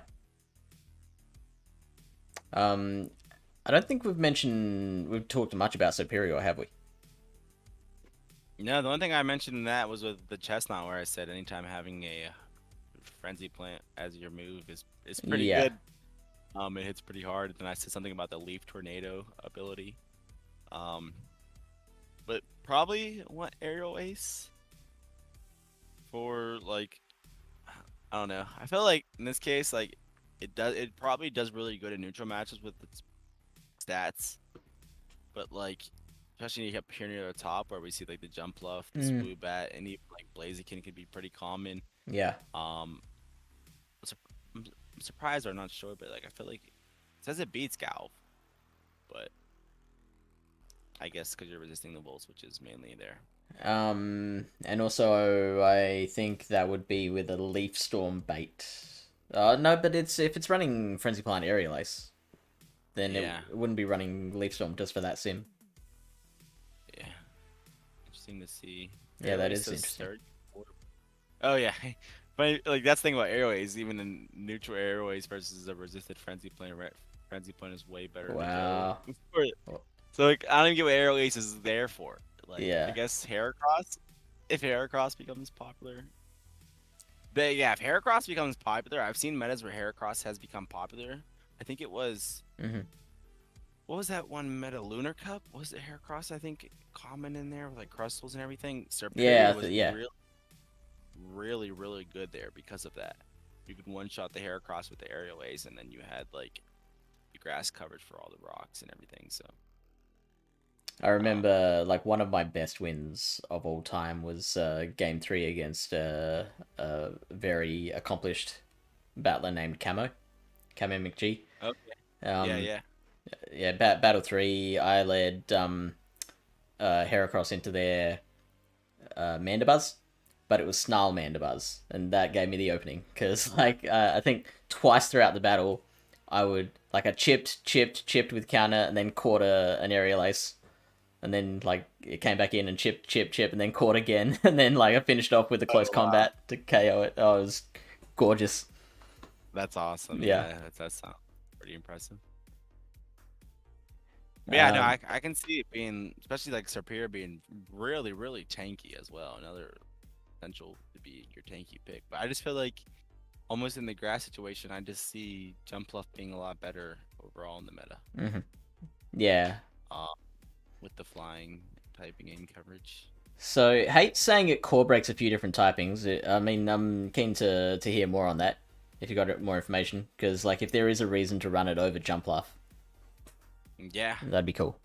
Um, I don't think we've talked much about Superior, have we? No, the only thing I mentioned in that was with the chestnut, where I said anytime having a frenzy plant as your move is pretty Yeah. good. It hits pretty hard. Then I said something about the leaf tornado ability. Um, but probably want aerial ace for like I don't know. I feel like in this case, like it probably does really good in neutral matches with its stats, but like especially up here near the top where we see like the jump bluff, the Mm. smooth bat, and even like Blaziken could be pretty common. Yeah. Um, I'm sur- I'm surprised or not sure, but like I feel like it says it beats Galv, but I guess because you're resisting the wolves, which is mainly there. And also I think that would be with a Leaf Storm bait. No, but if it's running Frenzy Plant Aerial Ace, then Yeah, it wouldn't be running Leaf Storm just for that sim. yeah. Interesting to see. Yeah, that Airways is says interesting. third. Oh yeah, but like that's the thing about airways. Even in neutral airways versus a resisted frenzy plane, frenzy plane is way better to go. Wow. So like I don't even get what airways is there for. Like I Yeah. guess Heracross, if Heracross becomes popular. But yeah, if Heracross becomes popular, I've seen metas where Heracross has become popular. I think it was Hmm. what was that one meta Lunar Cup? Was it Heracross? I think common in there with like crystals and everything. Serperior Yeah. was Yeah. really good there because of that. You could one shot the Heracross with the aerial ace, and then you had like the grass coverage for all the rocks and everything. So I um, remember like one of my best wins of all time was game 3 against a very accomplished battler named Camo McG. okay, yeah, Um, yeah. yeah, battle 3, I led Heracross into their Mandibuzz, but it was Snarl Mandibuzz, and that gave me the opening because like I think twice throughout the battle, I chipped with counter, and then caught an aerial ace, and then like it came back in and chip, and then caught again, and then like I finished off with a close Oh wow, combat to KO it. Oh, it was gorgeous. that's awesome. Yeah. Yeah, that sounds pretty impressive. But yeah, no, Um. I can see it being, especially like Serperior being really tanky as well. Another potential to be your tanky pick. But I just feel like almost in the grass situation, I just see Jump Bluff being a lot better overall in the meta. Yeah. With the flying typing and coverage. So, hate saying it core breaks a few different typings. I mean, I'm keen to hear more on that, if you got more information. Because, like, if there is a reason to run it over Jump Luff, yeah, that'd be cool.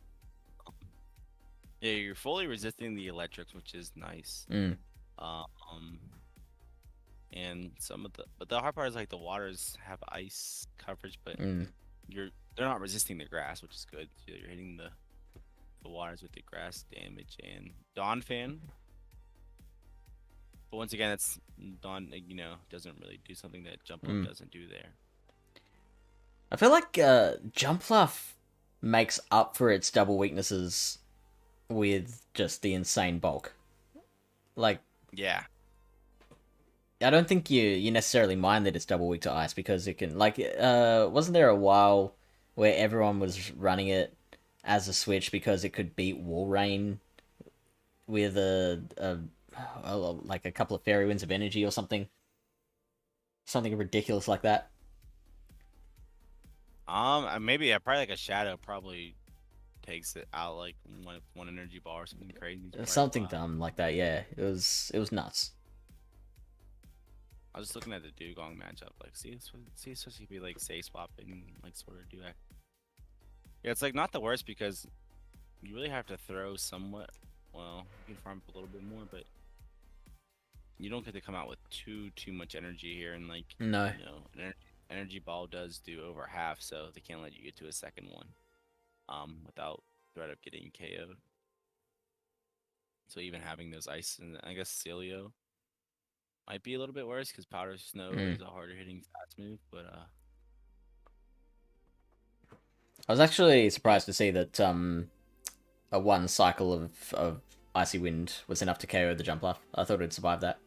Yeah, you're fully resisting the electrics, which is nice. And but the hard part is like the waters have ice coverage, but they're not resisting the grass, which is good. So you're hitting the waters with the grass damage and Dawn Fan. But once again, that's Dawn, doesn't really do something that Jump Luff doesn't do there. I feel like Jump Luff makes up for its double weaknesses with just the insane bulk. Like, yeah. I don't think you necessarily mind that it's double weak to ice because it can, like, wasn't there a while where everyone was running it as a switch because it could beat Wall Rain with like a couple of Fairy Winds of Energy or something ridiculous like that? Maybe probably like a Shadow probably takes it out like one energy ball or something crazy. Something dumb like that. Yeah, it was nuts. I was just looking at the Dugong matchup, like see it's supposed to be like say swapping, like sort of do that. Yeah, it's like not the worst because you really have to throw somewhat. Well, you can farm up a little bit more, but you don't get to come out with too much energy here, and like no, an energy ball does do over half, so they can't let you get to a second one, without threat of getting KO'd. So even having those ice and I guess Celio might be a little bit worse because Powder Snow is a harder hitting fast move, but I was actually surprised to see that a one cycle of Icy Wind was enough to KO the Jump Luff. I thought it'd survive that.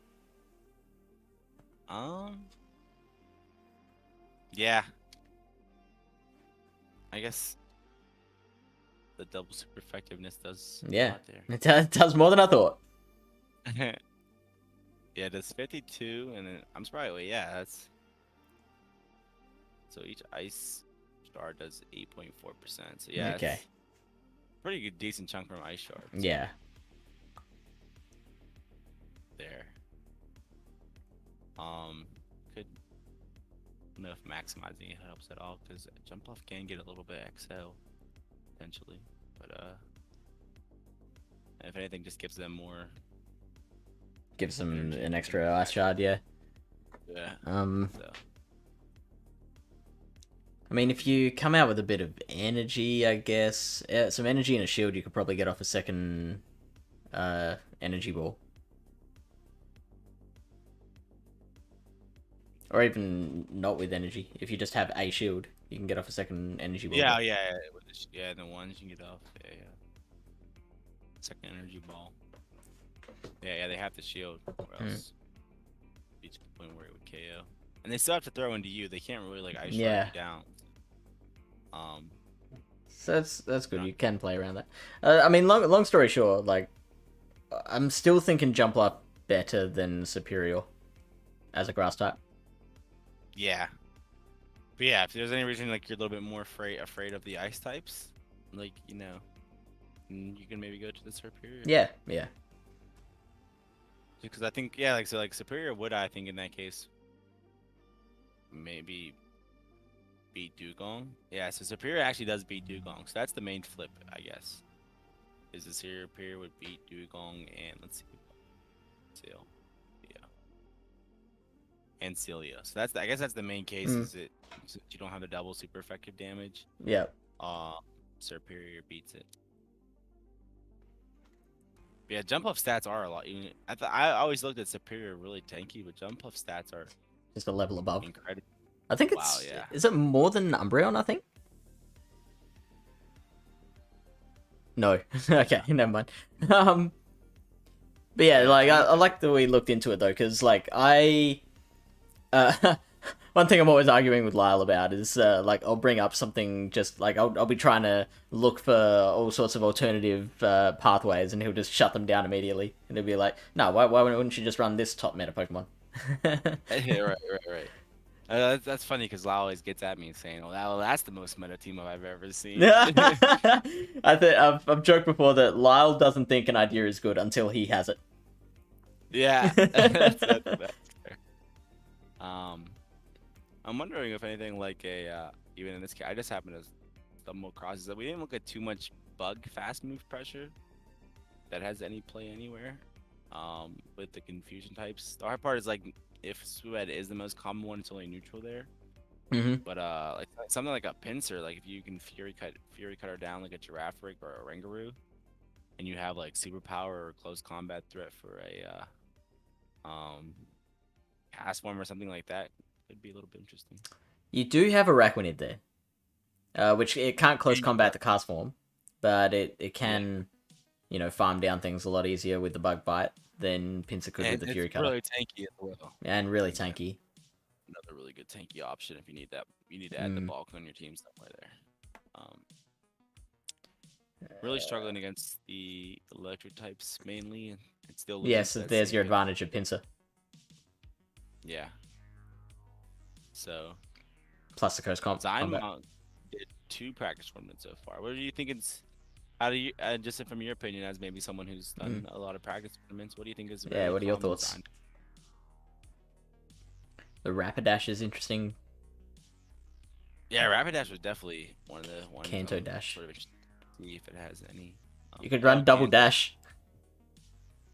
Yeah. I guess the double super effectiveness does a lot there. It does more than I thought. Yeah, that's 52, and then I'm surprised. Wait, yeah, that's so each ice shard does 8.4%. So yeah, okay, pretty good, decent chunk from ice shard. So. Yeah. There. Could I don't know if maximizing it helps at all because Jump Luff can get a little bit XL potentially, but if anything, just gives them more. Gives them an extra ice shard, yeah. Yeah. So. I mean, if you come out with a bit of energy, I guess some energy and a shield, you could probably get off a second energy ball. Or even not with energy. If you just have a shield, you can get off a second energy ball. Yeah. Yeah, the ones you can get off. Yeah. Second energy ball. Yeah, they have the shield, or else reach the point where it would KO. And they still have to throw into you. They can't really like ice shard you down. So that's good. You can play around that. I mean, long story short, like I'm still thinking Jump Luff better than Superior as a grass type. Yeah. But yeah, if there's any reason like you're a little bit more afraid of the ice types, like you can maybe go to the Superior. Yeah. Because I think like Superior would, I think in that case maybe beat Dugong. Yeah, so Superior actually does beat Dugong, so that's the main flip, I guess. Is the Superior would beat Dugong and let's see, and Celio. So I guess that's the main case. Is it you don't have the double super effective damage? Yeah. Superior beats it. Yeah, Jump Luff stats are a lot. Even I always looked at Superior really tanky, but Jump Luff stats are just a level above. Incredible. I think it's Is it more than Umbreon? I think. No. Okay, never mind. But yeah, like I like the way we looked into it though, because like one thing I'm always arguing with Lyle about is like I'll bring up something just like I'll be trying to look for all sorts of alternative pathways, and he'll just shut them down immediately, and he'll be like, "No, why wouldn't you just run this top meta Pokemon?" Yeah, right. That's funny because Lau always gets at me saying, well, that's the most meta team up I've ever seen." I've joked before that Lyle doesn't think an idea is good until he has it. Yeah, that's fair. I'm wondering if anything like even in this case, I just happened to stumble across is that we didn't look at too much bug fast move pressure that has any play anywhere. With the confusion types, the hard part is like if Sued is the most common one, it's only neutral there. But like something like a pincer, like if you can fury cutter down like a Girafarig or a Rangaroo, and you have like superpower or close combat threat for a cast form or something like that, it'd be a little bit interesting. You do have a Raquanid there, which it can't close combat the cast form, but it can, farm down things a lot easier with the bug bite than Pinsir could with the Fury Cutter. Really tanky as well. And really tanky. Another really good tanky option if you need that. You need to add the bulk on your team somewhere there. Really struggling against the electric types mainly. It's still yes, there's your advantage of Pinsir. Yeah. So. Plus the coast combat. Did 2 practice tournaments so far. What do you think it's? How do you, just from your opinion, as maybe someone who's done a lot of practice tournaments, what do you think is? Yeah, what are your thoughts? The Rapidash is interesting. Yeah, Rapidash was definitely one of the ones. Kanto Dash. Sort of see if it has any. You could run double dash.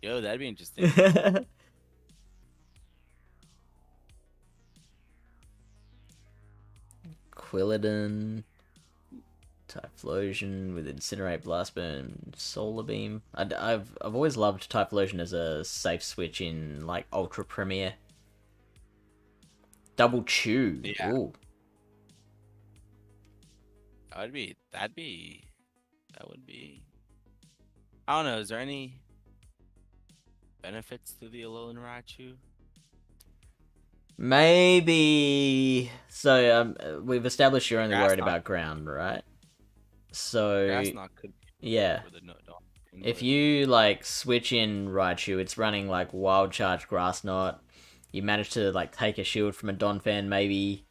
Yo, that'd be interesting. Quilladin, Typhlosion with Incinerate, Blast Burn, Solar Beam. I've always loved Typhlosion as a safe switch in like Ultra Premier. Double Chew. Yeah. Ooh. That would be. I don't know. Is there any benefits to the Alolan Raichu? Maybe. So we've established you're only worried about ground, right? So yeah. If you like switch in Raichu, it's running like Wild Charge, Grass Knot. You manage to like take a shield from a Donphan maybe,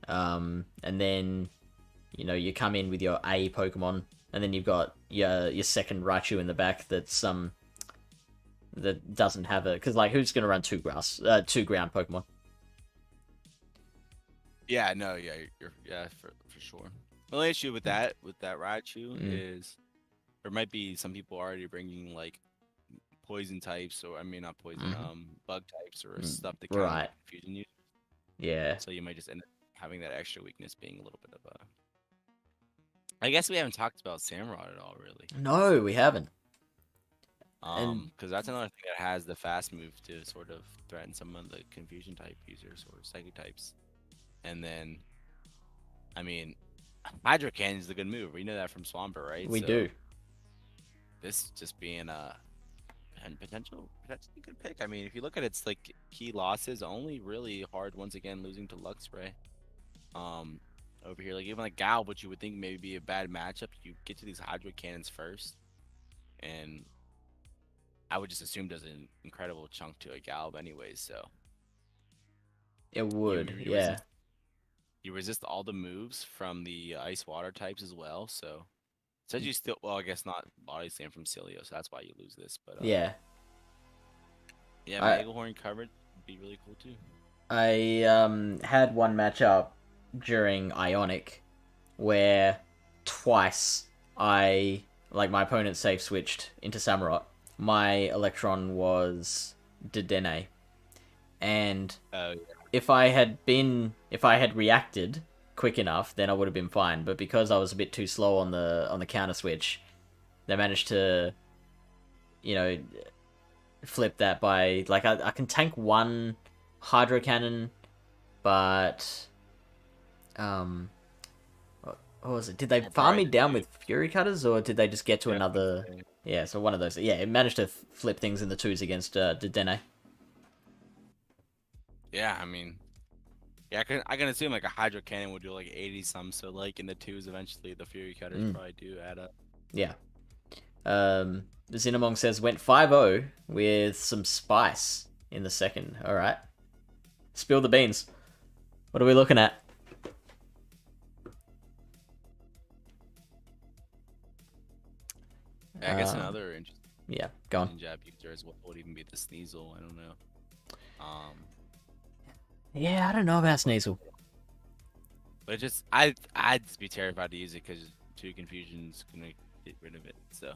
and then you come in with your A Pokemon, and then you've got your second Raichu in the back that doesn't have a, because like who's gonna run two ground Pokemon? Yeah, no, yeah, for sure. The only issue with that Raichu is there might be some people already bringing like poison types, or I mean not poison, bug types or stuff that can confusion you. Yeah. So you might just end up having that extra weakness being a little bit of a. I guess we haven't talked about Samurott at all, really. No, we haven't. Because that's another thing that has the fast move to sort of threaten some of the confusion type users or psychic types. And then, I mean, Hydro Cannon is a good move. We know that from Swampert, right? We do. This just being a potentially good pick. I mean, if you look at its like key losses, only really hard once again losing to Luxray. Over here, like even like Gal, which you would think maybe be a bad matchup, you get to these Hydro Cannons first, and I would just assume does an incredible chunk to a Galb anyways. So it would, yeah. You resist all the moves from the ice water types as well, so it says you still, well, I guess not body slam from Cilio, so that's why you lose this, but yeah, Megalhorn coverage would be really cool too. I had one matchup during Ionic where twice my opponent safe switched into Samurott. My Electron was Dedenne, and if I had reacted quick enough, then I would have been fine. But because I was a bit too slow on the counter switch, they managed to, flip that by like I can tank one Hydro Cannon, but what was it? Did they farm me down with Fury Cutters, or did they just get to another? Yeah, so one of those. Yeah, it managed to flip things in the twos against Dedenne. Yeah, I mean, I can assume like a Hydro Cannon would do like 80 some, so like in the twos eventually the Fury Cutters probably do add up. Yeah. Zinamong says went 5-0 with some spice in the second. All right. Spill the beans. What are we looking at? I guess another interesting Yeah, go on. jab user as well would even be the Sneasel. I don't know. Yeah, I don't know about Sneasel. But just I'd just be terrified to use it because 2 confusion's gonna get rid of it. So.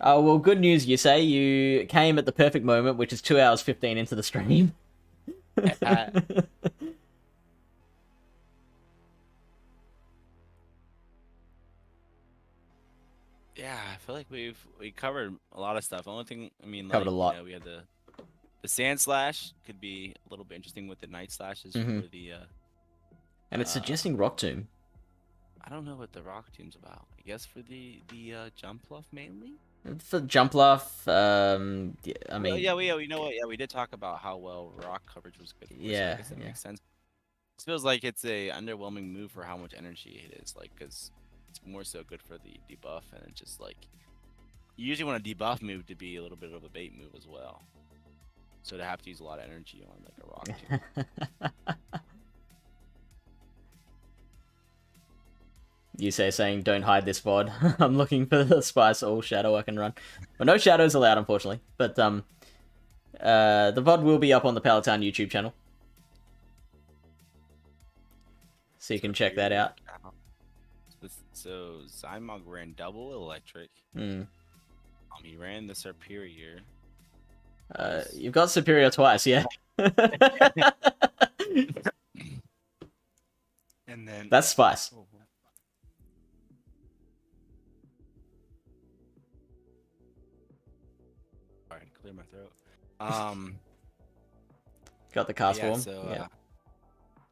Oh, well, good news, you say. You came at the perfect moment, which is 2 hours 15 into the stream. Yeah, I feel like we covered a lot of stuff. The only thing, I mean, Covered like, a lot. you know, we had the Sand Slash could be a little bit interesting with the Night Slashes for the And it's suggesting Rock Tomb. I don't know what the Rock Team's about. I guess for the Jump Bluff mainly. For Jump Bluff, yeah, I mean... Well, yeah, you know what? Yeah, we did talk about how well Rock coverage was good. Yeah, so I guess that makes sense. It feels like it's a underwhelming move for how much energy it is, like, because it's more so good for the debuff, and it's just like you usually want a debuff move to be a little bit of a bait move as well. So to have to use a lot of energy on like a Rock Team. You saying don't hide this VOD. I'm looking for the Spice all shadow I can run. Well, no shadows allowed, unfortunately. But the VOD will be up on the Pallet Town YouTube channel. So you can check that out. So Zymog ran double electric. He ran the Superior. You've got Superior twice, yeah. And then that's Spice. Oh. Alright, clear my throat. Got the cast form. So, yeah.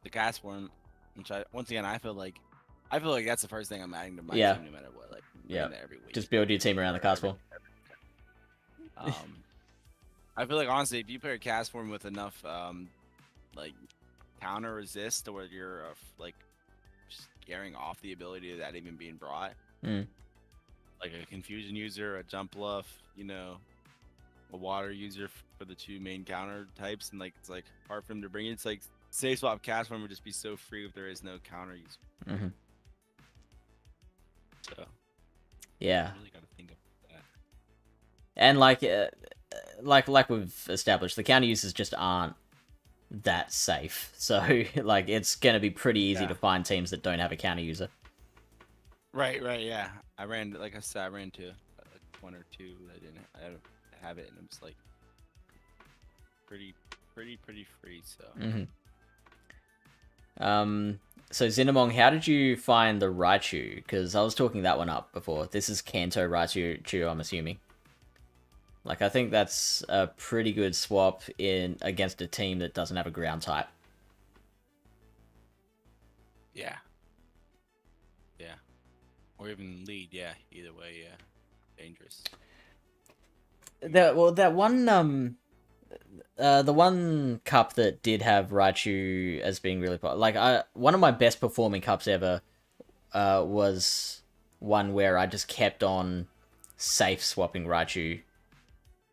The cast form, which once again I feel like that's the first thing I'm adding to my team no matter what. Like every week. Just build your team around the cast form. I feel like honestly, if you pair a cast form with enough like counter resist, or you're like scaring off the ability of that even being brought, like a confusion user, a jump bluff, you know, a water user for the 2 main counter types, and like it's like hard for them to bring in. It's like safe swap cast form would just be so free if there is no counter user. So yeah, really gotta think about that. And like we've established, the counter users just aren't that safe. So like it's gonna be pretty easy to find teams that don't have a counter user. Right, yeah. I ran, like I said, I ran to 1 or 2. I don't have it, and I'm just like pretty free. So. So Zinamong, how did you find the Raichu? Because I was talking that one up before. This is Kanto Raichu, I'm assuming. Like, I think that's a pretty good swap against a team that doesn't have a ground type. Yeah. Or even lead, yeah. Either way, yeah. Dangerous. That one, the one cup that did have Raichu as being really like one of my best performing cups ever was one where I just kept on safe swapping Raichu,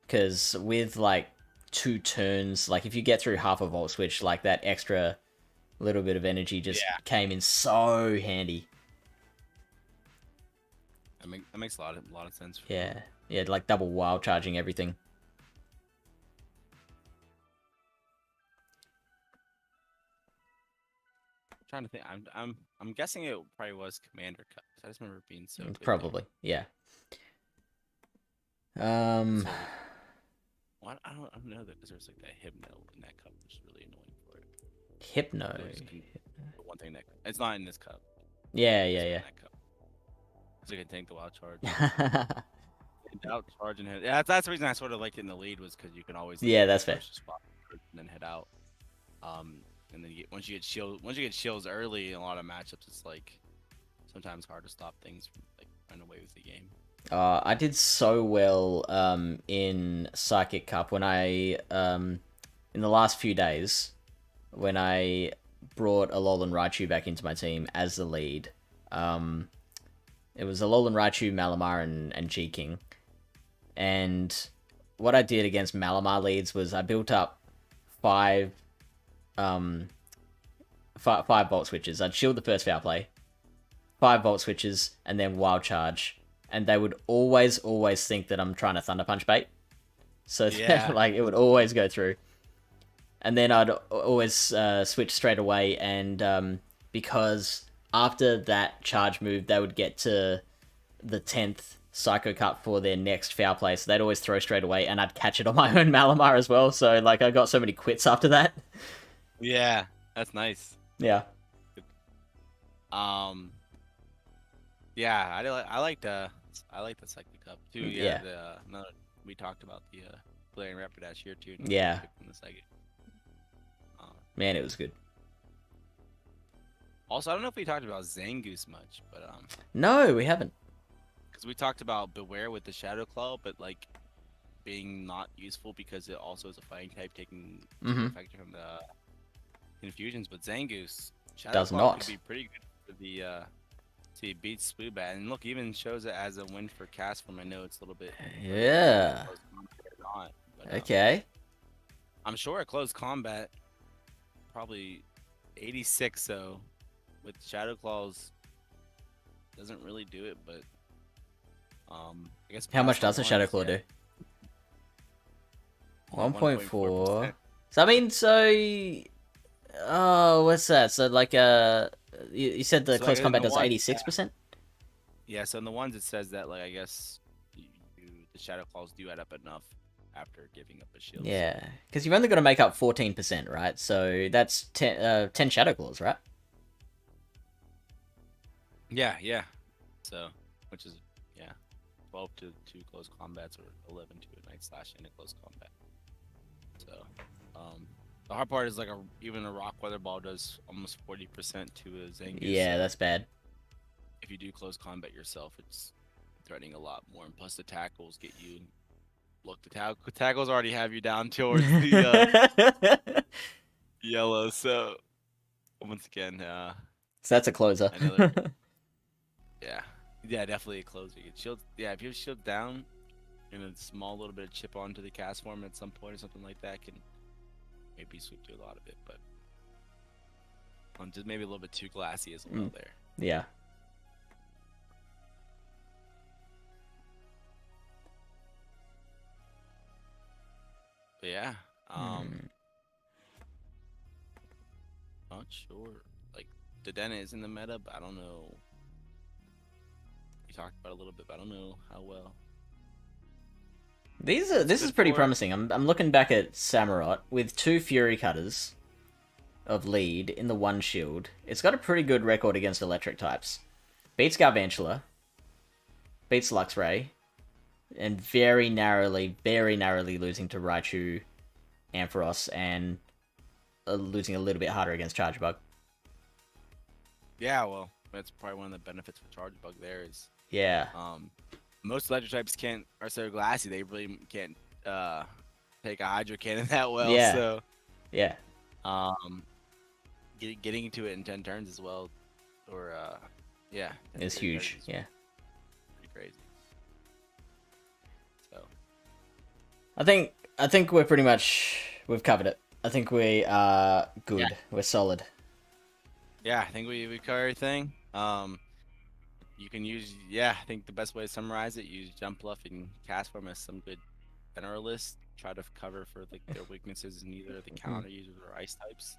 because with like 2 turns, like if you get through half a volt switch, like that extra little bit of energy just came in so handy. That makes a lot of sense. Yeah, like double wild charging everything. Trying to think. I'm guessing it probably was Commander Cup. I just remember it being so good. Probably, yeah. So, what I don't know that, because there's like that Hypno in that cup, which is really annoying for it. Hypno. One thing that it's not in this cup. Yeah. So you can tank the wild charge. Out charge and head. Yeah, that's the reason I sort of liked it in the lead, was because you can always that's fair. Spot and then head out. And then once you get shields early in a lot of matchups, it's like sometimes hard to stop things from like running away with the game. I did so well in Psychic Cup when I in the last few days when I brought Alolan Raichu back into my team as the lead. It was Alolan Raichu, Malamar, and G-King. And what I did against Malamar leads was I built up 5 five volt switches. I'd shield the first foul play, 5 volt switches, and then wild charge. And they would always think that I'm trying to thunder punch bait. So Yeah. like it would always go through. And then I'd always switch straight away, and because after that charge move, they would get to the 10th Psycho Cut for their next foul play, so they'd always throw straight away, and I'd catch it on my own Malamar as well, so like I got so many quits after that. Yeah, that's nice. Yeah. Yeah, I like the Psychic Cup too. Yeah. We talked about the Galarian Rapidash here too. Yeah. The Psychic. Man, it was good. Also, I don't know if we talked about Zangoose much, but No, we haven't. because we talked about Beware with the Shadow Claw, but like being not useful because it also is a fighting type, taking effect from the infusions. But Zangoose Shadow Does Claw not. could be pretty good for the see beats Spoobat, and look, even shows it as a win for cast form. I know it's a little bit Yeah. not, but, Okay. I'm sure at close combat probably 86, so with Shadow Claws doesn't really do it, but I guess How much does a Shadow Claw do? 1.4. So I mean, oh, what's that? So like you said the So, close like, in combat the does one- 86%? Yeah, so in the ones it says that like I guess the Shadow Claws do add up enough after giving up a shield. Yeah, because you've only got to make up 14%, right? So that's 10 Shadow Claws, right? Yeah. So, which is 12 to 2 close combats or 11 to a Night Slash in a close combat. So, the hard part is like even a Rock Weather Ball does almost 40% to a Zangoose. Yeah, so that's bad. if you do close combat yourself, it's threatening a lot more, and plus the tackles get you. Look, the tackles already have you down towards the yellow. So once again, So that's a closer. yeah, definitely a closer. You get shield. Yeah, if you have shield down, and a small little bit of chip onto the cast form at some point or something like that can maybe sweep through a lot of it, but just maybe a little bit too glassy as well there. Yeah. But yeah, not sure. Like the Dena is in the meta, but I don't know. We talked about it a little bit, but I don't know how well. This is pretty promising. I'm looking back at Samurott with 2 Fury Cutters of lead in the 1 shield. It's got a pretty good record against electric types. Beats Garvantula, beats Luxray, and very narrowly losing to Raichu, Ampharos, and losing a little bit harder against Chargebug. Yeah, well, that's probably one of the benefits for Chargebug there is Yeah. most electric types are so glassy they really can't take a Hydro Cannon that well. Yeah. So Yeah. getting into it in 10 turns as well, or It's huge. Yeah. Pretty crazy. So I think we've covered it. I think we are good. Yeah. We're solid. yeah, I think we cover everything. You can use I think the best way to summarize it, use Jump Bluff and Cast Form as some good generalists. Try to cover for like their weaknesses in either the counter users or ice types.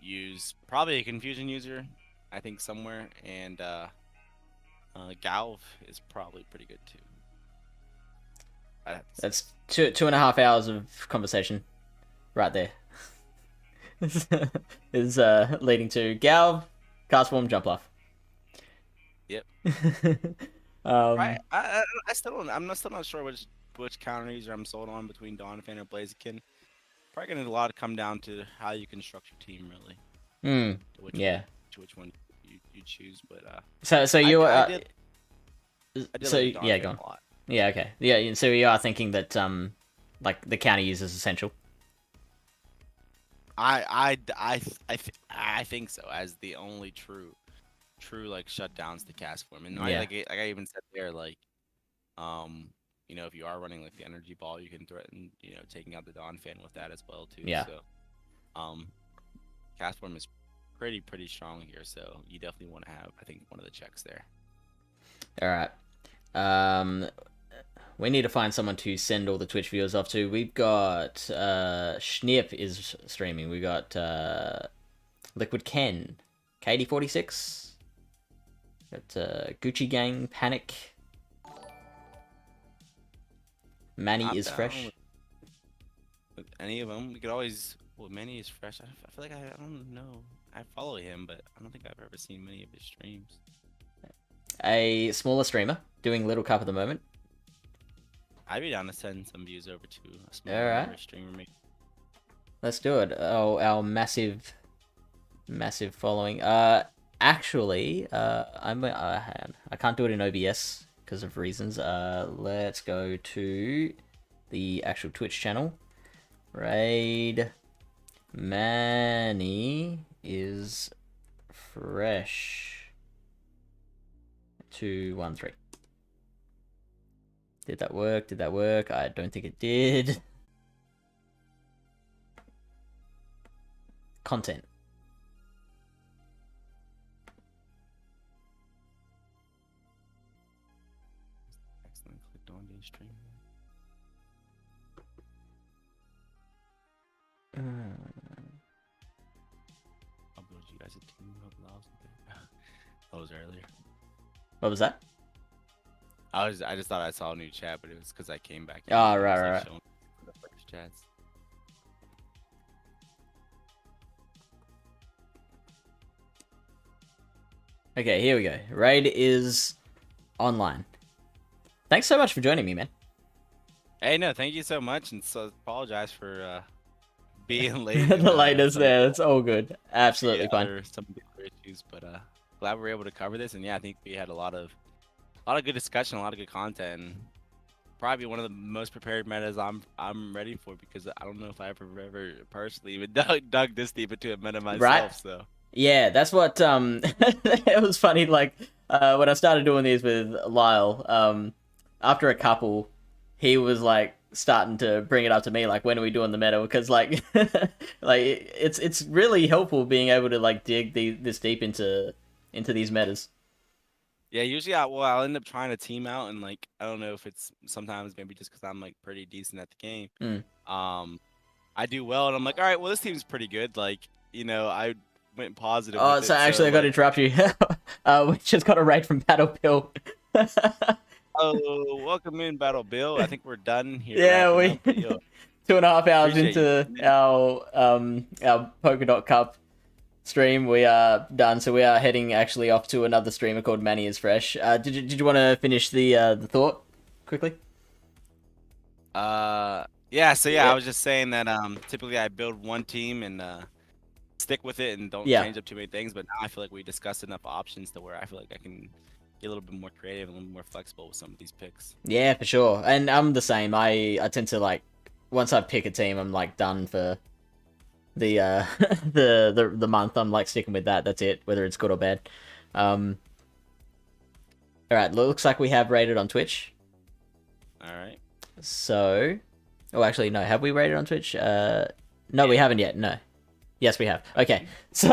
Use probably a confusion user, I think somewhere, and Galv is probably pretty good too. That's 2.5 hours of conversation, right there. is leading to Galv, Cast Form, Jump Bluff. Yep. Right. I still don't. Still not sure which counter user I'm sold on between Donphan or Blaziken. Probably gonna a lot come down to how you construct your team, really. To which one you choose, but So you I did so like yeah, Donphan go on. a lot. Yeah, okay. Yeah, so you are thinking that like the counter user is essential. I think so, as the only true like shutdowns the cast form, and Yeah. like I even said there, like if you are running like the energy ball, you can threaten, taking out the Dawn fan with that as well too. Yeah. So, cast form is pretty strong here. So you definitely want to have, I think, one of the checks there. All right. We need to find someone to send all the Twitch viewers off to. We've got Schnip is streaming. We got Liquid Ken, KD46. Got Gucci Gang, Panic. Manny is fresh. With any of them, we could always. Well, Manny is fresh. I feel like I don't know. I follow him, but I don't think I've ever seen many of his streams. A smaller streamer doing Little Cup at the moment. I'd be down to send some views over to a smaller streamer. Maybe. Let's do it. Oh, our massive following. Actually, I can't do it in OBS because of reasons. Let's go to the actual Twitch channel. Raid Manny is fresh. 213. Did that work? Did that work? I don't think it did. Content. Excellent. Clicked on the stream. I'll build you guys a team of loves. That was earlier. What was that? I just thought I saw a new chat, but it was because I came back. Oh, right. The first chats. Okay, here we go. Raid is online. Thanks so much for joining me, man. Hey, no, thank you so much, and so apologize for being late. The latest there, it's all good. Absolutely fine. There some issues, but glad we were able to cover this, and yeah, I think we had a lot of good discussion, a lot of good content, and probably one of the most prepared metas I'm ready for, because I don't know if I ever personally even dug this deep into a meta myself. Right? So yeah, that's what it was funny. Like when I started doing these with Lyle, after a couple, he was like starting to bring it up to me, like, when are we doing the meta? Because like like it's really helpful being able to like dig this deep into these metas. yeah, usually I'll end up trying to team out, and like I don't know if it's sometimes maybe just because I'm like pretty decent at the game. I do well, and I'm like, all right, well, this team's pretty good. Like, I went positive. Oh, with so it, actually, I got to interrupt you. We just got a raid from Battle Bill. Oh, welcome in, Battle Bill. I think we're done here. Yeah, we up, but, yo, 2.5 hours appreciate into you. our Polkadot Cup stream. We are done, so we are heading actually off to another streamer called Manny is Fresh. Did you want to finish the thought quickly? Yeah. So yeah, I was just saying that typically I build one team and stick with it and don't change up too many things. But now I feel like we discussed enough options to where I feel like I can get a little bit more creative and a little more flexible with some of these picks. Yeah, for sure. And I'm the same. I tend to like, once I pick a team, I'm like done for the the month. I'm like sticking with that. That's it, whether it's good or bad. All right, looks like we have rated on Twitch. All right. So, oh, actually, no. Have we rated on Twitch? No, we haven't yet. No. Yes, we have. Okay. So,